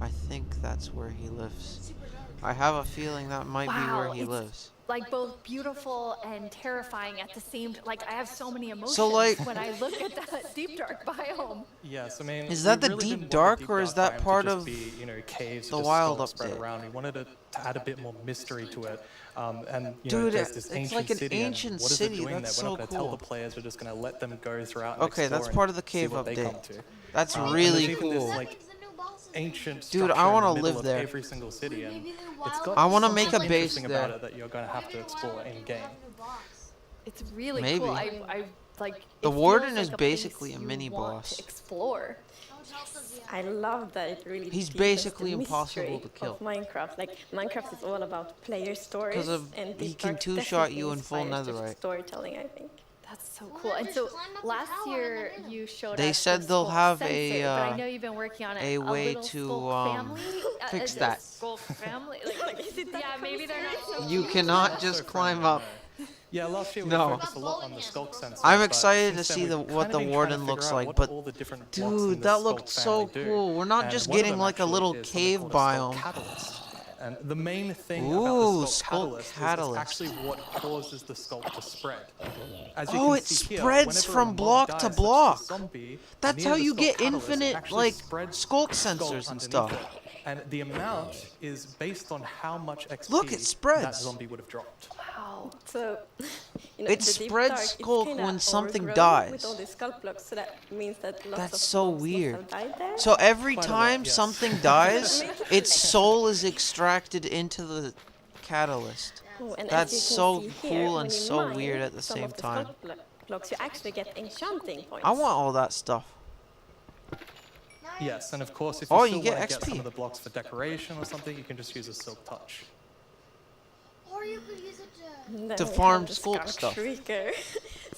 Speaker 1: I think that's where he lives. I have a feeling that might be where he
Speaker 23: it's
Speaker 1: lives.
Speaker 23: Like both beautiful and terrifying at the same time. Like I have so many emotions
Speaker 1: like-
Speaker 23: when I look at that Deep Dark biome.
Speaker 13: Yes, I mean,
Speaker 1: Is that
Speaker 13: we
Speaker 1: the
Speaker 13: really
Speaker 1: Deep
Speaker 13: didn't want
Speaker 1: Dark,
Speaker 13: the Deep
Speaker 1: or is
Speaker 13: Dark
Speaker 1: that
Speaker 13: biome to
Speaker 1: part
Speaker 13: just
Speaker 1: of
Speaker 13: be, you know, caves
Speaker 1: the
Speaker 13: with
Speaker 1: Wild
Speaker 13: skulks spread
Speaker 1: update?
Speaker 13: around? We wanted to add a bit more mystery to it. And you know,
Speaker 1: Dude,
Speaker 13: there's this
Speaker 1: it's
Speaker 13: ancient
Speaker 1: like an
Speaker 13: city, and
Speaker 1: ancient
Speaker 13: what is
Speaker 1: city,
Speaker 13: it doing
Speaker 1: that's
Speaker 13: there? We're
Speaker 1: so
Speaker 13: not going to tell
Speaker 1: cool.
Speaker 13: the players. We're just going to let them go throughout. And
Speaker 1: Okay, that's
Speaker 13: explore
Speaker 1: part of the
Speaker 13: and see
Speaker 1: cave
Speaker 13: what they
Speaker 1: update.
Speaker 13: come to.
Speaker 1: That's
Speaker 13: And
Speaker 1: really
Speaker 13: there's even this,
Speaker 1: cool.
Speaker 13: like, ancient
Speaker 1: Dude,
Speaker 13: structure
Speaker 1: I
Speaker 13: in
Speaker 1: wanna
Speaker 13: the middle
Speaker 1: live
Speaker 13: of
Speaker 1: there.
Speaker 13: every single city, and it's got
Speaker 1: I wanna
Speaker 13: something
Speaker 1: make a base
Speaker 13: interesting
Speaker 1: there.
Speaker 13: about it that you're going to have to explore in game.
Speaker 23: It's really
Speaker 1: Maybe.
Speaker 23: cool. I like.
Speaker 1: The
Speaker 23: it
Speaker 1: warden
Speaker 23: feels
Speaker 1: is
Speaker 23: like a place
Speaker 1: basically a
Speaker 23: you
Speaker 1: mini
Speaker 23: want
Speaker 1: boss.
Speaker 23: to explore.
Speaker 22: I love that it really
Speaker 1: He's
Speaker 22: deepens
Speaker 1: basically
Speaker 22: the
Speaker 1: impossible
Speaker 22: mystery
Speaker 1: to kill.
Speaker 22: of Minecraft. Like Minecraft is all about player stories,
Speaker 1: 'Cause of-
Speaker 22: and
Speaker 1: he
Speaker 22: Deep
Speaker 1: can
Speaker 22: Dark
Speaker 1: two-shot you
Speaker 22: definitely
Speaker 1: in full
Speaker 22: inspires different
Speaker 1: netherite.
Speaker 22: storytelling, I think.
Speaker 23: That's so cool. And so last year you showed
Speaker 1: They
Speaker 23: us
Speaker 1: said
Speaker 23: the
Speaker 1: they'll
Speaker 23: Skulk
Speaker 1: have
Speaker 23: sensor,
Speaker 1: a,
Speaker 23: but I know you've been working on it.
Speaker 1: a way
Speaker 23: little
Speaker 1: to,
Speaker 23: Skulk family?
Speaker 1: fix
Speaker 23: Is it
Speaker 1: that.
Speaker 23: Skulk family. Yeah, maybe they're not so
Speaker 1: You cannot just climb up.
Speaker 13: Yeah, last year we
Speaker 1: No.
Speaker 13: focused a lot on the skulk sensor.
Speaker 1: I'm
Speaker 13: but
Speaker 1: excited to
Speaker 13: since then
Speaker 1: see
Speaker 13: we've
Speaker 1: what
Speaker 13: kinda
Speaker 1: the
Speaker 13: been trying to
Speaker 1: warden
Speaker 13: figure
Speaker 1: looks
Speaker 13: out
Speaker 1: like,
Speaker 13: what
Speaker 1: but
Speaker 13: all the different blocks in
Speaker 1: dude,
Speaker 13: the
Speaker 1: that
Speaker 13: skulk
Speaker 1: looked so
Speaker 13: family do.
Speaker 1: cool. We're not
Speaker 13: And
Speaker 1: just
Speaker 13: one of
Speaker 1: getting
Speaker 13: them
Speaker 1: like a
Speaker 13: actually
Speaker 1: little
Speaker 13: is something
Speaker 1: cave
Speaker 13: called a skull
Speaker 1: biome.
Speaker 13: catalyst. And the main thing
Speaker 1: Ooh,
Speaker 13: about the
Speaker 1: skull
Speaker 13: skull catalyst,
Speaker 1: catalyst.
Speaker 13: is actually what causes the skulk to spread. As you
Speaker 1: Oh,
Speaker 13: can
Speaker 1: it
Speaker 13: see here,
Speaker 1: spreads
Speaker 13: whenever a
Speaker 1: from
Speaker 13: mob
Speaker 1: block
Speaker 13: dies,
Speaker 1: to
Speaker 13: such as a
Speaker 1: block.
Speaker 13: zombie,
Speaker 1: That's
Speaker 13: near
Speaker 1: how
Speaker 13: the
Speaker 1: you
Speaker 13: skull
Speaker 1: get
Speaker 13: catalyst, it
Speaker 1: infinite
Speaker 13: actually
Speaker 1: like
Speaker 13: spreads
Speaker 1: skulk
Speaker 13: skull
Speaker 1: sensors and
Speaker 13: underneath
Speaker 1: stuff.
Speaker 13: it. And the amount is based on how much XP
Speaker 1: Look, it spreads.
Speaker 13: that zombie would have dropped.
Speaker 22: Wow. So, you know,
Speaker 1: It
Speaker 22: the Deep
Speaker 1: spreads
Speaker 22: Dark is
Speaker 1: Skulk
Speaker 22: kinda
Speaker 1: when something
Speaker 22: overgrown
Speaker 1: dies.
Speaker 22: with all these skull blocks, so that means that lots
Speaker 1: That's
Speaker 22: of
Speaker 1: so
Speaker 22: mobs must
Speaker 1: weird.
Speaker 22: have died there.
Speaker 1: So every
Speaker 13: Quite a
Speaker 1: time
Speaker 13: lot, yes.
Speaker 1: something dies, its soul is extracted into the catalyst.
Speaker 22: Oh, and as
Speaker 1: That's
Speaker 22: you can
Speaker 1: so
Speaker 22: see
Speaker 1: cool
Speaker 22: here,
Speaker 1: and
Speaker 22: when you
Speaker 1: so
Speaker 22: mine
Speaker 1: weird at the
Speaker 22: some
Speaker 1: same
Speaker 22: of the
Speaker 1: time.
Speaker 22: skull blocks, you actually get enchanting points.
Speaker 1: I want all that stuff.
Speaker 13: Yes, and of course, if
Speaker 1: Oh,
Speaker 13: you
Speaker 1: you
Speaker 13: still
Speaker 1: get
Speaker 13: want to get
Speaker 1: XP.
Speaker 13: some of the blocks for decoration or something, you can just use a silk touch.
Speaker 14: Or you could use it
Speaker 22: And then
Speaker 1: To
Speaker 22: we have
Speaker 1: farm
Speaker 22: the
Speaker 1: Skulk stuff.
Speaker 22: Shrieker.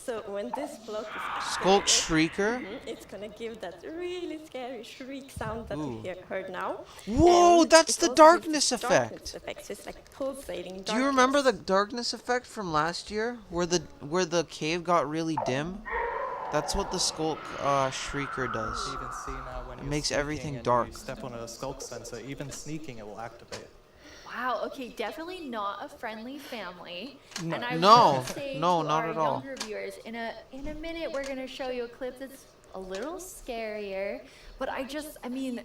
Speaker 22: So when this block is
Speaker 1: Skulk
Speaker 22: activated,
Speaker 1: Shrieker?
Speaker 22: it's gonna give that really scary shriek sound that
Speaker 1: Ooh.
Speaker 22: you heard now.
Speaker 1: Whoa,
Speaker 22: And
Speaker 1: that's
Speaker 22: it
Speaker 1: the
Speaker 22: also gives
Speaker 1: darkness
Speaker 22: this
Speaker 1: effect.
Speaker 22: darkness effect. So it's like pulsating
Speaker 1: Do you remember the darkness effect from last year, where the cave got really dim? That's what the Skulk Shrieker does.
Speaker 13: You can see now when
Speaker 1: It
Speaker 13: you're
Speaker 1: makes
Speaker 13: sneaking
Speaker 1: everything
Speaker 13: and
Speaker 1: dark.
Speaker 13: You step on a skulk sensor, even sneaking it will activate.
Speaker 23: Wow. Okay. Definitely not a friendly family.
Speaker 13: No.
Speaker 23: And I
Speaker 1: No,
Speaker 23: would say
Speaker 1: no,
Speaker 23: to
Speaker 1: not
Speaker 23: our
Speaker 1: at all.
Speaker 23: younger viewers, in a minute, we're gonna show you a clip that's a little scarier. But I mean,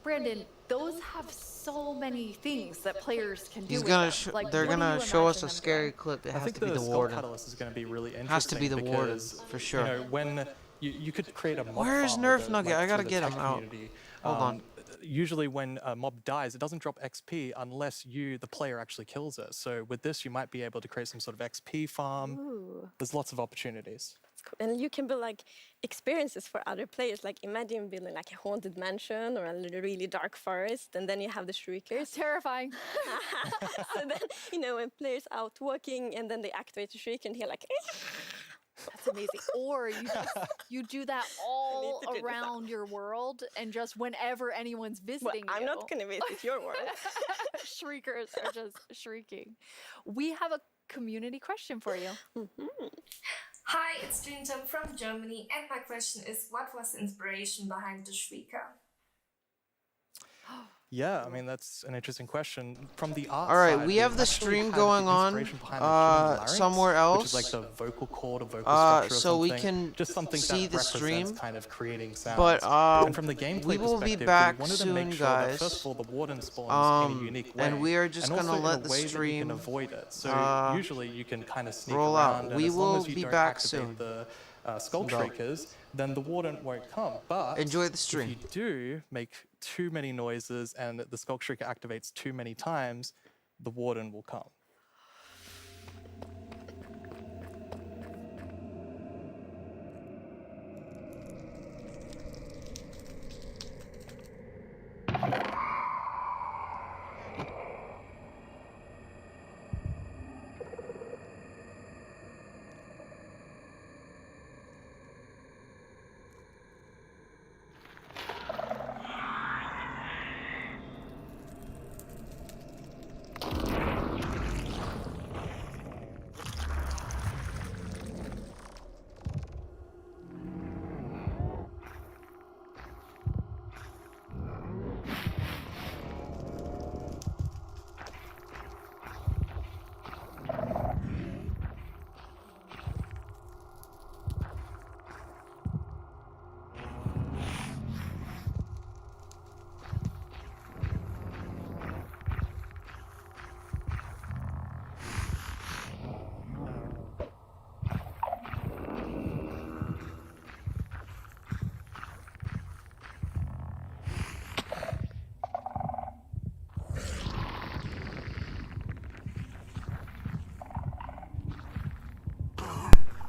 Speaker 23: Brandon, those have so many things that players can do.
Speaker 1: He's
Speaker 23: with
Speaker 1: gonna.
Speaker 23: them. Like,
Speaker 1: They're
Speaker 23: what do
Speaker 1: gonna
Speaker 23: you
Speaker 1: show us
Speaker 23: imagine
Speaker 1: a
Speaker 23: them
Speaker 1: scary
Speaker 23: doing?
Speaker 1: clip. It
Speaker 13: I
Speaker 1: has
Speaker 13: think
Speaker 1: to be
Speaker 13: the
Speaker 1: the
Speaker 13: skull
Speaker 1: warden.
Speaker 13: catalyst is going to be really interesting.
Speaker 1: Has to be the warden,
Speaker 13: because,
Speaker 1: for sure.
Speaker 13: You know, when you could create a mob
Speaker 1: Where's
Speaker 13: farm
Speaker 1: Nerf
Speaker 13: with
Speaker 1: Nugget?
Speaker 13: like,
Speaker 1: I gotta
Speaker 13: through the
Speaker 1: get
Speaker 13: tech
Speaker 1: him out.
Speaker 13: community.
Speaker 1: Hold on.
Speaker 13: Usually when a mob dies, it doesn't drop XP unless you, the player, actually kills it. So with this, you might be able to create some sort of XP farm.
Speaker 22: Ooh.
Speaker 13: There's lots of opportunities.
Speaker 22: That's cool. And you can build like experiences for other players. Like imagine building like a haunted mansion or a really dark forest, and then you have the shriekers.
Speaker 23: Terrifying.
Speaker 22: So then, you know, when players out walking and then they activate the shrieker and hear like,
Speaker 23: That's amazing. Or you do that all
Speaker 22: to do this
Speaker 23: around your world, and just whenever anyone's visiting
Speaker 22: I'm
Speaker 23: you.
Speaker 22: not going to visit your world.
Speaker 23: Shriekers are just shrieking. We have a community question for you.
Speaker 10: Hi, it's Jinjam from Germany, and my question is, what was the inspiration behind the Shrieker?
Speaker 13: Yeah, I mean, that's an interesting question. From the art
Speaker 1: All right,
Speaker 13: side,
Speaker 1: we have the
Speaker 13: actually
Speaker 1: stream
Speaker 13: had
Speaker 1: going
Speaker 13: the
Speaker 1: on
Speaker 13: inspiration behind the human larynx,
Speaker 1: somewhere else.
Speaker 13: which is like the vocal cord or vocal structure or
Speaker 1: so we
Speaker 13: something.
Speaker 1: can
Speaker 13: Just something
Speaker 1: see
Speaker 13: that
Speaker 1: the
Speaker 13: represents
Speaker 1: stream.
Speaker 13: kind of creating sounds.
Speaker 1: But
Speaker 13: and from the gameplay
Speaker 1: we will be
Speaker 13: perspective,
Speaker 1: back
Speaker 13: we wanted
Speaker 1: soon,
Speaker 13: to make sure
Speaker 1: guys.
Speaker 13: that first of all the warden spawns in a unique way,
Speaker 1: and we are just
Speaker 13: and
Speaker 1: gonna
Speaker 13: also
Speaker 1: let
Speaker 13: in
Speaker 1: the
Speaker 13: a way that you
Speaker 1: stream
Speaker 13: can avoid it. So usually you can kind of sneak
Speaker 1: roll
Speaker 13: around,
Speaker 1: out.
Speaker 13: and
Speaker 1: We
Speaker 13: as long
Speaker 1: will
Speaker 13: as you
Speaker 1: be
Speaker 13: don't
Speaker 1: back
Speaker 13: activate
Speaker 1: soon.
Speaker 13: the skull shriekers, then the warden won't come. But
Speaker 1: enjoy the stream.
Speaker 13: If you do make too many noises and the skull shrieker activates too many times, the warden will come.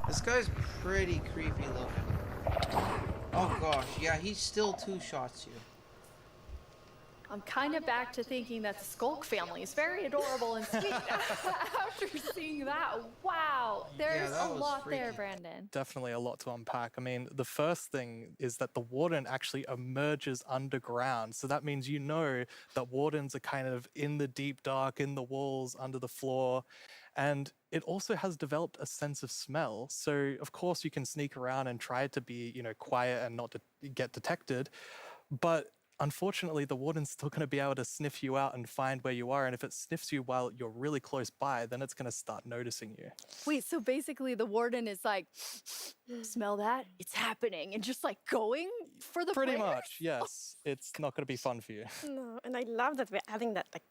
Speaker 1: This guy's pretty creepy looking. Oh gosh, yeah, he still two-shots you.
Speaker 23: I'm kind of back to thinking that the Skulk family is very adorable and sweet after seeing that. Wow, there's
Speaker 1: that
Speaker 23: a
Speaker 1: was
Speaker 23: lot there,
Speaker 1: freaky.
Speaker 23: Brandon.
Speaker 13: Definitely a lot to unpack. I mean, the first thing is that the warden actually emerges underground. So that means you know that wardens are kind of in the deep dark, in the walls, under the floor. And it also has developed a sense of smell. So of course you can sneak around and try to be, you know, quiet and not to get detected. But unfortunately, the warden's still going to be able to sniff you out and find where you are. And if it sniffs you while you're really close by, then it's going to start noticing you.
Speaker 23: Wait, so basically the warden is like, smell that? It's happening. And just like going for the
Speaker 13: Pretty
Speaker 23: players?
Speaker 13: much, yes. It's not going to be fun for you.
Speaker 22: No, and I love that we're adding that like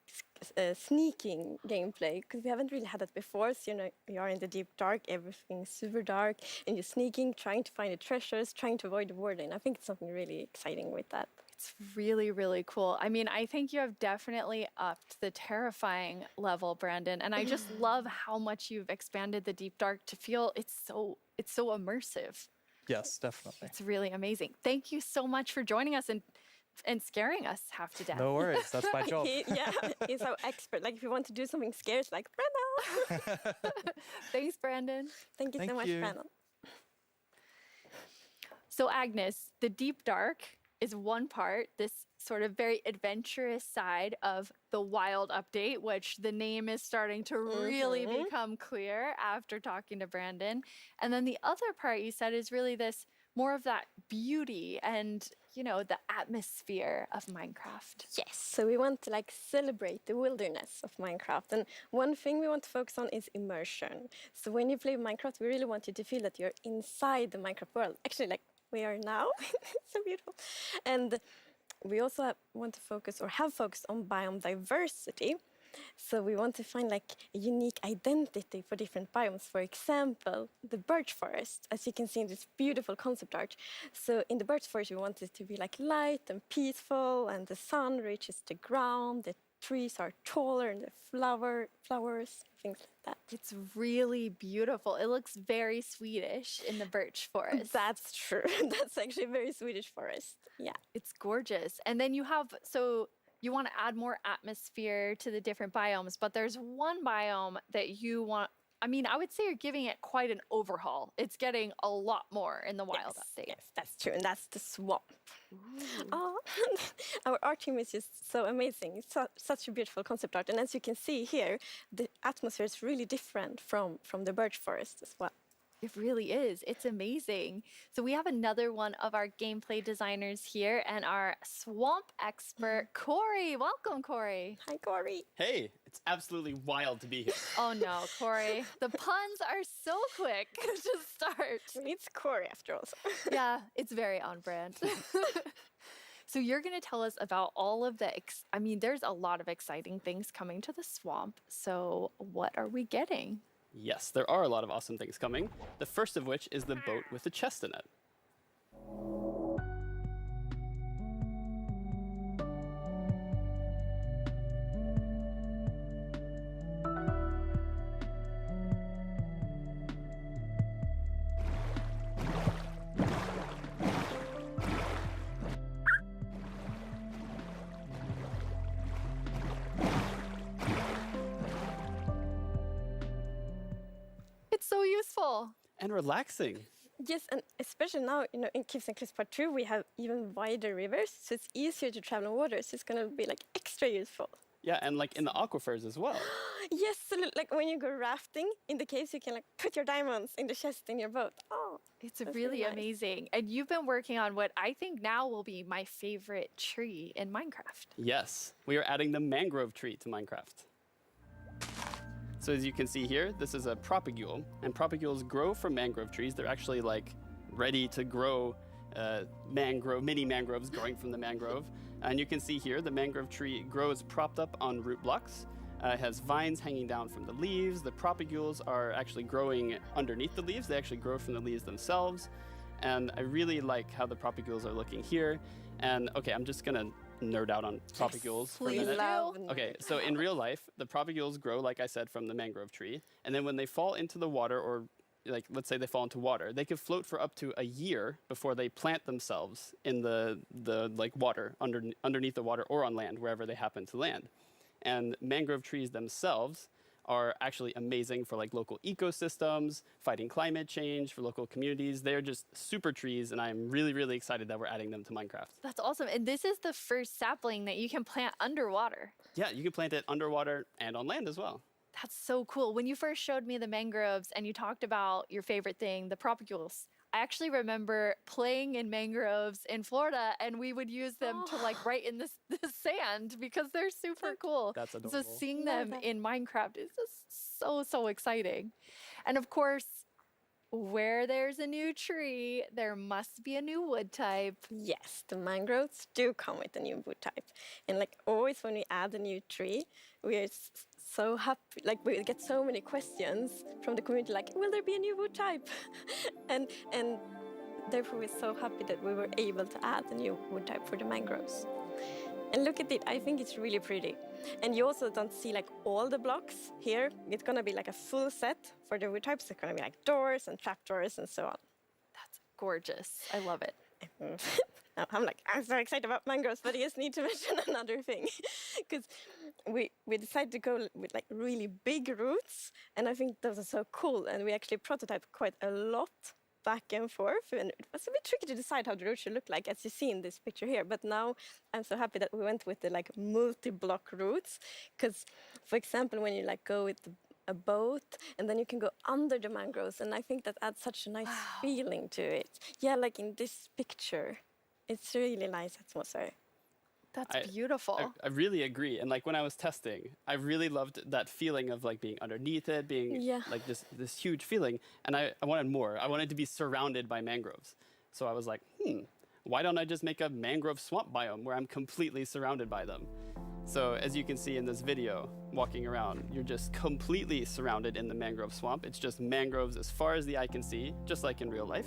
Speaker 22: sneaking gameplay because we haven't really had that before. So you know, you are in the deep dark, everything's super dark, and you're sneaking, trying to find the treasures, trying to avoid the warden. I think it's something really exciting with that.
Speaker 23: It's really, really cool. I mean, I think you have definitely upped the terrifying level, Brandon. And I just love how much you've expanded the deep dark to feel it's so immersive.
Speaker 13: Yes, definitely.
Speaker 23: It's really amazing. Thank you so much for joining us and scaring us half to death.
Speaker 13: No worries, that's my job.
Speaker 22: He's our expert. Like if you want to do something scary, it's like Brandon.
Speaker 23: Thanks, Brandon.
Speaker 22: Thank you so much, Brandon.
Speaker 23: So Agnes, the deep dark is one part, this sort of very adventurous side of the Wild update, which the name is starting to really become clear after talking to Brandon. And then the other part you said is really this more of that beauty and, you know, the atmosphere of Minecraft.
Speaker 22: Yes, so we want to like celebrate the wilderness of Minecraft. And one thing we want to focus on is immersion. So when you play Minecraft, we really want you to feel that you're inside the Minecraft world. Actually, like we are now. So beautiful. And we also want to focus or have focused on biome diversity. So we want to find like a unique identity for different biomes. For example, the birch forest, as you can see in this beautiful concept art. So in the birch forest, we want it to be like light and peaceful, and the sun reaches the ground, the trees are taller, and the flowers, things like that.
Speaker 23: It's really beautiful. It looks very Swedish in the birch forest.
Speaker 22: That's true. That's actually a very Swedish forest. Yeah.
Speaker 23: It's gorgeous. And then you have, so you want to add more atmosphere to the different biomes, but there's one biome that you want, I mean, I would say you're giving it quite an overhaul. It's getting a lot more in the wild update.
Speaker 22: Yes, that's true. And that's the swamp. Oh, our art team is just so amazing. It's such a beautiful concept art. And as you can see here, the atmosphere is really different from the birch forest as well.
Speaker 23: It really is. It's amazing. So we have another one of our gameplay designers here and our swamp expert, Corey. Welcome, Corey.
Speaker 22: Hi, Corey.
Speaker 3: Hey, it's absolutely wild to be here.
Speaker 23: Oh no, Corey. The puns are so quick to start.
Speaker 22: It's Corey after all.
Speaker 23: Yeah, it's very on brand. So you're going to tell us about all of the, I mean, there's a lot of exciting things coming to the swamp. So what are we getting?
Speaker 3: Yes, there are a lot of awesome things coming. The first of which is the boat with the chest in it.
Speaker 23: It's so useful.
Speaker 3: And relaxing.
Speaker 22: Yes, and especially now, you know, in Caves and Cliffs Part 2, we have even wider rivers, so it's easier to travel on water, so it's going to be like extra useful.
Speaker 3: Yeah, and like in the aquifers as well.
Speaker 22: Yes, so like when you go rafting in the caves, you can like put your diamonds in the chest in your boat. Oh,
Speaker 23: it's really
Speaker 22: nice.
Speaker 23: amazing. And you've been working on what I think now will be my favorite tree in Minecraft.
Speaker 3: Yes, we are adding the mangrove tree to Minecraft. So as you can see here, this is a propagule, and propagules grow from mangrove trees. They're actually like ready to grow mini mangroves growing from the mangrove. And you can see here, the mangrove tree grows propped up on root blocks. It has vines hanging down from the leaves. The propagules are actually growing underneath the leaves. They actually grow from the leaves themselves. And I really like how the propagules are looking here. And okay, I'm just gonna nerd out on propagules for a minute. Okay, so in real life, the propagules grow, like I said, from the mangrove tree. And then when they fall into the water, or like let's say they fall into water, they could float for up to a year before they plant themselves in the like water, underneath the water or on land, wherever they happen to land. And mangrove trees themselves are actually amazing for like local ecosystems, fighting climate change, for local communities. They're just super trees, and I'm really, really excited that we're adding them to Minecraft.
Speaker 23: That's awesome. And this is the first sapling that you can plant underwater.
Speaker 3: Yeah, you can plant it underwater and on land as well.
Speaker 23: That's so cool. When you first showed me the mangroves and you talked about your favorite thing, the propagules, I actually remember playing in mangroves in Florida, and we would use them to like write in the sand because they're super cool.
Speaker 3: That's adorable.
Speaker 23: So seeing them in Minecraft is just so exciting. And of course, where there's a new tree, there must be a new wood type.
Speaker 22: Yes, the mangroves do come with a new wood type. And like always when we add a new tree, we are so happy, like we get so many questions from the community like, will there be a new wood type? and therefore we're so happy that we were able to add a new wood type for the mangroves. And look at it, I think it's really pretty. And you also don't see like all the blocks here. It's gonna be like a full set for the wood types. It's gonna be like doors and trapdoors and so on.
Speaker 23: That's gorgeous. I love it.
Speaker 22: I'm so excited about mangroves, but I just need to mention another thing. Because we decided to go with like really big roots, and I think those are so cool. And we actually prototyped quite a lot back and forth, and it was a bit tricky to decide how the roots should look like, as you see in this picture here. But now I'm so happy that we went with the like multi-block roots, because for example, when you like go with a boat and then you can go under the mangroves, and I think that adds such a nice feeling to it. Yeah, like in this picture, it's really nice atmosphere.
Speaker 23: That's beautiful.
Speaker 3: I really agree. And like when I was testing, I really loved that feeling of like being underneath it, being like this huge feeling. And I wanted more. I wanted to be surrounded by mangroves. So I was like, why don't I just make a mangrove swamp biome where I'm completely surrounded by them? So as you can see in this video, walking around, you're just completely surrounded in the mangrove swamp. It's just mangroves as far as the eye can see, just like in real life.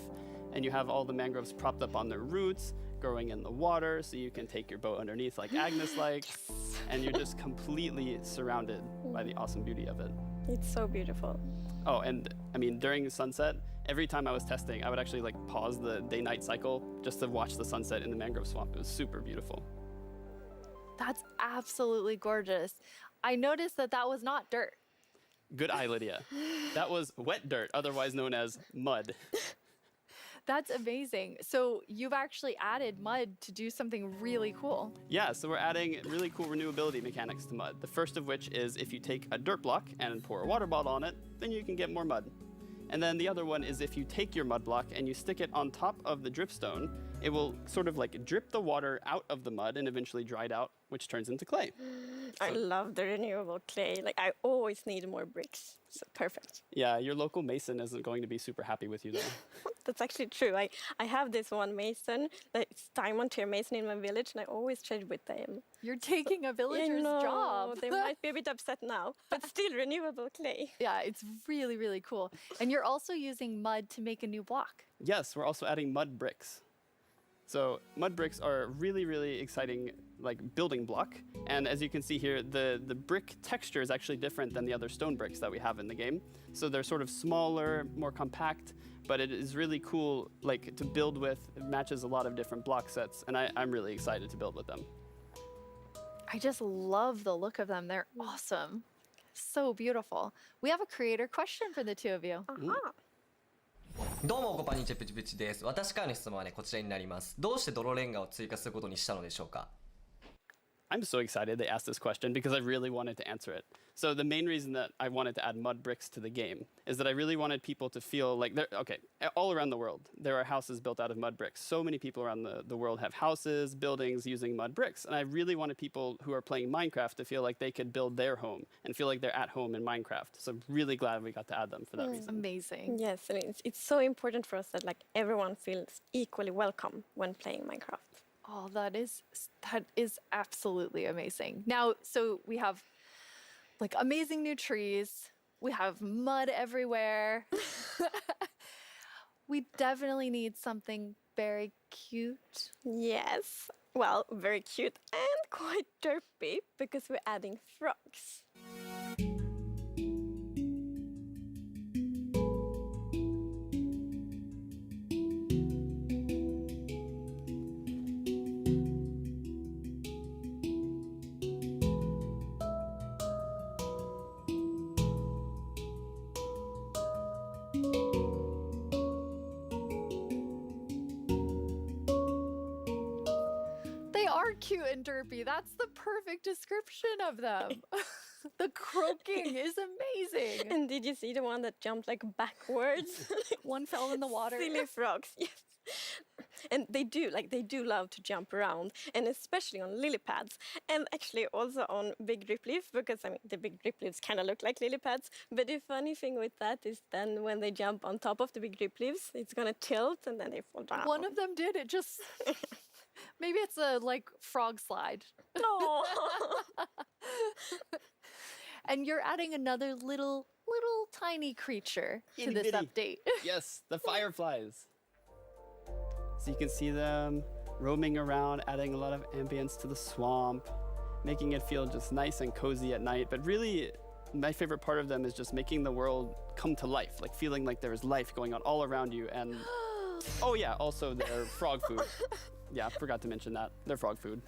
Speaker 3: And you have all the mangroves propped up on their roots, growing in the water, so you can take your boat underneath like Agnes likes. And you're just completely surrounded by the awesome beauty of it.
Speaker 22: It's so beautiful.
Speaker 3: Oh, and I mean, during sunset, every time I was testing, I would actually like pause the day-night cycle just to watch the sunset in the mangrove swamp. It was super beautiful.
Speaker 23: That's absolutely gorgeous. I noticed that that was not dirt.
Speaker 3: Good eye, Lydia. That was wet dirt, otherwise known as mud.
Speaker 23: That's amazing. So you've actually added mud to do something really cool.
Speaker 3: Yeah, so we're adding really cool renewability mechanics to mud. The first of which is if you take a dirt block and pour a water bottle on it, then you can get more mud. And then the other one is if you take your mud block and you stick it on top of the dripstone, it will sort of like drip the water out of the mud and eventually dry it out, which turns into clay.
Speaker 22: I love the renewable clay. Like, I always need more bricks. So perfect.
Speaker 3: Yeah, your local mason isn't going to be super happy with you though.
Speaker 22: That's actually true. I have this one mason, it's diamond tier mason in my village, and I always trade with them.
Speaker 23: You're taking a villager's job.
Speaker 22: They might be a bit upset now, but still renewable clay.
Speaker 23: Yeah, it's really, really cool. And you're also using mud to make a new block.
Speaker 3: Yes, we're also adding mud bricks. So mud bricks are a really, really exciting like building block. And as you can see here, the brick texture is actually different than the other stone bricks that we have in the game. So they're sort of smaller, more compact, but it is really cool like to build with. It matches a lot of different block sets, and I'm really excited to build with them.
Speaker 23: I just love the look of them. They're awesome. So beautiful. We have a creator question for the two of you.
Speaker 22: Uh-huh.
Speaker 17: どうも、おこぱにちプチプチです。私からの質問はね、こちらになります。どうして泥レンガを追加することにしたのでしょうか？
Speaker 3: I'm so excited they asked this question because I really wanted to answer it. So the main reason that I wanted to add mud bricks to the game is that I really wanted people to feel like they're, okay, all around the world, there are houses built out of mud bricks. So many people around the world have houses, buildings using mud bricks. And I really wanted people who are playing Minecraft to feel like they could build their home and feel like they're at home in Minecraft. So I'm really glad we got to add them for that reason.
Speaker 23: Amazing.
Speaker 22: Yes, and it's so important for us that like everyone feels equally welcome when playing Minecraft.
Speaker 23: Oh, that is absolutely amazing. Now, so we have like amazing new trees. We have mud everywhere. We definitely need something very cute.
Speaker 22: Yes. Well, very cute and quite derpy because we're adding frogs.
Speaker 23: Cute and derpy. That's the perfect description of them. The croaking is amazing.
Speaker 22: And did you see the one that jumped like backwards?
Speaker 23: One fell in the water.
Speaker 22: Silly frogs, yes. And they do love to jump around, and especially on lily pads, and actually also on big drip leaf, because I mean the big drip leaves kind of look like lily pads. But the funny thing with that is then when they jump on top of the big drip leaves, it's gonna tilt and then they fall down.
Speaker 23: One of them did. It just maybe it's a like frog slide.
Speaker 22: No.
Speaker 23: And you're adding another little tiny creature to this update.
Speaker 3: Yes, the fireflies. So you can see them roaming around, adding a lot of ambience to the swamp, making it feel just nice and cozy at night. But really, my favorite part of them is just making the world come to life, like feeling like there is life going on all around you. And oh yeah, also their frog food. Yeah, forgot to mention that. They're frog food.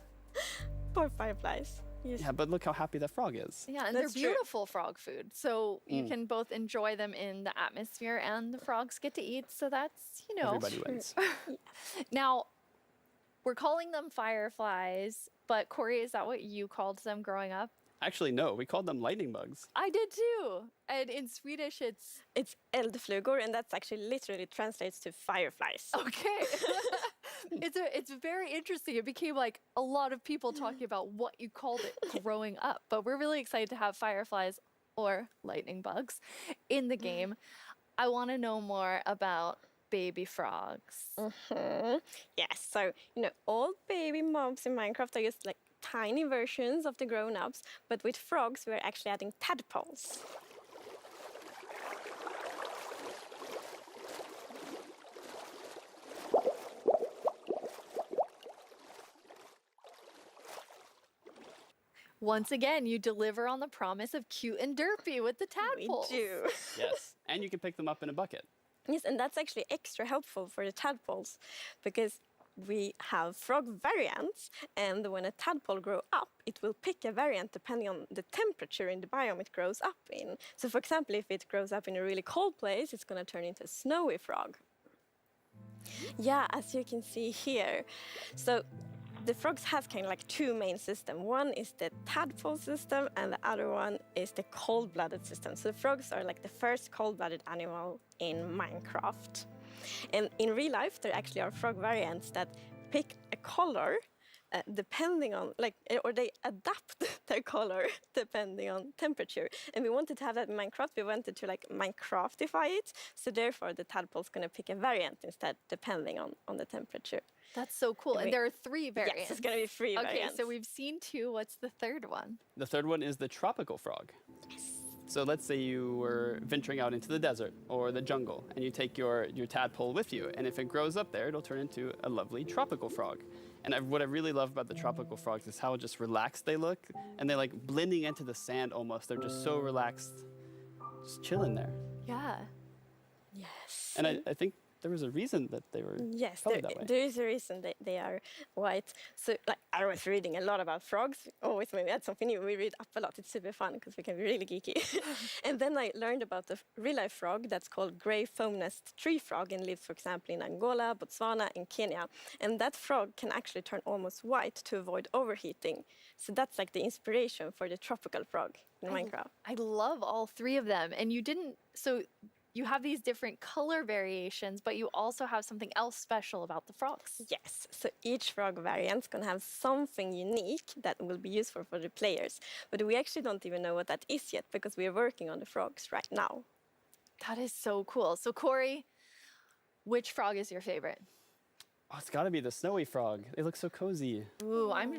Speaker 22: Poor fireflies. Yes.
Speaker 3: Yeah, but look how happy that frog is.
Speaker 23: Yeah, and they're beautiful frog food. So you can both enjoy them in the atmosphere and the frogs get to eat. So that's, you know.
Speaker 3: Everybody wins.
Speaker 23: Now, we're calling them fireflies, but Corey, is that what you called them growing up?
Speaker 3: Actually, no, we called them lightning bugs.
Speaker 23: I did too. And in Swedish, it's
Speaker 22: eldflugor, and that's actually literally translates to fireflies.
Speaker 23: Okay. It's very interesting. It became like a lot of people talking about what you called it growing up. But we're really excited to have fireflies or lightning bugs in the game. I want to know more about baby frogs.
Speaker 22: Mm-hmm. Yes, so, you know, all baby mobs in Minecraft are just like tiny versions of the grown-ups, but with frogs, we're actually adding tadpoles.
Speaker 23: Once again, you deliver on the promise of cute and derpy with the tadpoles.
Speaker 22: We do.
Speaker 3: Yes, and you can pick them up in a bucket.
Speaker 22: Yes, and that's actually extra helpful for the tadpoles because we have frog variants, and when a tadpole grows up, it will pick a variant depending on the temperature in the biome it grows up in. So for example, if it grows up in a really cold place, it's going to turn into a snowy frog. Yeah, as you can see here. So the frogs have kind of like two main systems. One is the tadpole system, and the other one is the cold-blooded system. So frogs are like the first cold-blooded animal in Minecraft. And in real life, there actually are frog variants that pick a color depending on, or they adapt their color depending on temperature. And we wanted to have that in Minecraft. We wanted to Minecraftify it. So therefore, the tadpole's going to pick a variant instead, depending on the temperature.
Speaker 23: That's so cool. And there are 3 variants.
Speaker 22: Yes, it's going to be 3 variants.
Speaker 23: Okay, so we've seen 2. What's the third one?
Speaker 3: The third one is the tropical frog.
Speaker 22: Yes.
Speaker 3: So let's say you were venturing out into the desert or the jungle, and you take your tadpole with you, and if it grows up there, it'll turn into a lovely tropical frog. And what I really love about the tropical frogs is how just relaxed they look, and they're like blending into the sand almost. They're just so relaxed, just chilling there.
Speaker 23: Yeah.
Speaker 22: Yes.
Speaker 3: And I think there was a reason that they were colored that way.
Speaker 22: There is a reason they are white. So I was reading a lot about frogs. Always when we had something new, we read up a lot. It's super fun because we can be really geeky. And then I learned about the real-life frog that's called gray foam-nest tree frog and lives, for example, in Angola, Botswana, and Kenya. And that frog can actually turn almost white to avoid overheating. So that's like the inspiration for the tropical frog in Minecraft.
Speaker 23: I love all 3 of them. And you have these different color variations, but you also have something else special about the frogs.
Speaker 22: Yes, so each frog variant is going to have something unique that will be useful for the players. But we actually don't even know what that is yet because we are working on the frogs right now.
Speaker 23: That is so cool. So Corey, which frog is your favorite?
Speaker 3: Oh, it's got to be the snowy frog. They look so cozy.
Speaker 23: Ooh, I'm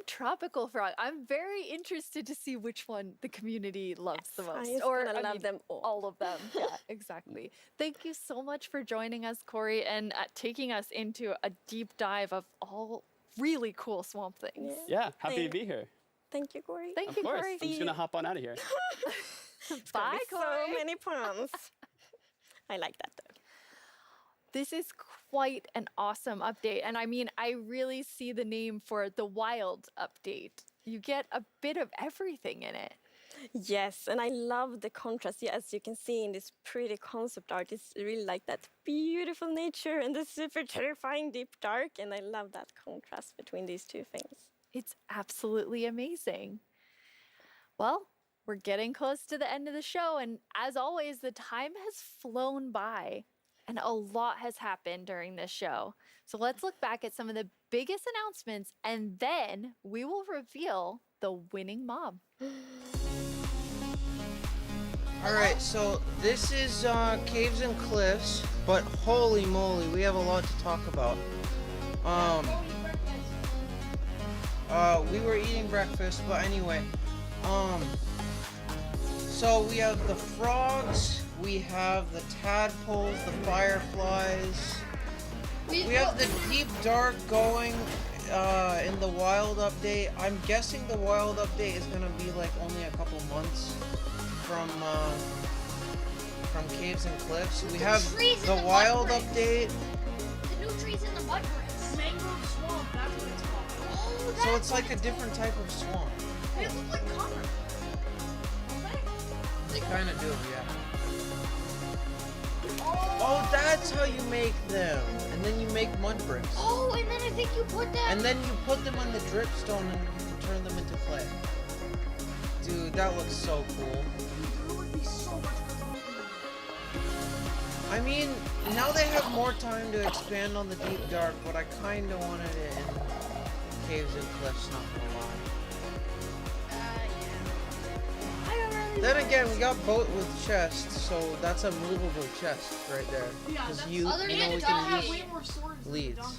Speaker 23: tropical frog. I'm very interested to see which one the community loves the most.
Speaker 22: I love them
Speaker 23: all of them. Yeah, exactly. Thank you so much for joining us, Corey, and taking us into a deep dive of all really cool swamp things.
Speaker 3: Yeah, happy to be here.
Speaker 22: Thank you, Corey.
Speaker 23: Thank you,
Speaker 3: Corey.
Speaker 23: Corey.
Speaker 3: I'm just going to hop on out of here.
Speaker 23: Bye, Corey.
Speaker 22: So many puns. I like that, though.
Speaker 23: This is quite an awesome update. And I mean, I really see the name for the Wild update. You get a bit of everything in it.
Speaker 22: Yes, and I love the contrast. Yeah, as you can see in this pretty concept art, it's really like that beautiful nature and the super terrifying deep dark. And I love that contrast between these 2 things.
Speaker 23: It's absolutely amazing. Well, we're getting close to the end of the show. And as always, the time has flown by. And a lot has happened during this show. So let's look back at some of the biggest announcements, and then we will reveal the winning mob.
Speaker 1: All right, so this is Caves and Cliffs, but holy moly, we have a lot to talk about. We were eating breakfast, but anyway, so we have the frogs. We have the tadpoles, the fireflies. We have the deep dark going in the wild update. I'm guessing the wild update is gonna be like only a couple months from Caves and Cliffs. We have the wild update.
Speaker 14: The new trees in the mud bricks. Mangrove swamp, that's what it's called. Oh,
Speaker 1: So it's like a different type of swamp.
Speaker 14: They look like copper.
Speaker 1: They kind of do, yeah. Oh, that's how you make them. And then you make mud bricks.
Speaker 14: Oh, and then I think you put them...
Speaker 1: And then you put them on the dripstone and you can turn them into clay. Dude, that looks so cool. I mean, now they have more time to expand on the deep dark, but I kind of wanted it in Caves and Cliffs, not gonna lie. Then again, we got boat with chest, so that's a movable chest right there. Because you know we can use leads.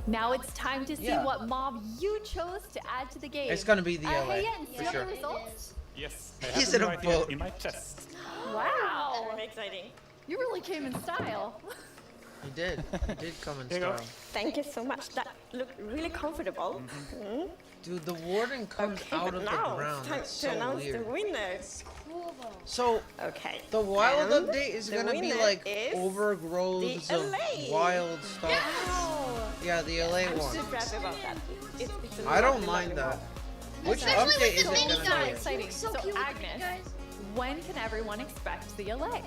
Speaker 23: Now it's time to see
Speaker 1: Yeah.
Speaker 23: what mob you chose to add to the game.
Speaker 1: It's gonna be the LA,
Speaker 23: Hey, Jens, do
Speaker 1: for
Speaker 23: you have
Speaker 1: sure.
Speaker 23: the results?
Speaker 2: Yes, I
Speaker 1: He's
Speaker 2: have
Speaker 1: in
Speaker 2: them
Speaker 1: a
Speaker 2: right here
Speaker 1: boat.
Speaker 2: in my chest.
Speaker 23: Wow.
Speaker 22: Very exciting.
Speaker 23: You really came in style.
Speaker 1: He did. He did come in
Speaker 2: Here you go.
Speaker 1: style.
Speaker 22: Thank you so much. That looked really comfortable.
Speaker 1: Dude, the warden comes
Speaker 22: Okay,
Speaker 1: out
Speaker 22: but
Speaker 1: of the
Speaker 22: now
Speaker 1: ground.
Speaker 22: it's time
Speaker 1: That's
Speaker 22: to
Speaker 1: so
Speaker 22: announce
Speaker 1: weird.
Speaker 22: the winner.
Speaker 14: Cool though.
Speaker 1: So,
Speaker 22: Okay.
Speaker 1: the wild
Speaker 22: and
Speaker 1: update is
Speaker 22: the
Speaker 1: gonna be
Speaker 22: winner
Speaker 1: like
Speaker 22: is
Speaker 1: overgrowths
Speaker 22: the
Speaker 1: of
Speaker 22: LA.
Speaker 1: wild stuff.
Speaker 22: Wow.
Speaker 1: Yeah, the LA
Speaker 22: I'm
Speaker 1: one.
Speaker 22: super happy about that. It's a
Speaker 1: I don't
Speaker 22: lovely,
Speaker 1: mind
Speaker 22: lovely
Speaker 1: that.
Speaker 22: one.
Speaker 1: Which
Speaker 14: Especially
Speaker 1: update
Speaker 14: with
Speaker 1: is
Speaker 14: the
Speaker 1: it
Speaker 14: mini
Speaker 1: gonna
Speaker 14: guys.
Speaker 1: be?
Speaker 23: Exciting.
Speaker 14: Looks so
Speaker 23: So,
Speaker 14: cute with the mini
Speaker 23: Agnes,
Speaker 14: guys.
Speaker 23: when can everyone expect the LA?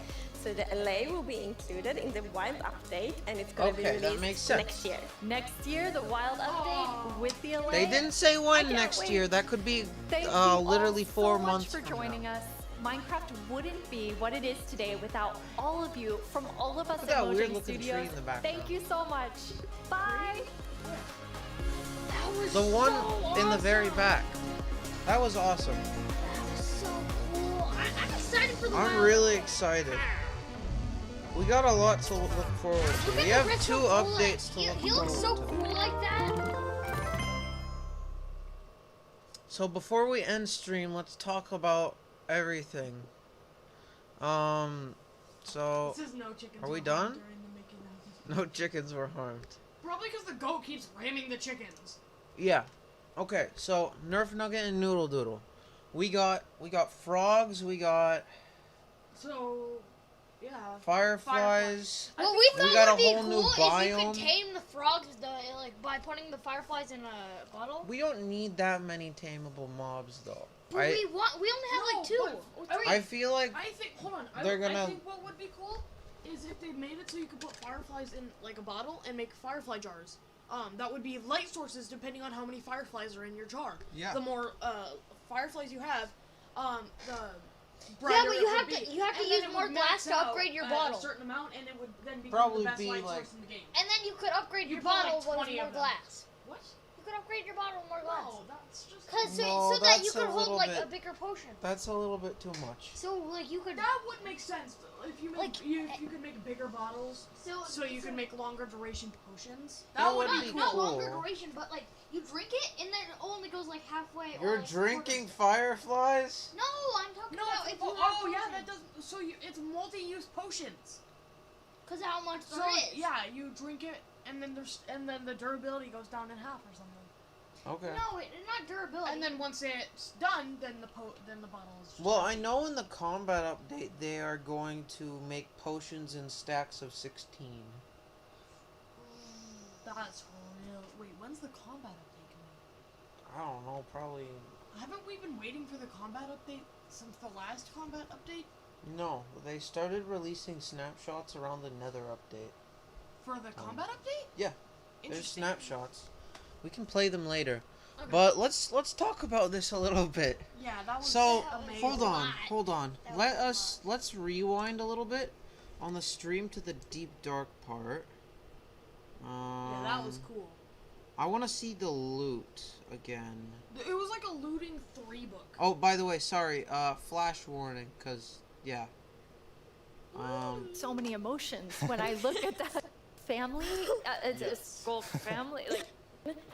Speaker 22: So the LA will be included in the wild update, and it's going to be
Speaker 1: Okay, that
Speaker 22: released
Speaker 1: makes sense.
Speaker 22: next year.
Speaker 23: Next year, the wild update with the LA.
Speaker 1: They didn't say when
Speaker 22: can't
Speaker 1: next
Speaker 22: wait.
Speaker 1: year. That could be
Speaker 23: Thank you all
Speaker 1: literally 4
Speaker 23: so
Speaker 1: months
Speaker 23: much for
Speaker 1: from
Speaker 23: joining
Speaker 1: now.
Speaker 23: us. Minecraft wouldn't be what it is today without all of you from all of us
Speaker 1: Look
Speaker 23: at
Speaker 1: at that weird
Speaker 23: Mojang
Speaker 1: looking tree
Speaker 23: Studios.
Speaker 1: in the background.
Speaker 23: Thank you so much. Bye.
Speaker 14: That was
Speaker 1: The one
Speaker 14: so
Speaker 1: in the very
Speaker 14: awesome.
Speaker 1: back. That was awesome.
Speaker 14: That was so cool. I'm excited for the
Speaker 1: I'm
Speaker 14: wild.
Speaker 1: really excited. We got a lot to look forward to.
Speaker 14: Look
Speaker 1: We
Speaker 14: at
Speaker 1: have
Speaker 14: the retro
Speaker 1: 2
Speaker 14: bullet.
Speaker 1: updates to
Speaker 14: He
Speaker 1: look
Speaker 14: looks so
Speaker 1: forward to.
Speaker 14: cool like that.
Speaker 1: So before we end stream, let's talk about everything. So
Speaker 14: This is no chickens
Speaker 1: are we
Speaker 14: were harmed
Speaker 1: done?
Speaker 14: during the making of this.
Speaker 1: No chickens were harmed.
Speaker 14: Probably because the goat keeps ramming the chickens.
Speaker 1: Yeah. Okay, so Nerf Nugget and Noodle Doodle. We got frogs, we got
Speaker 14: So, yeah.
Speaker 1: fireflies.
Speaker 14: What
Speaker 1: we
Speaker 14: we thought
Speaker 1: got
Speaker 14: would
Speaker 1: a
Speaker 14: be
Speaker 1: whole new
Speaker 14: cool if you
Speaker 1: biome.
Speaker 14: could tame the frogs like by putting the fireflies in a bottle.
Speaker 1: We don't need that many tameable mobs though.
Speaker 14: But we only have like 2 or 3.
Speaker 1: I feel like
Speaker 14: I think hold on.
Speaker 1: they're
Speaker 14: I
Speaker 1: gonna-
Speaker 14: think what would be cool is if they made it so you could put fireflies in like a bottle and make firefly jars. That would be light sources depending on how many fireflies are in your jar.
Speaker 1: Yeah.
Speaker 14: The more fireflies you have, the
Speaker 18: Yeah,
Speaker 14: brighter
Speaker 18: but
Speaker 14: it
Speaker 18: you
Speaker 14: would
Speaker 18: have
Speaker 14: be.
Speaker 18: to
Speaker 14: And then
Speaker 18: use
Speaker 14: it
Speaker 18: more
Speaker 14: would
Speaker 18: glass
Speaker 14: max
Speaker 18: to
Speaker 14: out
Speaker 18: upgrade your
Speaker 14: at
Speaker 18: bottle.
Speaker 14: a certain amount, and it would then become
Speaker 1: Probably
Speaker 14: the best
Speaker 1: be
Speaker 14: light
Speaker 1: like-
Speaker 14: source in the game.
Speaker 18: And then you could upgrade
Speaker 14: You
Speaker 18: your
Speaker 14: put, like,
Speaker 18: bottle with
Speaker 14: 20
Speaker 18: more
Speaker 14: of them.
Speaker 18: glass.
Speaker 14: What?
Speaker 18: You could upgrade your bottle with more glass.
Speaker 14: No, that's just.
Speaker 1: No,
Speaker 18: So that you
Speaker 1: that's a
Speaker 18: could hold
Speaker 1: little
Speaker 18: like
Speaker 1: bit-
Speaker 18: a bigger potion.
Speaker 1: that's a little bit too much.
Speaker 18: So like you could.
Speaker 14: That would make sense if you
Speaker 18: Like,
Speaker 14: if you could make bigger bottles, so you could make longer duration potions.
Speaker 1: That would
Speaker 18: not,
Speaker 1: be
Speaker 18: not
Speaker 1: cool.
Speaker 18: longer duration, but like you drink it and then it only goes like halfway.
Speaker 1: You're
Speaker 18: or like
Speaker 1: drinking fireflies?
Speaker 18: No, I'm talking
Speaker 14: No,
Speaker 18: about if you
Speaker 14: oh yeah, that does. So it's multi-use potions.
Speaker 18: Because how much
Speaker 14: So
Speaker 18: there is.
Speaker 14: yeah, you drink it, and then the durability goes down in half or something.
Speaker 1: Okay.
Speaker 18: No, it's not durability.
Speaker 14: And then once it's done, then the bottle is. Just
Speaker 1: Well, I know in the combat update they are going to make potions in stacks of 16.
Speaker 14: That's real. Wait, when's the combat update coming?
Speaker 1: I don't know, probably.
Speaker 14: Haven't we been waiting for the combat update since the last combat update?
Speaker 1: No, they started releasing snapshots around the Nether update.
Speaker 14: For the combat update?
Speaker 1: Yeah, there's
Speaker 14: Interesting.
Speaker 1: snapshots. We can play them later.
Speaker 14: Okay.
Speaker 1: But let's talk about this a little bit.
Speaker 14: Yeah, that was
Speaker 1: So
Speaker 14: amazing.
Speaker 1: hold on. Let's rewind a little bit on the stream to the deep dark part.
Speaker 14: Yeah, that was cool.
Speaker 1: I want to see the loot again.
Speaker 14: It was like a looting 3 book.
Speaker 1: Oh, by the way, sorry. Flash warning, cause yeah.
Speaker 23: So many emotions when I look at that family. It's a skull family. Like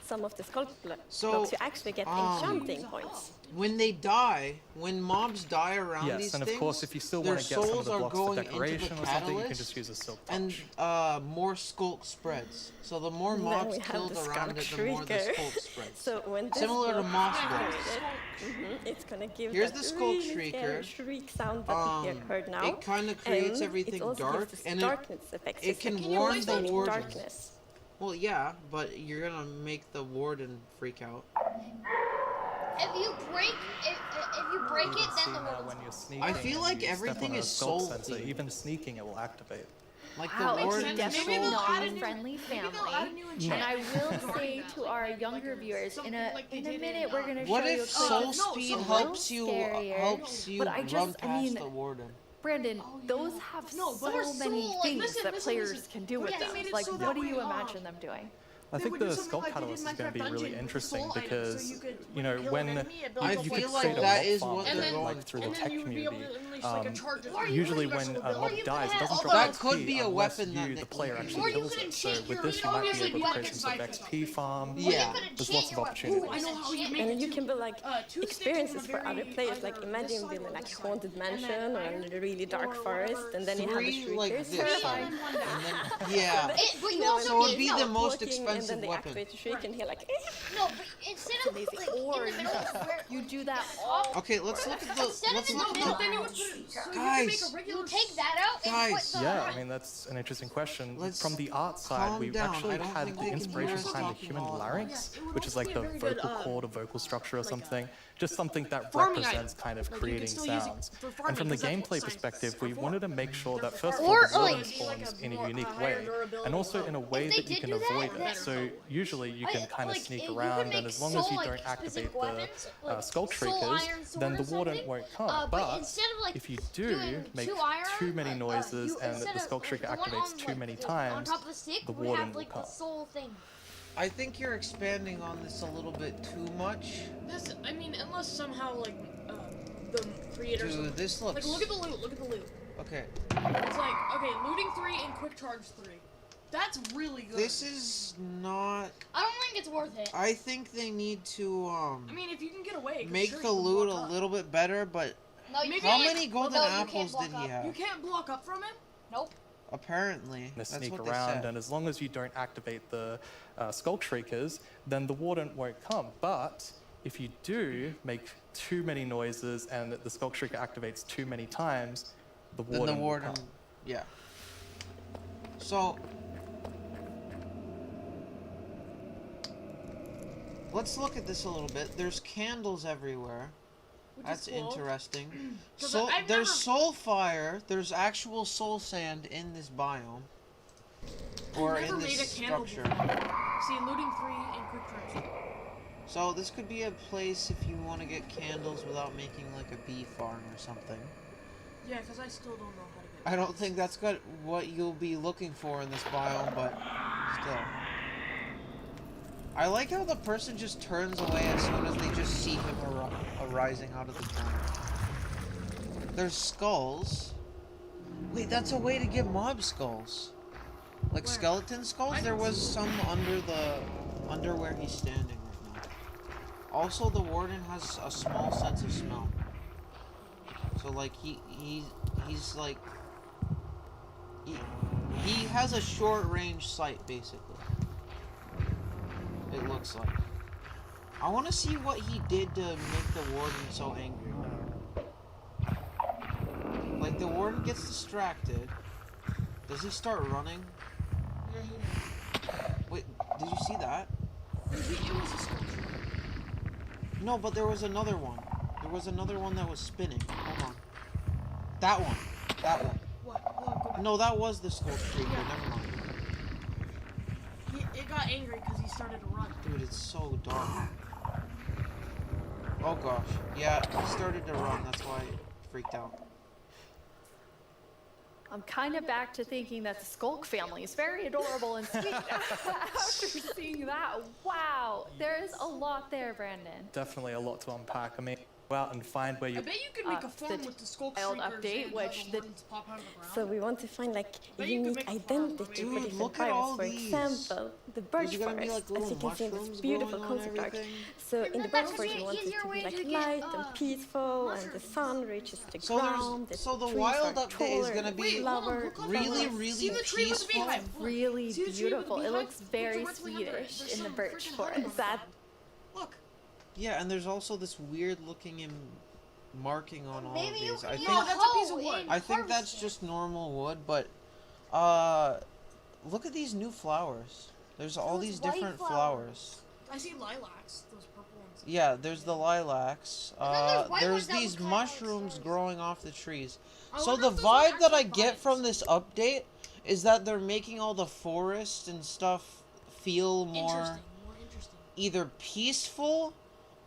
Speaker 22: Some of the skull
Speaker 1: So,
Speaker 22: blocks you actually get enchanting points.
Speaker 1: When they die, when mobs die around
Speaker 13: Yes,
Speaker 1: these
Speaker 13: and of
Speaker 1: things,
Speaker 13: course, if you still
Speaker 1: their
Speaker 13: want to get some of
Speaker 1: souls
Speaker 13: the
Speaker 1: are
Speaker 13: blocks for
Speaker 1: going into
Speaker 13: decoration
Speaker 1: the
Speaker 13: or something, you can
Speaker 1: catalyst,
Speaker 13: just use a silk
Speaker 1: and more skulk spreads. So the more
Speaker 22: And then
Speaker 1: mobs
Speaker 22: we have
Speaker 1: killed
Speaker 22: the
Speaker 1: around it,
Speaker 22: Skunk
Speaker 1: the more the
Speaker 22: Shrieker.
Speaker 1: skulk spreads.
Speaker 22: So when this
Speaker 1: Similar to
Speaker 22: block
Speaker 1: moss
Speaker 22: is
Speaker 1: blocks.
Speaker 22: activated, it's gonna give
Speaker 1: Here's
Speaker 22: that
Speaker 1: the Skunk
Speaker 22: really scary
Speaker 1: Shrieker.
Speaker 22: shriek sound that you heard now.
Speaker 1: It kind of creates
Speaker 22: and
Speaker 1: everything
Speaker 22: it also
Speaker 1: dark,
Speaker 22: gives this
Speaker 1: and
Speaker 22: darkness effect.
Speaker 1: it can
Speaker 22: It's
Speaker 1: warn the
Speaker 22: creating
Speaker 1: warden.
Speaker 22: darkness.
Speaker 1: Well, yeah, but you're gonna make the warden freak out.
Speaker 18: If you break it, then the world.
Speaker 13: When you're sneaking,
Speaker 1: I feel like
Speaker 13: you step
Speaker 1: everything
Speaker 13: on a
Speaker 1: is
Speaker 13: skulk
Speaker 1: soul
Speaker 13: sensor,
Speaker 1: themed.
Speaker 13: even sneaking it will activate.
Speaker 1: Like
Speaker 23: Wow,
Speaker 1: the
Speaker 23: it's
Speaker 1: warden is
Speaker 23: definitely
Speaker 1: soul
Speaker 23: not a
Speaker 1: themed.
Speaker 23: friendly family.
Speaker 1: No.
Speaker 23: And I will say to our younger viewers, in a minute we're gonna
Speaker 1: What
Speaker 23: show you a
Speaker 1: if
Speaker 23: clip
Speaker 1: soul
Speaker 23: that's
Speaker 1: speed
Speaker 23: a little
Speaker 1: helps you
Speaker 23: scarier. But I
Speaker 1: run
Speaker 23: just,
Speaker 1: past
Speaker 23: I mean,
Speaker 1: the warden?
Speaker 23: Brandon, those have
Speaker 14: No, but
Speaker 23: so many
Speaker 14: like,
Speaker 23: things
Speaker 14: listen,
Speaker 23: that
Speaker 14: listen,
Speaker 23: players
Speaker 14: listen.
Speaker 23: can do
Speaker 14: What
Speaker 23: with
Speaker 14: if they
Speaker 23: them.
Speaker 14: made it
Speaker 23: Like,
Speaker 14: so that
Speaker 23: what do you
Speaker 14: way,
Speaker 23: imagine them doing?
Speaker 13: I think
Speaker 14: would do
Speaker 13: the
Speaker 14: something
Speaker 13: Skull
Speaker 14: like they did
Speaker 13: Catalyst
Speaker 14: in
Speaker 13: is going to be
Speaker 14: Minecraft
Speaker 13: really
Speaker 14: Dungeon with the
Speaker 13: interesting
Speaker 14: soul items,
Speaker 13: because,
Speaker 14: so you could,
Speaker 13: you know,
Speaker 14: kill an
Speaker 13: when
Speaker 14: enemy, it builds
Speaker 1: I
Speaker 14: a
Speaker 1: feel
Speaker 14: soul
Speaker 1: like
Speaker 14: item.
Speaker 1: that is
Speaker 13: farm,
Speaker 1: what they're going
Speaker 13: like through the
Speaker 14: and
Speaker 13: tech
Speaker 14: then you would be able
Speaker 13: community.
Speaker 14: to unleash like a charge.
Speaker 13: Usually when a mob dies, it doesn't drop
Speaker 1: That
Speaker 13: XP
Speaker 1: could be a
Speaker 13: unless
Speaker 1: weapon
Speaker 13: you,
Speaker 1: that
Speaker 13: the player,
Speaker 14: Or
Speaker 13: actually
Speaker 14: you
Speaker 13: kills
Speaker 14: could
Speaker 13: it. So
Speaker 14: enchant
Speaker 13: with
Speaker 14: your-
Speaker 13: this, you might be
Speaker 14: obviously
Speaker 13: able to
Speaker 14: you
Speaker 13: create
Speaker 14: can
Speaker 13: some sort of
Speaker 14: side
Speaker 13: XP farm.
Speaker 1: Yeah.
Speaker 13: There's lots of opportunities.
Speaker 14: I know how you make
Speaker 22: And
Speaker 14: it
Speaker 22: you
Speaker 14: too.
Speaker 22: can build like
Speaker 14: Two sticks
Speaker 22: experiences
Speaker 14: on a
Speaker 22: for other
Speaker 14: very
Speaker 22: players. Like
Speaker 14: either
Speaker 22: imagine
Speaker 14: this side
Speaker 22: building
Speaker 14: or
Speaker 22: like
Speaker 14: this
Speaker 22: a
Speaker 14: side.
Speaker 22: haunted
Speaker 14: And then
Speaker 22: mansion or
Speaker 14: iron
Speaker 22: in a really dark
Speaker 14: or
Speaker 22: forest,
Speaker 14: whatever.
Speaker 22: and then you have the
Speaker 1: Three like
Speaker 22: shriekers.
Speaker 1: this
Speaker 22: Terrifying.
Speaker 1: side. And then, yeah.
Speaker 18: But you
Speaker 22: No,
Speaker 18: also
Speaker 1: So it'd
Speaker 18: can,
Speaker 1: be
Speaker 18: no,
Speaker 1: the most
Speaker 22: walking, and
Speaker 1: expensive
Speaker 22: then they
Speaker 1: weapon.
Speaker 22: activate the shriek, and hear like.
Speaker 18: no, but instead of like
Speaker 23: Or
Speaker 18: in the middle where
Speaker 23: you do that all.
Speaker 1: Okay, let's look at the.
Speaker 18: instead
Speaker 1: Let's
Speaker 18: of in
Speaker 1: look
Speaker 18: the
Speaker 1: at
Speaker 18: middle,
Speaker 1: the.
Speaker 14: Then you would put it, so
Speaker 1: Guys.
Speaker 14: you can make a regular.
Speaker 18: you take that out and
Speaker 1: Guys.
Speaker 18: put the
Speaker 13: Yeah, I mean, that's an interesting question.
Speaker 1: Let's
Speaker 13: From the art side,
Speaker 1: calm
Speaker 13: we
Speaker 1: down.
Speaker 13: actually
Speaker 1: I don't
Speaker 13: had
Speaker 1: think
Speaker 13: the
Speaker 1: they can
Speaker 13: inspiration
Speaker 1: hear us
Speaker 13: behind the
Speaker 1: talking
Speaker 13: human
Speaker 1: all at
Speaker 13: larynx,
Speaker 14: once. Yeah, it would
Speaker 13: which is
Speaker 14: also
Speaker 13: like
Speaker 14: be a
Speaker 13: the
Speaker 14: very good,
Speaker 13: vocal cord or vocal structure or something. Just something that
Speaker 14: farming
Speaker 13: represents
Speaker 14: item.
Speaker 13: kind of
Speaker 14: Like, you can
Speaker 13: creating
Speaker 14: still use it
Speaker 13: sounds.
Speaker 14: for
Speaker 13: And
Speaker 14: farming,
Speaker 13: from the
Speaker 14: 'cause that's what
Speaker 13: gameplay
Speaker 14: science
Speaker 13: perspective,
Speaker 14: is
Speaker 13: we
Speaker 14: for.
Speaker 13: wanted to make sure that first of
Speaker 18: Or,
Speaker 13: all, the
Speaker 18: like-
Speaker 13: warden spawns in a unique
Speaker 14: higher
Speaker 13: way,
Speaker 14: durability
Speaker 13: and also in a way
Speaker 18: they
Speaker 13: that you
Speaker 18: did
Speaker 13: can
Speaker 18: do that,
Speaker 13: avoid it.
Speaker 18: then-
Speaker 13: So usually you can kind of
Speaker 18: like,
Speaker 13: sneak
Speaker 18: you could
Speaker 13: around,
Speaker 18: make
Speaker 13: and as long as
Speaker 18: soul,
Speaker 13: you
Speaker 18: like,
Speaker 13: don't activate
Speaker 18: specific
Speaker 13: the
Speaker 18: weapons, like
Speaker 13: skull
Speaker 18: soul
Speaker 13: shriekers,
Speaker 18: iron sword
Speaker 13: then
Speaker 18: or
Speaker 13: the warden
Speaker 18: something.
Speaker 13: won't come.
Speaker 18: But
Speaker 13: But
Speaker 18: instead of like
Speaker 13: if you do
Speaker 18: doing
Speaker 13: make
Speaker 18: two iron,
Speaker 13: too many noises and
Speaker 18: instead
Speaker 13: the
Speaker 18: of,
Speaker 13: skull
Speaker 18: like,
Speaker 13: shrieker
Speaker 18: the one
Speaker 13: activates
Speaker 18: on,
Speaker 13: too
Speaker 18: like,
Speaker 13: many
Speaker 18: on
Speaker 13: times,
Speaker 18: top of the stick
Speaker 13: the
Speaker 18: would
Speaker 13: warden
Speaker 18: have
Speaker 13: will
Speaker 18: like
Speaker 13: come.
Speaker 18: the soul thing.
Speaker 1: I think you're expanding on this a little bit too much.
Speaker 14: This, I mean, unless somehow like the creators.
Speaker 1: Dude,
Speaker 14: of,
Speaker 1: this looks.
Speaker 14: like look at the loot. Look at the loot.
Speaker 1: Okay.
Speaker 14: It's like okay, looting 3 and quick charge 3. That's really good.
Speaker 1: This is not.
Speaker 18: I don't think it's worth it.
Speaker 1: I think they need to
Speaker 14: I mean, if you can get away, 'cause
Speaker 1: make
Speaker 14: sure,
Speaker 1: the
Speaker 14: you can
Speaker 1: loot a
Speaker 14: block up.
Speaker 1: little bit better, but
Speaker 18: No, you
Speaker 14: Maybe
Speaker 1: how
Speaker 18: can't.
Speaker 1: many golden
Speaker 18: No, you can't
Speaker 1: apples
Speaker 18: block
Speaker 1: did he
Speaker 18: up.
Speaker 1: have?
Speaker 14: You can't block up from him.
Speaker 18: Nope.
Speaker 1: Apparently,
Speaker 13: To
Speaker 1: that's
Speaker 13: sneak
Speaker 1: what they
Speaker 13: around,
Speaker 1: said.
Speaker 13: and as long as you don't activate the skull shriekers, then the warden won't come. But if you do make too many noises and the skull shrieker activates too many times, the
Speaker 1: Then
Speaker 13: warden,
Speaker 1: the
Speaker 13: will
Speaker 1: warden,
Speaker 13: come.
Speaker 1: yeah. So let's look at this a little bit. There's candles everywhere.
Speaker 14: Which
Speaker 1: That's
Speaker 14: is cool.
Speaker 1: interesting.
Speaker 14: 'Cause
Speaker 1: So
Speaker 14: I've
Speaker 1: there's
Speaker 14: never-
Speaker 1: soul fire. There's actual soul sand in this biome, or
Speaker 14: I've never
Speaker 1: in
Speaker 14: made a
Speaker 1: this
Speaker 14: candle
Speaker 1: structure.
Speaker 14: before. See, looting 3 and quick charge.
Speaker 1: So this could be a place if you want to get candles without making like a bee farm or something.
Speaker 14: Yeah, because I still don't know how to get.
Speaker 1: I don't think that's what you'll be looking for in this biome, but still. I like how the person just turns away as soon as they just see him arising out of the ground. There's skulls. Wait, that's a way to get mob skulls. Like
Speaker 14: Where?
Speaker 1: skeleton skulls? There was some under where he's standing right now. Also, the warden has a small sense of smell. So like he's like he has a short range sight basically. It looks like. I want to see what he did to make the warden so angry. Like the warden gets distracted. Does he start running?
Speaker 14: Yeah, he
Speaker 1: Wait, did you see that?
Speaker 14: did. It was a sculpture.
Speaker 1: No, but there was another one. There was another one that was spinning. Hold on. That one. That one.
Speaker 14: What? Go back.
Speaker 1: No, that was the skull streaker. Never mind.
Speaker 14: It got angry because he started to run.
Speaker 1: Dude, it's so dark. Oh gosh. Yeah, he started to run. That's why I freaked out.
Speaker 23: I'm kind of back to thinking that the Skulk family is very adorable and sweet after seeing that. Wow, there's a lot there, Brandon.
Speaker 13: Definitely a lot to unpack. I mean, go out and find where
Speaker 14: I
Speaker 13: you.
Speaker 14: bet you could make a farm with the skull
Speaker 23: child
Speaker 14: shriekers
Speaker 23: update,
Speaker 14: and
Speaker 23: which
Speaker 14: have
Speaker 23: the-
Speaker 14: the wardens pop out of the ground.
Speaker 22: So we want to find like
Speaker 14: But you could
Speaker 22: unique
Speaker 14: make a farm,
Speaker 22: identity
Speaker 1: Dude,
Speaker 22: for different
Speaker 1: look at all
Speaker 22: biomes. For
Speaker 1: these.
Speaker 22: example, the birch
Speaker 1: There's gonna be,
Speaker 22: forest,
Speaker 1: like,
Speaker 22: as you
Speaker 1: little
Speaker 22: can see in this
Speaker 1: mushrooms
Speaker 22: beautiful
Speaker 1: growing on
Speaker 22: concept art.
Speaker 1: everything.
Speaker 22: So in the
Speaker 18: That
Speaker 22: birch
Speaker 18: could
Speaker 22: forest,
Speaker 18: be
Speaker 22: we
Speaker 18: an
Speaker 22: want it
Speaker 18: easier
Speaker 22: to
Speaker 18: way
Speaker 22: be like
Speaker 18: to get,
Speaker 22: light and peaceful, and the sun reaches the
Speaker 1: So
Speaker 22: ground.
Speaker 1: so the
Speaker 22: trees
Speaker 1: wild
Speaker 22: are
Speaker 1: update is
Speaker 22: taller,
Speaker 1: gonna
Speaker 22: the
Speaker 1: be
Speaker 22: flower
Speaker 1: really,
Speaker 22: flowers.
Speaker 1: really
Speaker 14: See the tree with the
Speaker 1: peaceful.
Speaker 14: beehive?
Speaker 23: Really
Speaker 14: See the tree with the
Speaker 23: beautiful. It
Speaker 14: beehive?
Speaker 23: looks very
Speaker 14: Look directly under it.
Speaker 23: Swedish
Speaker 14: There's
Speaker 23: in the
Speaker 14: some
Speaker 23: birch
Speaker 14: freaking
Speaker 23: forest.
Speaker 14: honeybees.
Speaker 23: That
Speaker 14: Look.
Speaker 1: Yeah, and there's also this weird looking marking on all
Speaker 18: Maybe
Speaker 1: of
Speaker 18: you
Speaker 1: these.
Speaker 18: can
Speaker 1: I
Speaker 18: use
Speaker 1: think
Speaker 14: No, that's a piece of
Speaker 18: hoe
Speaker 14: wood.
Speaker 18: and
Speaker 1: I think that's
Speaker 18: harvest it.
Speaker 1: just normal wood, but look at these new flowers. There's all
Speaker 18: Those
Speaker 1: these
Speaker 18: white
Speaker 1: different
Speaker 18: flowers.
Speaker 1: flowers.
Speaker 14: I see lilacs, those purple ones.
Speaker 1: Yeah, there's the lilacs.
Speaker 18: And then there's white
Speaker 1: There's
Speaker 18: ones that
Speaker 1: these
Speaker 18: look kinda like
Speaker 1: mushrooms
Speaker 18: stars.
Speaker 1: growing off the trees.
Speaker 14: I
Speaker 1: So
Speaker 14: wonder
Speaker 1: the
Speaker 14: if those are
Speaker 1: vibe that I
Speaker 14: actual
Speaker 1: get
Speaker 14: vines.
Speaker 1: from this update is that they're making all the forest and stuff feel more
Speaker 14: Interesting. More interesting.
Speaker 1: either peaceful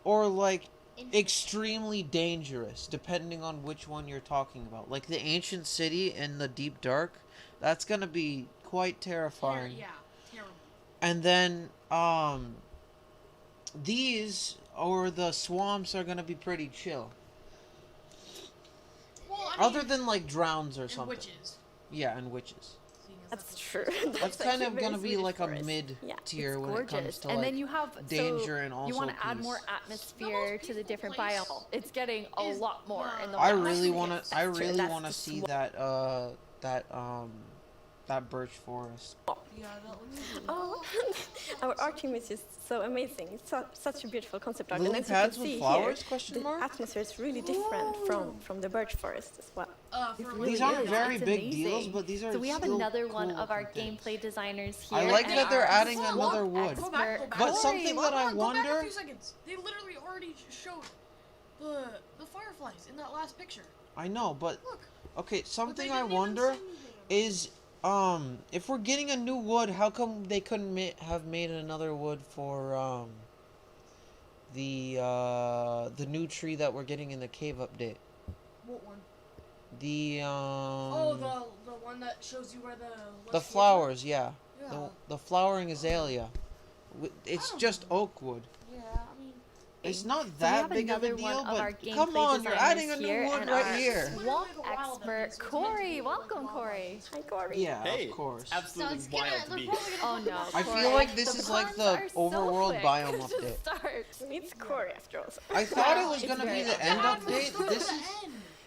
Speaker 1: or like extremely dangerous, depending on which one you're talking about. Like the ancient city in the deep dark, that's gonna be quite terrifying.
Speaker 14: Yeah, terrible.
Speaker 1: And then these or the swamps are gonna be pretty chill.
Speaker 14: Well,
Speaker 1: Other than like drowns or
Speaker 14: and
Speaker 1: something.
Speaker 14: witches.
Speaker 1: Yeah, and witches.
Speaker 22: That's true.
Speaker 1: That's kind of gonna be like a mid tier when it comes
Speaker 23: Gorgeous.
Speaker 1: to
Speaker 23: And
Speaker 1: like
Speaker 23: then you have
Speaker 1: danger and also
Speaker 23: you want to add
Speaker 1: peace.
Speaker 23: more atmosphere to the different biomes. It's getting a lot more in the
Speaker 1: I
Speaker 23: wild.
Speaker 1: really wanna
Speaker 23: That's
Speaker 1: I
Speaker 23: true.
Speaker 1: really
Speaker 23: That's
Speaker 1: wanna
Speaker 23: the
Speaker 1: see
Speaker 23: swamp.
Speaker 1: that birch forest.
Speaker 14: Yeah, that looks
Speaker 22: Oh, our art team is just so amazing. It's such a beautiful concept art.
Speaker 1: Lily
Speaker 22: and as you
Speaker 1: pads
Speaker 22: can
Speaker 1: with
Speaker 22: see
Speaker 1: flowers,
Speaker 22: here,
Speaker 1: question
Speaker 22: the
Speaker 1: mark?
Speaker 22: atmosphere is really different from the birch forest as well.
Speaker 1: These aren't
Speaker 23: is.
Speaker 1: very
Speaker 23: It's
Speaker 1: big deals,
Speaker 23: amazing.
Speaker 1: but these are
Speaker 23: So we have
Speaker 1: still
Speaker 23: another one
Speaker 1: cool
Speaker 23: of our
Speaker 1: looking things.
Speaker 23: gameplay designers here.
Speaker 1: I like
Speaker 23: and
Speaker 1: that they're
Speaker 23: our
Speaker 1: adding
Speaker 23: swamp
Speaker 1: another wood.
Speaker 14: Go back, go back.
Speaker 1: But something that I
Speaker 14: Go back
Speaker 1: wonder.
Speaker 14: a few seconds. They literally already showed the fireflies in that last picture.
Speaker 1: I know, but
Speaker 14: Look.
Speaker 1: okay, something I
Speaker 14: didn't even
Speaker 1: wonder
Speaker 14: say anything.
Speaker 1: is if we're getting a new wood, how come they couldn't have made another wood for the new tree that we're getting in the cave update?
Speaker 14: What one?
Speaker 1: The
Speaker 14: Oh, the one that shows you where
Speaker 1: the flowers, yeah.
Speaker 14: Yeah.
Speaker 1: The flowering azalea. It's just oak wood.
Speaker 14: Yeah, I mean.
Speaker 1: It's not
Speaker 23: So we
Speaker 1: that
Speaker 23: have
Speaker 1: big of a
Speaker 23: another
Speaker 1: deal,
Speaker 23: one of our
Speaker 1: but come on, you're adding a
Speaker 23: designers
Speaker 1: new
Speaker 23: here
Speaker 1: wood
Speaker 23: and
Speaker 1: right
Speaker 23: our
Speaker 1: here.
Speaker 23: Swamp expert Corey. Welcome, Corey.
Speaker 22: Hi, Corey.
Speaker 1: Yeah,
Speaker 17: Hey,
Speaker 1: of course.
Speaker 17: absolutely
Speaker 18: So it's gonna-
Speaker 17: wild to
Speaker 18: they're
Speaker 17: be.
Speaker 18: probably
Speaker 23: Oh no.
Speaker 1: I
Speaker 23: Corey.
Speaker 1: feel like this is like
Speaker 23: puns
Speaker 1: the
Speaker 23: are so
Speaker 1: overworld
Speaker 23: quick
Speaker 1: biome
Speaker 23: to
Speaker 1: update.
Speaker 23: start.
Speaker 22: It's Corey after all.
Speaker 1: I thought it was
Speaker 23: It's
Speaker 1: gonna be
Speaker 23: very
Speaker 1: the end update. This is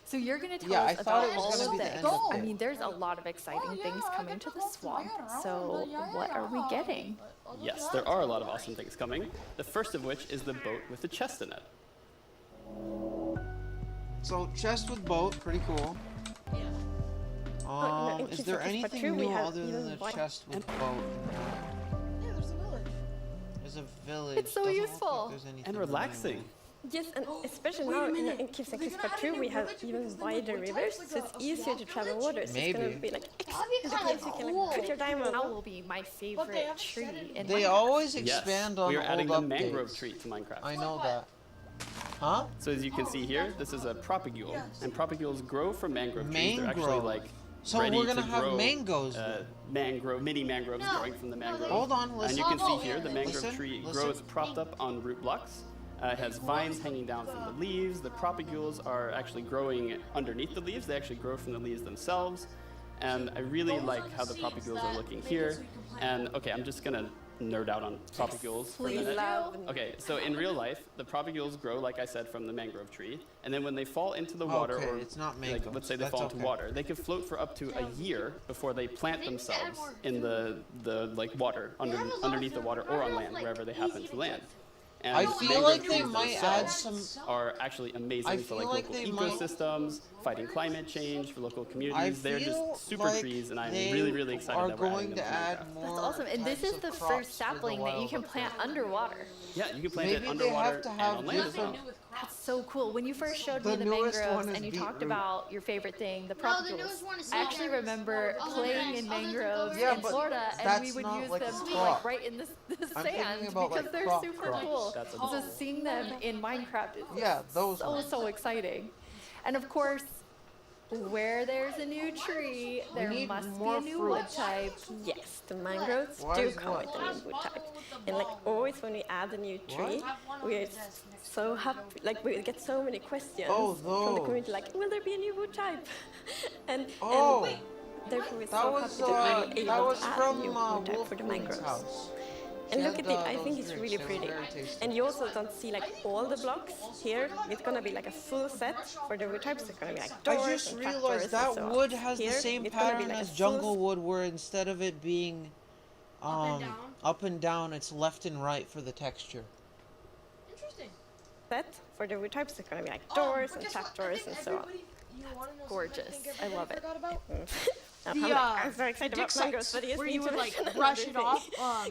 Speaker 23: So you're gonna tell
Speaker 1: Yeah, I
Speaker 23: us
Speaker 1: thought
Speaker 23: about
Speaker 1: it was
Speaker 23: all
Speaker 1: gonna
Speaker 23: of
Speaker 1: be the
Speaker 23: this.
Speaker 1: end of
Speaker 23: I
Speaker 1: it.
Speaker 23: mean, there's a lot of exciting things coming to the swamp. So what are we getting?
Speaker 3: Yes, there are a lot of awesome things coming. The first of which is the boat with the chest in it.
Speaker 1: so chest with boat, pretty cool.
Speaker 22: no, in
Speaker 1: Is
Speaker 22: Kids
Speaker 1: there
Speaker 22: Like This Part
Speaker 1: anything
Speaker 22: 2, we
Speaker 1: new
Speaker 22: have
Speaker 1: other than
Speaker 22: even
Speaker 1: the
Speaker 22: white-
Speaker 1: chest with boat?
Speaker 14: Yeah, there's a village.
Speaker 1: There's a village.
Speaker 23: It's so
Speaker 1: Doesn't look
Speaker 23: useful.
Speaker 1: like there's anything
Speaker 3: And
Speaker 1: new.
Speaker 3: relaxing.
Speaker 22: Yes, and especially
Speaker 14: wait a
Speaker 22: now
Speaker 14: minute.
Speaker 22: in Kids Like
Speaker 14: Are they
Speaker 22: This
Speaker 14: gonna
Speaker 22: Part
Speaker 14: add a
Speaker 22: 2,
Speaker 14: new
Speaker 22: we have
Speaker 14: village
Speaker 22: even
Speaker 14: because the
Speaker 22: wider
Speaker 14: wood type's
Speaker 22: rivers,
Speaker 14: like
Speaker 22: so
Speaker 14: a
Speaker 22: it's
Speaker 14: swamp
Speaker 22: easier to travel
Speaker 14: village?
Speaker 22: water. So it's
Speaker 1: Maybe.
Speaker 22: gonna be like
Speaker 18: That'd be
Speaker 22: the
Speaker 18: kind
Speaker 22: place
Speaker 18: of
Speaker 22: you can
Speaker 18: cool.
Speaker 22: like put your diamond.
Speaker 23: That will be my favorite
Speaker 14: haven't said
Speaker 23: tree
Speaker 14: anything.
Speaker 23: in
Speaker 1: They
Speaker 23: Minecraft.
Speaker 1: always
Speaker 3: Yes,
Speaker 1: expand on
Speaker 3: we are adding the
Speaker 1: old
Speaker 3: mangrove
Speaker 1: updates.
Speaker 3: tree to Minecraft.
Speaker 1: I know that. Huh?
Speaker 3: So as you can see here, this is a propagule, and propagules grow from mangrove trees. They're actually
Speaker 1: Mangrove.
Speaker 3: like
Speaker 1: So
Speaker 3: ready
Speaker 1: we're gonna
Speaker 3: to
Speaker 1: have
Speaker 3: grow,
Speaker 1: mangoes then.
Speaker 3: mini mangroves growing from the mangrove.
Speaker 1: Hold on,
Speaker 3: And
Speaker 1: listen.
Speaker 3: you can see here the mangrove
Speaker 1: Listen,
Speaker 3: tree
Speaker 1: listen.
Speaker 3: grows propped up on root blocks. It has vines hanging down from the leaves. The propagules are actually growing underneath the leaves. They actually grow from the leaves themselves. And I really like how the propagules are looking here. And okay, I'm just gonna nerd out on propagules for a
Speaker 22: Please
Speaker 3: minute.
Speaker 22: love.
Speaker 3: Okay, so in real life, the propagules grow, like I said, from the mangrove tree, and then when they fall into the water,
Speaker 1: Okay,
Speaker 3: or
Speaker 1: it's not
Speaker 3: like,
Speaker 1: mangoes.
Speaker 3: let's say they
Speaker 1: That's
Speaker 3: fall into
Speaker 1: okay.
Speaker 3: water, they could float for up to a year before they plant themselves in the like water underneath the water or on land, wherever they happen to land. And
Speaker 1: I feel
Speaker 3: mangrove
Speaker 1: like they
Speaker 3: trees
Speaker 1: might add
Speaker 3: themselves
Speaker 1: some.
Speaker 3: are actually amazing
Speaker 1: I
Speaker 3: for
Speaker 1: feel
Speaker 3: like
Speaker 1: like
Speaker 3: local
Speaker 1: they might-
Speaker 3: ecosystems, fighting climate change, for local communities. They're
Speaker 1: feel
Speaker 3: just super
Speaker 1: like
Speaker 3: trees, and I'm
Speaker 1: they
Speaker 3: really excited
Speaker 1: are
Speaker 3: that we're
Speaker 1: going
Speaker 3: adding
Speaker 1: to
Speaker 3: them
Speaker 1: add
Speaker 3: Minecraft.
Speaker 1: more.
Speaker 23: That's awesome. And this
Speaker 1: types
Speaker 23: is
Speaker 1: of
Speaker 23: the
Speaker 1: crops
Speaker 23: first
Speaker 1: for the
Speaker 23: sapling that you
Speaker 1: wild
Speaker 23: can plant underwater.
Speaker 3: Yeah, you can plant
Speaker 1: Maybe
Speaker 3: it
Speaker 1: they
Speaker 3: underwater
Speaker 1: have to
Speaker 3: and
Speaker 1: have
Speaker 3: on land as well.
Speaker 1: different.
Speaker 23: That's so cool. When you first showed
Speaker 1: The
Speaker 23: me the
Speaker 1: newest
Speaker 23: mangroves
Speaker 1: one is
Speaker 23: and you talked
Speaker 1: beetroot.
Speaker 23: about your favorite thing, the
Speaker 18: No, the
Speaker 23: propagules,
Speaker 18: newest one is
Speaker 23: I actually
Speaker 18: not.
Speaker 23: remember
Speaker 18: Other
Speaker 23: playing
Speaker 18: than-
Speaker 23: in
Speaker 18: other than
Speaker 23: mangroves
Speaker 18: those
Speaker 1: Yeah,
Speaker 23: in
Speaker 1: but
Speaker 23: Florida, and we
Speaker 1: that's
Speaker 23: would
Speaker 1: not
Speaker 23: use
Speaker 1: like a
Speaker 23: them to
Speaker 1: crop.
Speaker 23: like right in the
Speaker 1: I'm thinking
Speaker 23: sand
Speaker 1: about,
Speaker 23: because
Speaker 1: like,
Speaker 23: they're
Speaker 1: crop
Speaker 23: super
Speaker 1: crops.
Speaker 23: cool.
Speaker 3: That's
Speaker 23: So
Speaker 3: amazing.
Speaker 23: seeing them in Minecraft is
Speaker 1: Yeah, those
Speaker 23: so
Speaker 1: ones.
Speaker 23: so exciting. And of course, where there's a new tree, there
Speaker 1: need
Speaker 23: must be
Speaker 1: more
Speaker 23: a new wood
Speaker 1: fruits.
Speaker 23: type.
Speaker 22: Yes, the mangroves
Speaker 1: Why
Speaker 22: do
Speaker 1: is
Speaker 22: come
Speaker 1: what?
Speaker 22: with a new wood type. And like always when we add a new tree, we're so happy, like we get so many questions
Speaker 1: Oh,
Speaker 22: from the
Speaker 1: those.
Speaker 22: community like, will there be a new wood type? and
Speaker 1: Oh,
Speaker 22: therefore we're
Speaker 1: that
Speaker 22: so
Speaker 1: was
Speaker 22: happy that we were
Speaker 1: that
Speaker 22: able
Speaker 1: was
Speaker 22: to add a
Speaker 1: from
Speaker 22: new wood type for the
Speaker 1: Wolfman's
Speaker 22: mangroves.
Speaker 1: house.
Speaker 22: And
Speaker 1: She
Speaker 22: look
Speaker 1: had,
Speaker 22: at it, I
Speaker 1: those
Speaker 22: think it's
Speaker 1: drinks.
Speaker 22: really
Speaker 1: They were
Speaker 22: pretty.
Speaker 1: very tasty.
Speaker 22: And you also don't see like all the blocks here. It's gonna be like a full set for the wood types. It's gonna be like doors
Speaker 1: I just
Speaker 22: and
Speaker 1: realized
Speaker 22: trapdoors and
Speaker 1: that
Speaker 22: so on.
Speaker 1: wood has
Speaker 22: Here,
Speaker 1: the same
Speaker 22: it's gonna be
Speaker 1: pattern
Speaker 22: like a
Speaker 1: as
Speaker 22: full
Speaker 1: jungle wood, where instead of it being up and down, it's left and right for the texture.
Speaker 14: Interesting.
Speaker 22: set for the wood types. It's gonna be like doors and trapdoors and so on.
Speaker 23: Gorgeous. I love it.
Speaker 22: I'm very excited
Speaker 14: dick
Speaker 22: about mangoes,
Speaker 14: sites,
Speaker 22: but yes,
Speaker 14: where
Speaker 22: need
Speaker 14: you
Speaker 22: to
Speaker 14: would like
Speaker 22: mention
Speaker 14: brush
Speaker 22: another
Speaker 14: it off,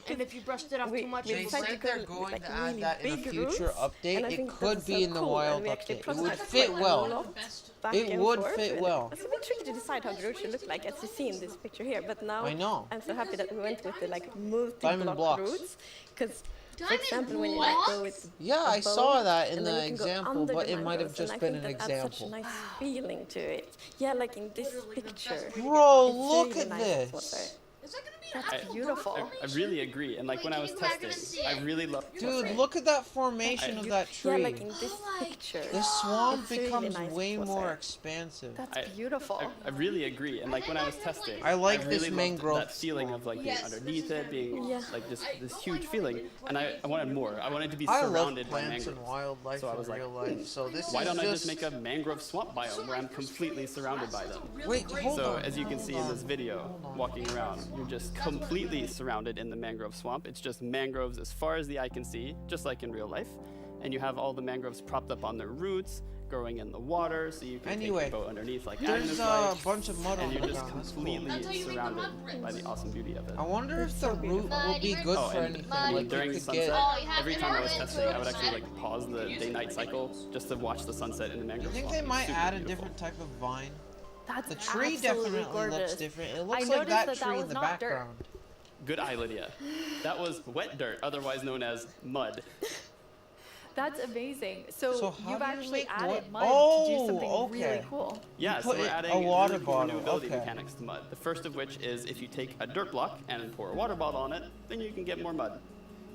Speaker 22: thing.
Speaker 14: and if you brushed it off
Speaker 22: We-
Speaker 14: too much,
Speaker 22: we
Speaker 14: it would
Speaker 22: decided
Speaker 14: break.
Speaker 22: to
Speaker 1: They're
Speaker 22: go
Speaker 1: going
Speaker 22: with,
Speaker 1: to
Speaker 22: like,
Speaker 1: add
Speaker 22: really
Speaker 1: that in a
Speaker 22: big
Speaker 1: future
Speaker 22: roots,
Speaker 1: update.
Speaker 22: and I
Speaker 1: It
Speaker 22: think
Speaker 1: could
Speaker 22: that's
Speaker 1: be
Speaker 22: so
Speaker 1: in the
Speaker 22: cool,
Speaker 1: wild
Speaker 22: and we actually
Speaker 1: update. It would
Speaker 22: prototyped
Speaker 1: fit
Speaker 22: quite a
Speaker 1: well.
Speaker 22: lot back
Speaker 1: It
Speaker 22: and
Speaker 1: would
Speaker 22: forth,
Speaker 1: fit
Speaker 22: and
Speaker 1: well.
Speaker 22: It's a bit tricky to decide how the root should look like, as you see in this picture here. But now
Speaker 1: I know.
Speaker 22: I'm so happy that we went with the like multi-block
Speaker 1: Diamond blocks.
Speaker 22: roots, because. For
Speaker 18: Diamond
Speaker 22: example, when you like go with
Speaker 1: Yeah,
Speaker 22: a
Speaker 1: I saw
Speaker 22: bow,
Speaker 1: that in
Speaker 22: and then
Speaker 1: the
Speaker 22: you can go
Speaker 1: example,
Speaker 22: under
Speaker 1: but
Speaker 22: the
Speaker 1: it might have
Speaker 22: mangroves, and
Speaker 1: just
Speaker 22: I
Speaker 1: been
Speaker 22: think
Speaker 1: an
Speaker 22: that adds such a
Speaker 1: example.
Speaker 22: nice feeling to it. Yeah, like in this picture.
Speaker 1: Bro,
Speaker 22: It's
Speaker 1: look
Speaker 22: really
Speaker 1: at
Speaker 22: nice what
Speaker 1: this.
Speaker 14: Is that gonna
Speaker 23: That's beautiful.
Speaker 3: I really agree. And like when I was testing, I really love.
Speaker 1: Dude, look at that formation of that tree.
Speaker 22: Yeah, like in this picture.
Speaker 1: The swamp
Speaker 22: It's really
Speaker 1: becomes
Speaker 22: nice
Speaker 1: way
Speaker 22: closer.
Speaker 1: more expansive.
Speaker 23: That's beautiful.
Speaker 3: I really agree. And like when I was testing,
Speaker 1: I like
Speaker 3: really
Speaker 1: this
Speaker 3: loved
Speaker 1: mangrove
Speaker 3: that feeling of like being underneath it, being like this huge feeling. And I wanted more. I wanted to be
Speaker 1: I love
Speaker 3: surrounded by
Speaker 1: plants
Speaker 3: mangroves.
Speaker 1: and wildlife
Speaker 3: So I
Speaker 1: in
Speaker 3: was like,
Speaker 1: real life. So this
Speaker 3: why
Speaker 1: is
Speaker 3: don't I
Speaker 1: just
Speaker 3: just make a mangrove swamp biome where I'm completely surrounded by them?
Speaker 1: Wait, hold
Speaker 3: So
Speaker 1: on.
Speaker 3: as you can see in this video, walking around, you're just completely surrounded in the mangrove swamp. It's just mangroves as far as the eye can see, just like in real life. And you have all the mangroves propped up on their roots, growing in the water, so you can take your boat underneath like
Speaker 1: there's
Speaker 3: Agnes
Speaker 1: a
Speaker 3: likes,
Speaker 1: bunch of mud on
Speaker 3: and you're
Speaker 1: the
Speaker 3: just
Speaker 1: ground. That's
Speaker 3: completely surrounded by the awesome beauty of it.
Speaker 1: I wonder if the root will be good for
Speaker 3: and
Speaker 1: anything.
Speaker 3: I mean,
Speaker 1: Like
Speaker 3: during
Speaker 1: you could
Speaker 3: sunset,
Speaker 1: get.
Speaker 3: every time I was testing, I would actually like pause the day-night cycle just to watch the sunset in the mangrove
Speaker 1: I think
Speaker 3: swamp.
Speaker 1: they
Speaker 3: It was
Speaker 1: might
Speaker 3: super
Speaker 1: add a
Speaker 3: beautiful.
Speaker 1: different type of vine.
Speaker 23: That's
Speaker 1: The tree
Speaker 23: absolutely
Speaker 1: definitely looks
Speaker 23: gorgeous.
Speaker 1: different. It
Speaker 23: I
Speaker 1: looks like
Speaker 23: noticed
Speaker 1: that
Speaker 23: that
Speaker 1: tree in
Speaker 23: was
Speaker 1: the
Speaker 23: not dirt.
Speaker 1: background.
Speaker 3: Good eye, Lydia. That was wet dirt, otherwise known as mud.
Speaker 23: That's amazing. So,
Speaker 1: So how
Speaker 23: you've
Speaker 1: do you
Speaker 23: actually
Speaker 1: make
Speaker 23: added
Speaker 1: what-
Speaker 23: mud to do
Speaker 1: Oh,
Speaker 23: something
Speaker 1: okay.
Speaker 23: really cool.
Speaker 3: Yeah,
Speaker 1: You
Speaker 3: so
Speaker 1: put
Speaker 3: we're
Speaker 1: it-
Speaker 3: adding
Speaker 1: a water
Speaker 3: really cool new
Speaker 1: bottle,
Speaker 3: ability
Speaker 1: okay.
Speaker 3: mechanics to mud. The first of which is if you take a dirt block and pour a water bottle on it, then you can get more mud.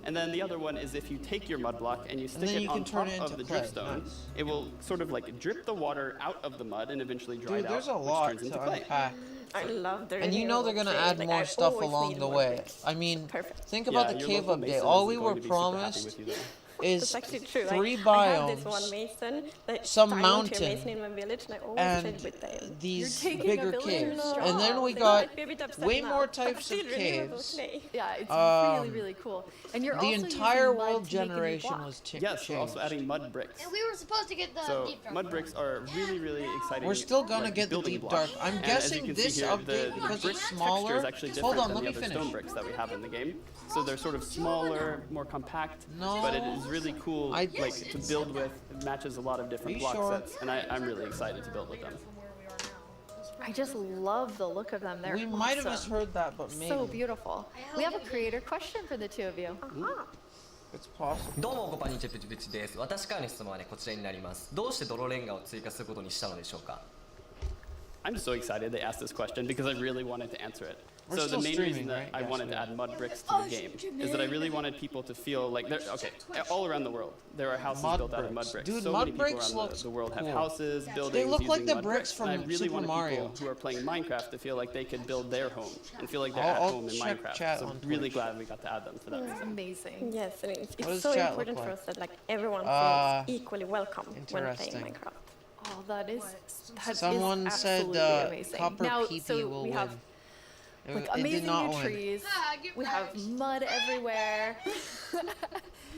Speaker 3: And then the other one is if you take your mud block and you stick
Speaker 1: then
Speaker 3: it
Speaker 1: you
Speaker 3: on
Speaker 1: can turn
Speaker 3: top
Speaker 1: it
Speaker 3: of
Speaker 1: into
Speaker 3: the
Speaker 1: clay.
Speaker 3: dripstone,
Speaker 1: Nice.
Speaker 3: it will sort of like drip the water out of the mud and eventually dry
Speaker 1: Dude,
Speaker 3: it
Speaker 1: there's
Speaker 3: out,
Speaker 1: a
Speaker 3: which
Speaker 1: lot
Speaker 3: turns into
Speaker 1: to
Speaker 3: clay.
Speaker 1: unpack.
Speaker 22: I love the
Speaker 1: And you know they're gonna add more stuff along the way. I mean, think about
Speaker 3: Yeah,
Speaker 1: the
Speaker 3: your
Speaker 1: cave
Speaker 3: local
Speaker 1: update.
Speaker 3: mason
Speaker 1: All
Speaker 3: is
Speaker 1: we
Speaker 3: going
Speaker 1: were
Speaker 3: to be super happy
Speaker 1: promised
Speaker 3: with you there.
Speaker 1: is
Speaker 22: That's actually true.
Speaker 1: 3
Speaker 22: I have this one
Speaker 1: biomes,
Speaker 22: mason, that
Speaker 1: some
Speaker 22: tiny
Speaker 1: mountain,
Speaker 22: tier mason in my village, and I always
Speaker 1: and
Speaker 22: played with them.
Speaker 1: these
Speaker 22: You're taking
Speaker 1: bigger
Speaker 22: a villager's
Speaker 1: caves.
Speaker 22: job.
Speaker 1: And then we
Speaker 22: They
Speaker 1: got
Speaker 22: might be a bit upset
Speaker 1: way
Speaker 22: now,
Speaker 1: more
Speaker 22: but
Speaker 1: types of
Speaker 22: still renewable
Speaker 1: caves.
Speaker 22: clay.
Speaker 23: Yeah, it's really,
Speaker 1: Um,
Speaker 23: really cool. And you're
Speaker 1: The
Speaker 23: also
Speaker 1: entire
Speaker 23: using mud
Speaker 1: world
Speaker 23: to make a new
Speaker 1: generation
Speaker 23: block.
Speaker 1: was
Speaker 3: Yes, we're also adding mud bricks.
Speaker 18: And we were supposed to get the
Speaker 3: So
Speaker 18: deep dark.
Speaker 3: mud bricks are really, really exciting.
Speaker 1: We're still gonna
Speaker 3: like,
Speaker 1: get the
Speaker 3: building
Speaker 1: deep
Speaker 3: blocks.
Speaker 1: dark. I'm
Speaker 3: And as you
Speaker 1: guessing
Speaker 3: can see
Speaker 1: this
Speaker 3: here,
Speaker 1: update,
Speaker 3: the
Speaker 1: because
Speaker 3: brick
Speaker 1: it's
Speaker 3: texture
Speaker 1: smaller.
Speaker 3: is actually
Speaker 1: Hold
Speaker 3: different
Speaker 1: on,
Speaker 3: than
Speaker 1: let
Speaker 3: the
Speaker 1: me
Speaker 3: other
Speaker 1: finish.
Speaker 3: stone bricks that we have in the game. So they're sort of smaller, more compact,
Speaker 1: No.
Speaker 3: but it is really cool like to build with. It matches a lot of different
Speaker 1: Are you
Speaker 3: block
Speaker 1: sure?
Speaker 3: sets, and I'm really excited to build with them.
Speaker 23: I just love the look of them. They're
Speaker 1: We might have
Speaker 23: awesome.
Speaker 1: misheard that, but maybe.
Speaker 23: So beautiful. We have a creator question for the two of you.
Speaker 1: It's possible.
Speaker 17: どうもこんにちは、プチプチです。私からの質問はね、こちらになります。どうして泥レンガを追加することにしたのでしょうか？
Speaker 3: I'm so excited they asked this question because I really wanted to answer it.
Speaker 1: We're
Speaker 3: So the
Speaker 1: still
Speaker 3: main
Speaker 1: streaming,
Speaker 3: reason that
Speaker 1: right?
Speaker 3: I
Speaker 1: Yes,
Speaker 3: wanted
Speaker 1: we
Speaker 3: to
Speaker 1: are.
Speaker 3: add mud bricks to the game is that I really wanted people to feel like they're okay. All around the world, there are houses
Speaker 1: Mud
Speaker 3: built out of mud
Speaker 1: bricks.
Speaker 3: bricks.
Speaker 1: Dude,
Speaker 3: so
Speaker 1: mud
Speaker 3: many people
Speaker 1: bricks
Speaker 3: around
Speaker 1: looks
Speaker 3: the world have
Speaker 1: cool.
Speaker 3: houses, buildings.
Speaker 1: They look like
Speaker 3: using
Speaker 1: the
Speaker 3: mud
Speaker 1: bricks
Speaker 3: and I
Speaker 1: from
Speaker 3: really
Speaker 1: Super
Speaker 3: wanted
Speaker 1: Mario.
Speaker 3: people who are playing Minecraft to feel like they could build their home and feel like they're
Speaker 1: I'll
Speaker 3: at home in
Speaker 1: check
Speaker 3: Minecraft.
Speaker 1: chat
Speaker 3: So
Speaker 1: on
Speaker 3: really
Speaker 1: Twitch.
Speaker 3: glad we got to add them for that reason.
Speaker 23: Amazing.
Speaker 22: Yes, and it's
Speaker 1: What does
Speaker 22: so
Speaker 1: chat
Speaker 22: important
Speaker 1: look
Speaker 22: for
Speaker 1: like?
Speaker 22: us that like everyone
Speaker 1: Uh,
Speaker 22: feels equally welcome when playing
Speaker 1: interesting.
Speaker 22: Minecraft.
Speaker 23: Oh, that is
Speaker 1: Someone said
Speaker 23: absolutely amazing.
Speaker 1: Copper
Speaker 23: Now,
Speaker 1: PP
Speaker 23: so
Speaker 1: will
Speaker 23: we
Speaker 1: win.
Speaker 23: have
Speaker 1: It-
Speaker 23: like
Speaker 1: it did
Speaker 23: amazing
Speaker 1: not
Speaker 23: new
Speaker 1: win.
Speaker 23: trees. We have mud everywhere.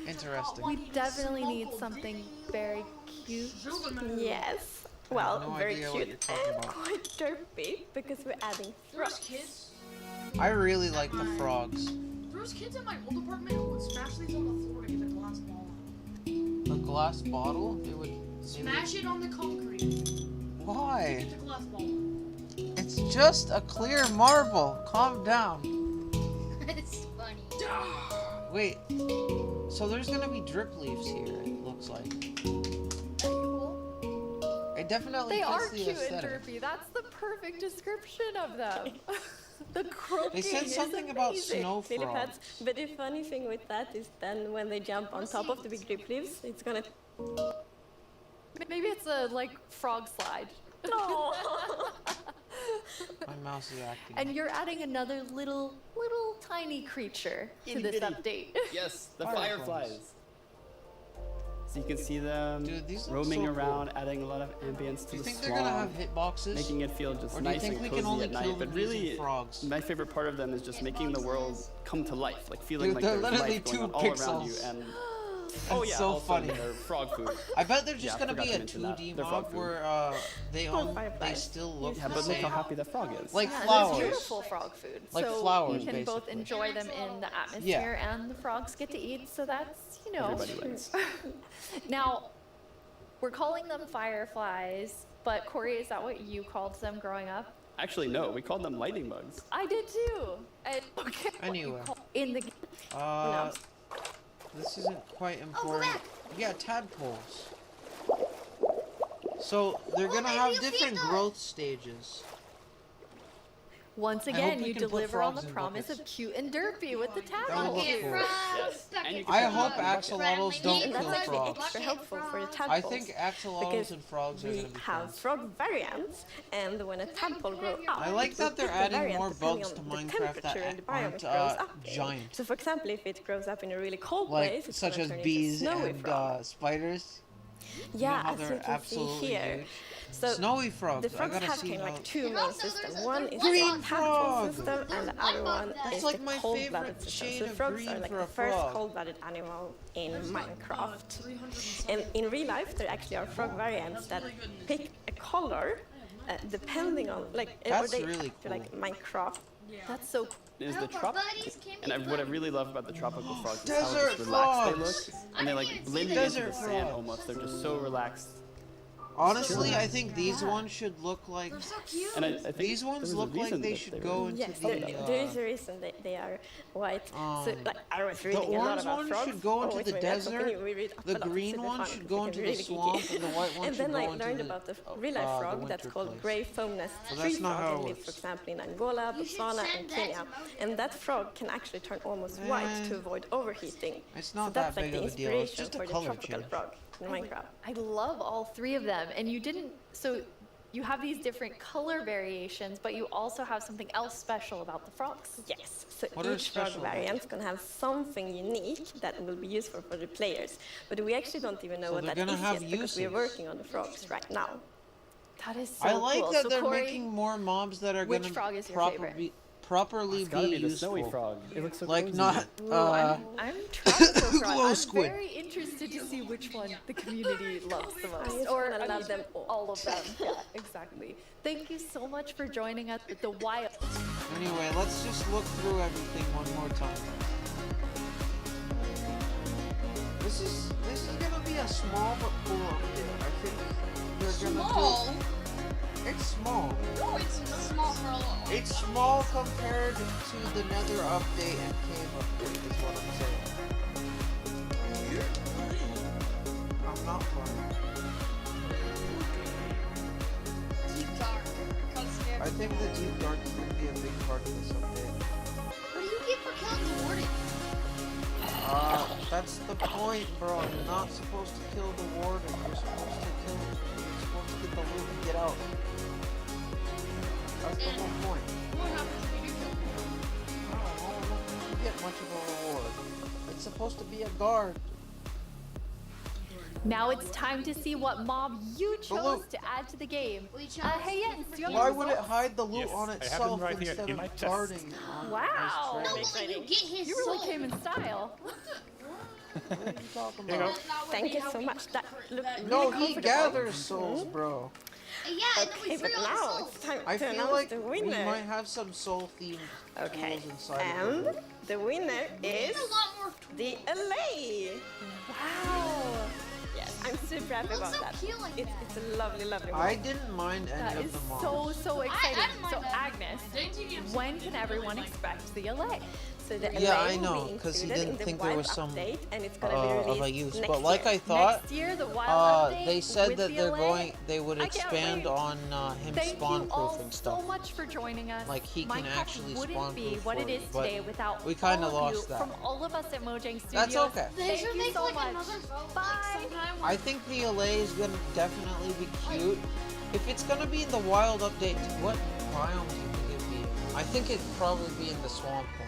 Speaker 1: Interesting.
Speaker 23: We definitely need something very cute.
Speaker 22: Yes. Well,
Speaker 1: no
Speaker 22: very
Speaker 1: idea what
Speaker 22: cute
Speaker 1: you're talking
Speaker 22: and
Speaker 1: about.
Speaker 22: quite derpy because we're adding frogs.
Speaker 1: I really like the frogs.
Speaker 14: There's kids in my old apartment who would smash these on the floor to get a glass ball.
Speaker 1: A glass bottle? They would.
Speaker 14: Smash it on the concrete.
Speaker 1: Why?
Speaker 14: Get the glass ball.
Speaker 1: It's just a clear marble. Calm down.
Speaker 18: It's funny.
Speaker 1: Wait. So there's gonna be drip leaves here. It looks like. It definitely
Speaker 23: They
Speaker 1: fits
Speaker 23: are
Speaker 1: the
Speaker 23: cute and
Speaker 1: aesthetic.
Speaker 23: derpy. That's the perfect description of them. The croaking
Speaker 1: They said
Speaker 23: is
Speaker 1: something about
Speaker 23: amazing.
Speaker 1: snow
Speaker 22: Lily
Speaker 1: frogs.
Speaker 22: pads. But the funny thing with that is then when they jump on top of the big drip leaves, it's gonna.
Speaker 23: Maybe it's a like frog slide.
Speaker 22: No.
Speaker 1: My mouse is acting.
Speaker 23: And you're adding another little tiny creature to this
Speaker 3: Itty-bitty.
Speaker 23: update.
Speaker 3: Yes, the
Speaker 1: Fireflies.
Speaker 3: fireflies. So you can see them
Speaker 1: Dude, these look
Speaker 3: roaming
Speaker 1: so cool.
Speaker 3: around, adding a lot of ambience to
Speaker 1: Do you
Speaker 3: the
Speaker 1: think
Speaker 3: swamp,
Speaker 1: they're gonna have hitboxes?
Speaker 3: making it feel just
Speaker 1: Or do you
Speaker 3: nice
Speaker 1: think
Speaker 3: and
Speaker 1: we
Speaker 3: cozy
Speaker 1: can only
Speaker 3: at
Speaker 1: kill
Speaker 3: night.
Speaker 1: them
Speaker 3: But
Speaker 1: using
Speaker 3: really,
Speaker 1: frogs?
Speaker 3: my favorite part of them is just making the world come to life, like feeling
Speaker 1: Dude,
Speaker 3: like
Speaker 1: they're
Speaker 3: there's
Speaker 1: literally
Speaker 3: life going
Speaker 1: 2
Speaker 3: on all around you.
Speaker 1: pixels.
Speaker 3: And
Speaker 1: That's
Speaker 3: oh yeah,
Speaker 1: so
Speaker 3: also
Speaker 1: funny.
Speaker 3: they're frog food.
Speaker 1: I bet there's just
Speaker 3: Yeah, I
Speaker 1: gonna
Speaker 3: forgot
Speaker 1: be
Speaker 3: to
Speaker 1: a
Speaker 3: mention that.
Speaker 1: 2D
Speaker 3: They're frog
Speaker 1: mod
Speaker 3: food.
Speaker 1: where they still look
Speaker 3: Yeah,
Speaker 1: the
Speaker 3: but look
Speaker 1: same.
Speaker 3: how happy the frog is.
Speaker 1: Like
Speaker 23: Yeah,
Speaker 1: flowers.
Speaker 23: It's beautiful frog food.
Speaker 1: Like
Speaker 23: so
Speaker 1: flowers,
Speaker 23: you can both
Speaker 1: basically.
Speaker 23: enjoy them in the atmosphere and the frogs get to eat, so that's, you know.
Speaker 3: Everybody wins.
Speaker 23: Now, we're calling them fireflies, but Corey, is that what you called them growing up?
Speaker 3: Actually, no, we called them lightning bugs.
Speaker 23: I did too. And okay, what you
Speaker 1: Anyway.
Speaker 23: call- in the
Speaker 1: This isn't quite important. Yeah, tadpoles. So they're gonna have different growth stages.
Speaker 23: Once
Speaker 1: I hope
Speaker 23: again,
Speaker 1: we
Speaker 23: you
Speaker 1: can put
Speaker 23: deliver on the
Speaker 1: frogs in
Speaker 23: promise
Speaker 1: buckets.
Speaker 23: of cute and derpy with the
Speaker 1: That
Speaker 23: tadpole
Speaker 1: would look
Speaker 23: cube.
Speaker 1: cool.
Speaker 3: Yes. And you can
Speaker 1: I
Speaker 3: put
Speaker 1: hope
Speaker 3: them in buckets.
Speaker 1: axolotls don't
Speaker 23: And
Speaker 1: kill
Speaker 23: that's actually
Speaker 1: frogs.
Speaker 23: extra helpful for the
Speaker 1: I
Speaker 23: tadpoles.
Speaker 1: think axolotls
Speaker 23: because
Speaker 1: and frogs are
Speaker 23: we
Speaker 1: gonna be
Speaker 23: have
Speaker 1: friends.
Speaker 23: frog variants, and when a tadpole grows up,
Speaker 1: I like
Speaker 23: it will
Speaker 1: that they're
Speaker 23: pick the
Speaker 1: adding
Speaker 23: variant
Speaker 1: more
Speaker 23: depending
Speaker 1: bugs
Speaker 23: on
Speaker 1: to
Speaker 23: the
Speaker 1: Minecraft
Speaker 23: temperature
Speaker 1: that
Speaker 23: and the biome
Speaker 1: aren't
Speaker 23: it grows up in.
Speaker 1: giant.
Speaker 23: So, for example, if it grows up in a really cold
Speaker 1: Like
Speaker 23: place, it's
Speaker 1: such
Speaker 23: gonna
Speaker 1: as
Speaker 23: turn into a
Speaker 1: bees
Speaker 23: snowy
Speaker 1: and
Speaker 23: frog.
Speaker 1: spiders.
Speaker 23: Yeah,
Speaker 1: you know how
Speaker 23: as
Speaker 1: they're
Speaker 23: you can see
Speaker 1: absolutely
Speaker 23: here.
Speaker 1: huge.
Speaker 23: So
Speaker 1: Snowy frogs.
Speaker 23: the frogs
Speaker 1: I gotta
Speaker 23: have
Speaker 1: see
Speaker 23: kind of
Speaker 1: how.
Speaker 23: like two main systems. One is
Speaker 1: Green
Speaker 23: the tadpole
Speaker 1: frog!
Speaker 23: system, and the other one
Speaker 1: That's
Speaker 23: is
Speaker 1: like
Speaker 23: the
Speaker 1: my
Speaker 23: cold-blooded
Speaker 1: favorite
Speaker 23: system.
Speaker 1: shade
Speaker 23: So
Speaker 1: of
Speaker 23: frogs
Speaker 1: green
Speaker 23: are like
Speaker 1: for
Speaker 23: the
Speaker 1: a
Speaker 23: first
Speaker 1: frog.
Speaker 23: cold-blooded animal in Minecraft. And in real life, there actually are frog variants that pick a color depending on
Speaker 1: That's
Speaker 23: they
Speaker 1: really
Speaker 23: to, like Minecraft. That's so cool.
Speaker 3: Is the what I really love about the tropical frogs is how
Speaker 1: Desert
Speaker 3: just relaxed they
Speaker 1: frogs!
Speaker 3: look, and they like blend into
Speaker 1: Desert
Speaker 3: the sand
Speaker 1: frogs.
Speaker 3: almost. They're just so relaxed.
Speaker 1: Honestly, I think these ones should look like.
Speaker 3: And I think
Speaker 1: These ones
Speaker 3: there was a
Speaker 1: look like
Speaker 3: reason
Speaker 1: they
Speaker 3: that
Speaker 1: should
Speaker 3: they
Speaker 1: go
Speaker 3: were-
Speaker 1: into
Speaker 23: Yes,
Speaker 1: the.
Speaker 23: there is a reason they are white. So, like, I was
Speaker 1: The
Speaker 23: reading a lot
Speaker 1: orange
Speaker 23: about
Speaker 1: one
Speaker 23: frogs.
Speaker 1: should go into
Speaker 23: always
Speaker 1: the
Speaker 23: when we had company,
Speaker 1: desert.
Speaker 23: we read up
Speaker 1: The
Speaker 23: a lot. It's
Speaker 1: green
Speaker 23: super
Speaker 1: one
Speaker 23: fun
Speaker 1: should
Speaker 23: because
Speaker 1: go
Speaker 23: we
Speaker 1: into
Speaker 23: can
Speaker 1: the
Speaker 23: really geek
Speaker 1: swamp, and the white one
Speaker 23: And
Speaker 1: should
Speaker 23: then
Speaker 1: go
Speaker 23: I
Speaker 1: into
Speaker 23: learned
Speaker 1: the,
Speaker 23: about the real-life
Speaker 1: the
Speaker 23: frog
Speaker 1: winter
Speaker 23: that's called
Speaker 1: place.
Speaker 23: gray foam-nest
Speaker 1: But
Speaker 23: tree
Speaker 1: that's not
Speaker 23: frog
Speaker 1: how
Speaker 23: and
Speaker 1: it
Speaker 23: lives, for
Speaker 1: works.
Speaker 23: example, in Angola, Botswana, and Kenya. And that frog can actually turn almost white to avoid overheating.
Speaker 1: It's not
Speaker 23: so that's
Speaker 1: that
Speaker 23: like
Speaker 1: big
Speaker 23: the
Speaker 1: of a deal. It's
Speaker 23: inspiration
Speaker 1: just a
Speaker 23: for the
Speaker 1: color
Speaker 23: tropical
Speaker 1: change.
Speaker 23: frog in Minecraft. I love all three of them, and you didn't. So you have these different color variations, but you also have something else special about the frogs. Yes. So
Speaker 1: What are
Speaker 23: each frog
Speaker 1: special about
Speaker 23: variant is going to have something unique that will be useful for the players. But we actually don't even know
Speaker 1: So
Speaker 23: what
Speaker 1: they're
Speaker 23: that
Speaker 1: gonna
Speaker 23: is
Speaker 1: have
Speaker 23: yet because we're
Speaker 1: uses.
Speaker 23: working on the frogs right now. That is so
Speaker 1: I like
Speaker 23: cool.
Speaker 1: that
Speaker 23: So
Speaker 1: they're
Speaker 23: Corey,
Speaker 1: making more mobs that are
Speaker 23: which
Speaker 1: gonna
Speaker 23: frog is your
Speaker 1: properly
Speaker 3: It's gotta
Speaker 1: be
Speaker 3: be the
Speaker 1: useful.
Speaker 3: snowy frog. It looks so
Speaker 1: like
Speaker 3: cozy.
Speaker 1: not
Speaker 23: Ooh, I'm tropical frog.
Speaker 1: glow
Speaker 23: I'm
Speaker 1: squid.
Speaker 23: very interested to see which one the community loves the most. just Or wanna I love mean, them all of them. Yeah, exactly. Thank you so much for joining us at the wild.
Speaker 1: Anyway, let's just look through everything one more time. This is gonna be a small but cool update. I think they're gonna
Speaker 18: Small?
Speaker 1: do. It's small.
Speaker 18: No, it's not small for a lot.
Speaker 1: It's small compared to the Nether update and Cave update, is what I'm saying. I'm not playing.
Speaker 18: Deep dark.
Speaker 1: I think the Deep Dark is gonna be a big part of this update.
Speaker 18: What do you get for killing the warden?
Speaker 1: That's the point, bro. You're not supposed to kill the warden. You're supposed to get the loot and get out. That's the whole point.
Speaker 18: What happens if you do kill him?
Speaker 1: I don't know. You get much of a reward. It's supposed to be a guard.
Speaker 23: Now it's time to see what mob you chose to add to the game. Hey Jens, do you have
Speaker 1: Why
Speaker 23: the
Speaker 1: would it
Speaker 23: results?
Speaker 1: hide the loot
Speaker 2: Yes,
Speaker 1: on
Speaker 2: I have
Speaker 1: itself
Speaker 2: them right here
Speaker 1: instead
Speaker 2: in my
Speaker 1: of
Speaker 2: chest.
Speaker 1: guarding?
Speaker 23: Wow,
Speaker 1: Nice
Speaker 23: that's
Speaker 1: try.
Speaker 23: exciting.
Speaker 18: Get his
Speaker 23: You really
Speaker 18: soul.
Speaker 23: came in style.
Speaker 1: What are you talking
Speaker 2: Here you
Speaker 1: about?
Speaker 2: go.
Speaker 23: Thank you so much. That looked
Speaker 1: No,
Speaker 23: really
Speaker 1: he
Speaker 23: comfortable.
Speaker 1: gathers souls, bro.
Speaker 18: Yeah, and then
Speaker 23: Okay,
Speaker 18: we
Speaker 23: but
Speaker 18: free all the
Speaker 23: now
Speaker 18: souls.
Speaker 23: it's time
Speaker 1: I
Speaker 23: to
Speaker 1: feel
Speaker 23: announce
Speaker 1: like
Speaker 23: the
Speaker 1: we
Speaker 23: winner.
Speaker 1: might have some soul-themed
Speaker 23: Okay,
Speaker 1: tools inside of
Speaker 23: and
Speaker 1: it.
Speaker 23: the winner is
Speaker 18: There's a lot more
Speaker 23: the LA. Wow. Yes, I'm super happy
Speaker 18: It looks
Speaker 23: about
Speaker 18: so
Speaker 23: that.
Speaker 18: cute like that.
Speaker 23: It's a lovely, lovely
Speaker 1: I
Speaker 23: mob.
Speaker 1: didn't mind
Speaker 23: That
Speaker 1: any
Speaker 23: is
Speaker 1: of the mobs.
Speaker 23: so exciting.
Speaker 18: I didn't mind
Speaker 23: So
Speaker 18: that.
Speaker 23: Agnes, when can everyone expect the LA? So the
Speaker 1: Yeah,
Speaker 23: LA
Speaker 1: I
Speaker 23: will
Speaker 1: know,
Speaker 23: be
Speaker 1: 'cause he
Speaker 23: included
Speaker 1: didn't
Speaker 23: in the
Speaker 1: think there was
Speaker 23: wild
Speaker 1: some,
Speaker 23: update, and it's gonna be
Speaker 1: of a
Speaker 23: released
Speaker 1: use.
Speaker 23: next
Speaker 1: But like
Speaker 23: year.
Speaker 1: I thought,
Speaker 23: Next year, the wild update
Speaker 1: they said
Speaker 23: with
Speaker 1: that
Speaker 23: the
Speaker 1: they're
Speaker 23: LA.
Speaker 1: they would
Speaker 23: I can't
Speaker 1: expand
Speaker 23: wait.
Speaker 1: on him
Speaker 23: Thank you all
Speaker 1: spawn-proofing
Speaker 23: so
Speaker 1: stuff.
Speaker 23: much for joining us.
Speaker 1: Like, he can
Speaker 23: Minecraft
Speaker 1: actually
Speaker 23: wouldn't be
Speaker 1: spawn-proof
Speaker 23: what
Speaker 1: for
Speaker 23: it
Speaker 1: you,
Speaker 23: is
Speaker 1: but
Speaker 23: today without
Speaker 1: we kinda
Speaker 23: all of you.
Speaker 1: lost that.
Speaker 23: From all of us at Mojang Studios.
Speaker 1: That's okay.
Speaker 18: They
Speaker 23: Thank
Speaker 18: should
Speaker 23: you
Speaker 18: make
Speaker 23: so
Speaker 18: like
Speaker 23: much.
Speaker 18: another vote.
Speaker 23: Bye.
Speaker 18: Like sometime
Speaker 1: I think the LA is gonna definitely be cute. If it's gonna be in the wild update, what biome do you think it'd be in? I think it'd probably be in the swamp one.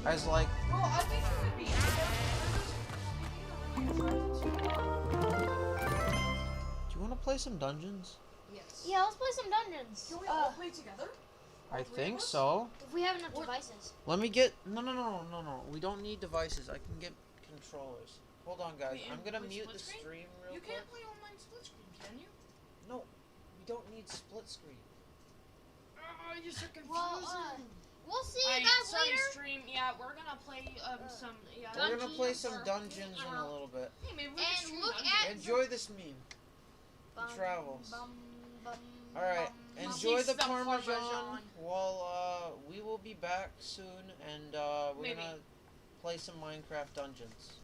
Speaker 1: As like,
Speaker 14: Well, I think it would be
Speaker 1: do you want to play some dungeons?
Speaker 14: Yes.
Speaker 18: Yeah, let's play some dungeons.
Speaker 14: Can we all play together?
Speaker 1: I think so.
Speaker 18: If we have enough devices.
Speaker 1: Let me get no. We don't need devices. I can get controllers. Hold on, guys.
Speaker 14: Wait,
Speaker 1: I'm gonna
Speaker 14: with
Speaker 1: mute
Speaker 14: split
Speaker 1: the
Speaker 14: screen?
Speaker 1: stream real
Speaker 14: You
Speaker 1: quick.
Speaker 14: can't play online split screen, can you?
Speaker 1: No, we don't need split screen.
Speaker 14: Oh, you're so confusing.
Speaker 18: Well, we'll see you
Speaker 14: Alright,
Speaker 18: guys
Speaker 14: sorry,
Speaker 18: later.
Speaker 14: stream. Yeah, we're gonna play some. Yeah,
Speaker 1: We're gonna play some
Speaker 14: or-
Speaker 1: dungeons in a little bit.
Speaker 14: Hey, maybe we can
Speaker 18: And
Speaker 14: stream
Speaker 18: look
Speaker 14: dungeons.
Speaker 18: at
Speaker 1: Enjoy this meme.
Speaker 18: Bum,
Speaker 1: He travels.
Speaker 18: bum, bum,
Speaker 1: All right,
Speaker 18: bum,
Speaker 1: enjoy
Speaker 14: Eat
Speaker 1: the
Speaker 14: some
Speaker 1: Parmesan.
Speaker 14: Parmesan.
Speaker 1: Well, we will be back soon, and we're
Speaker 14: Maybe.
Speaker 1: gonna play some Minecraft dungeons.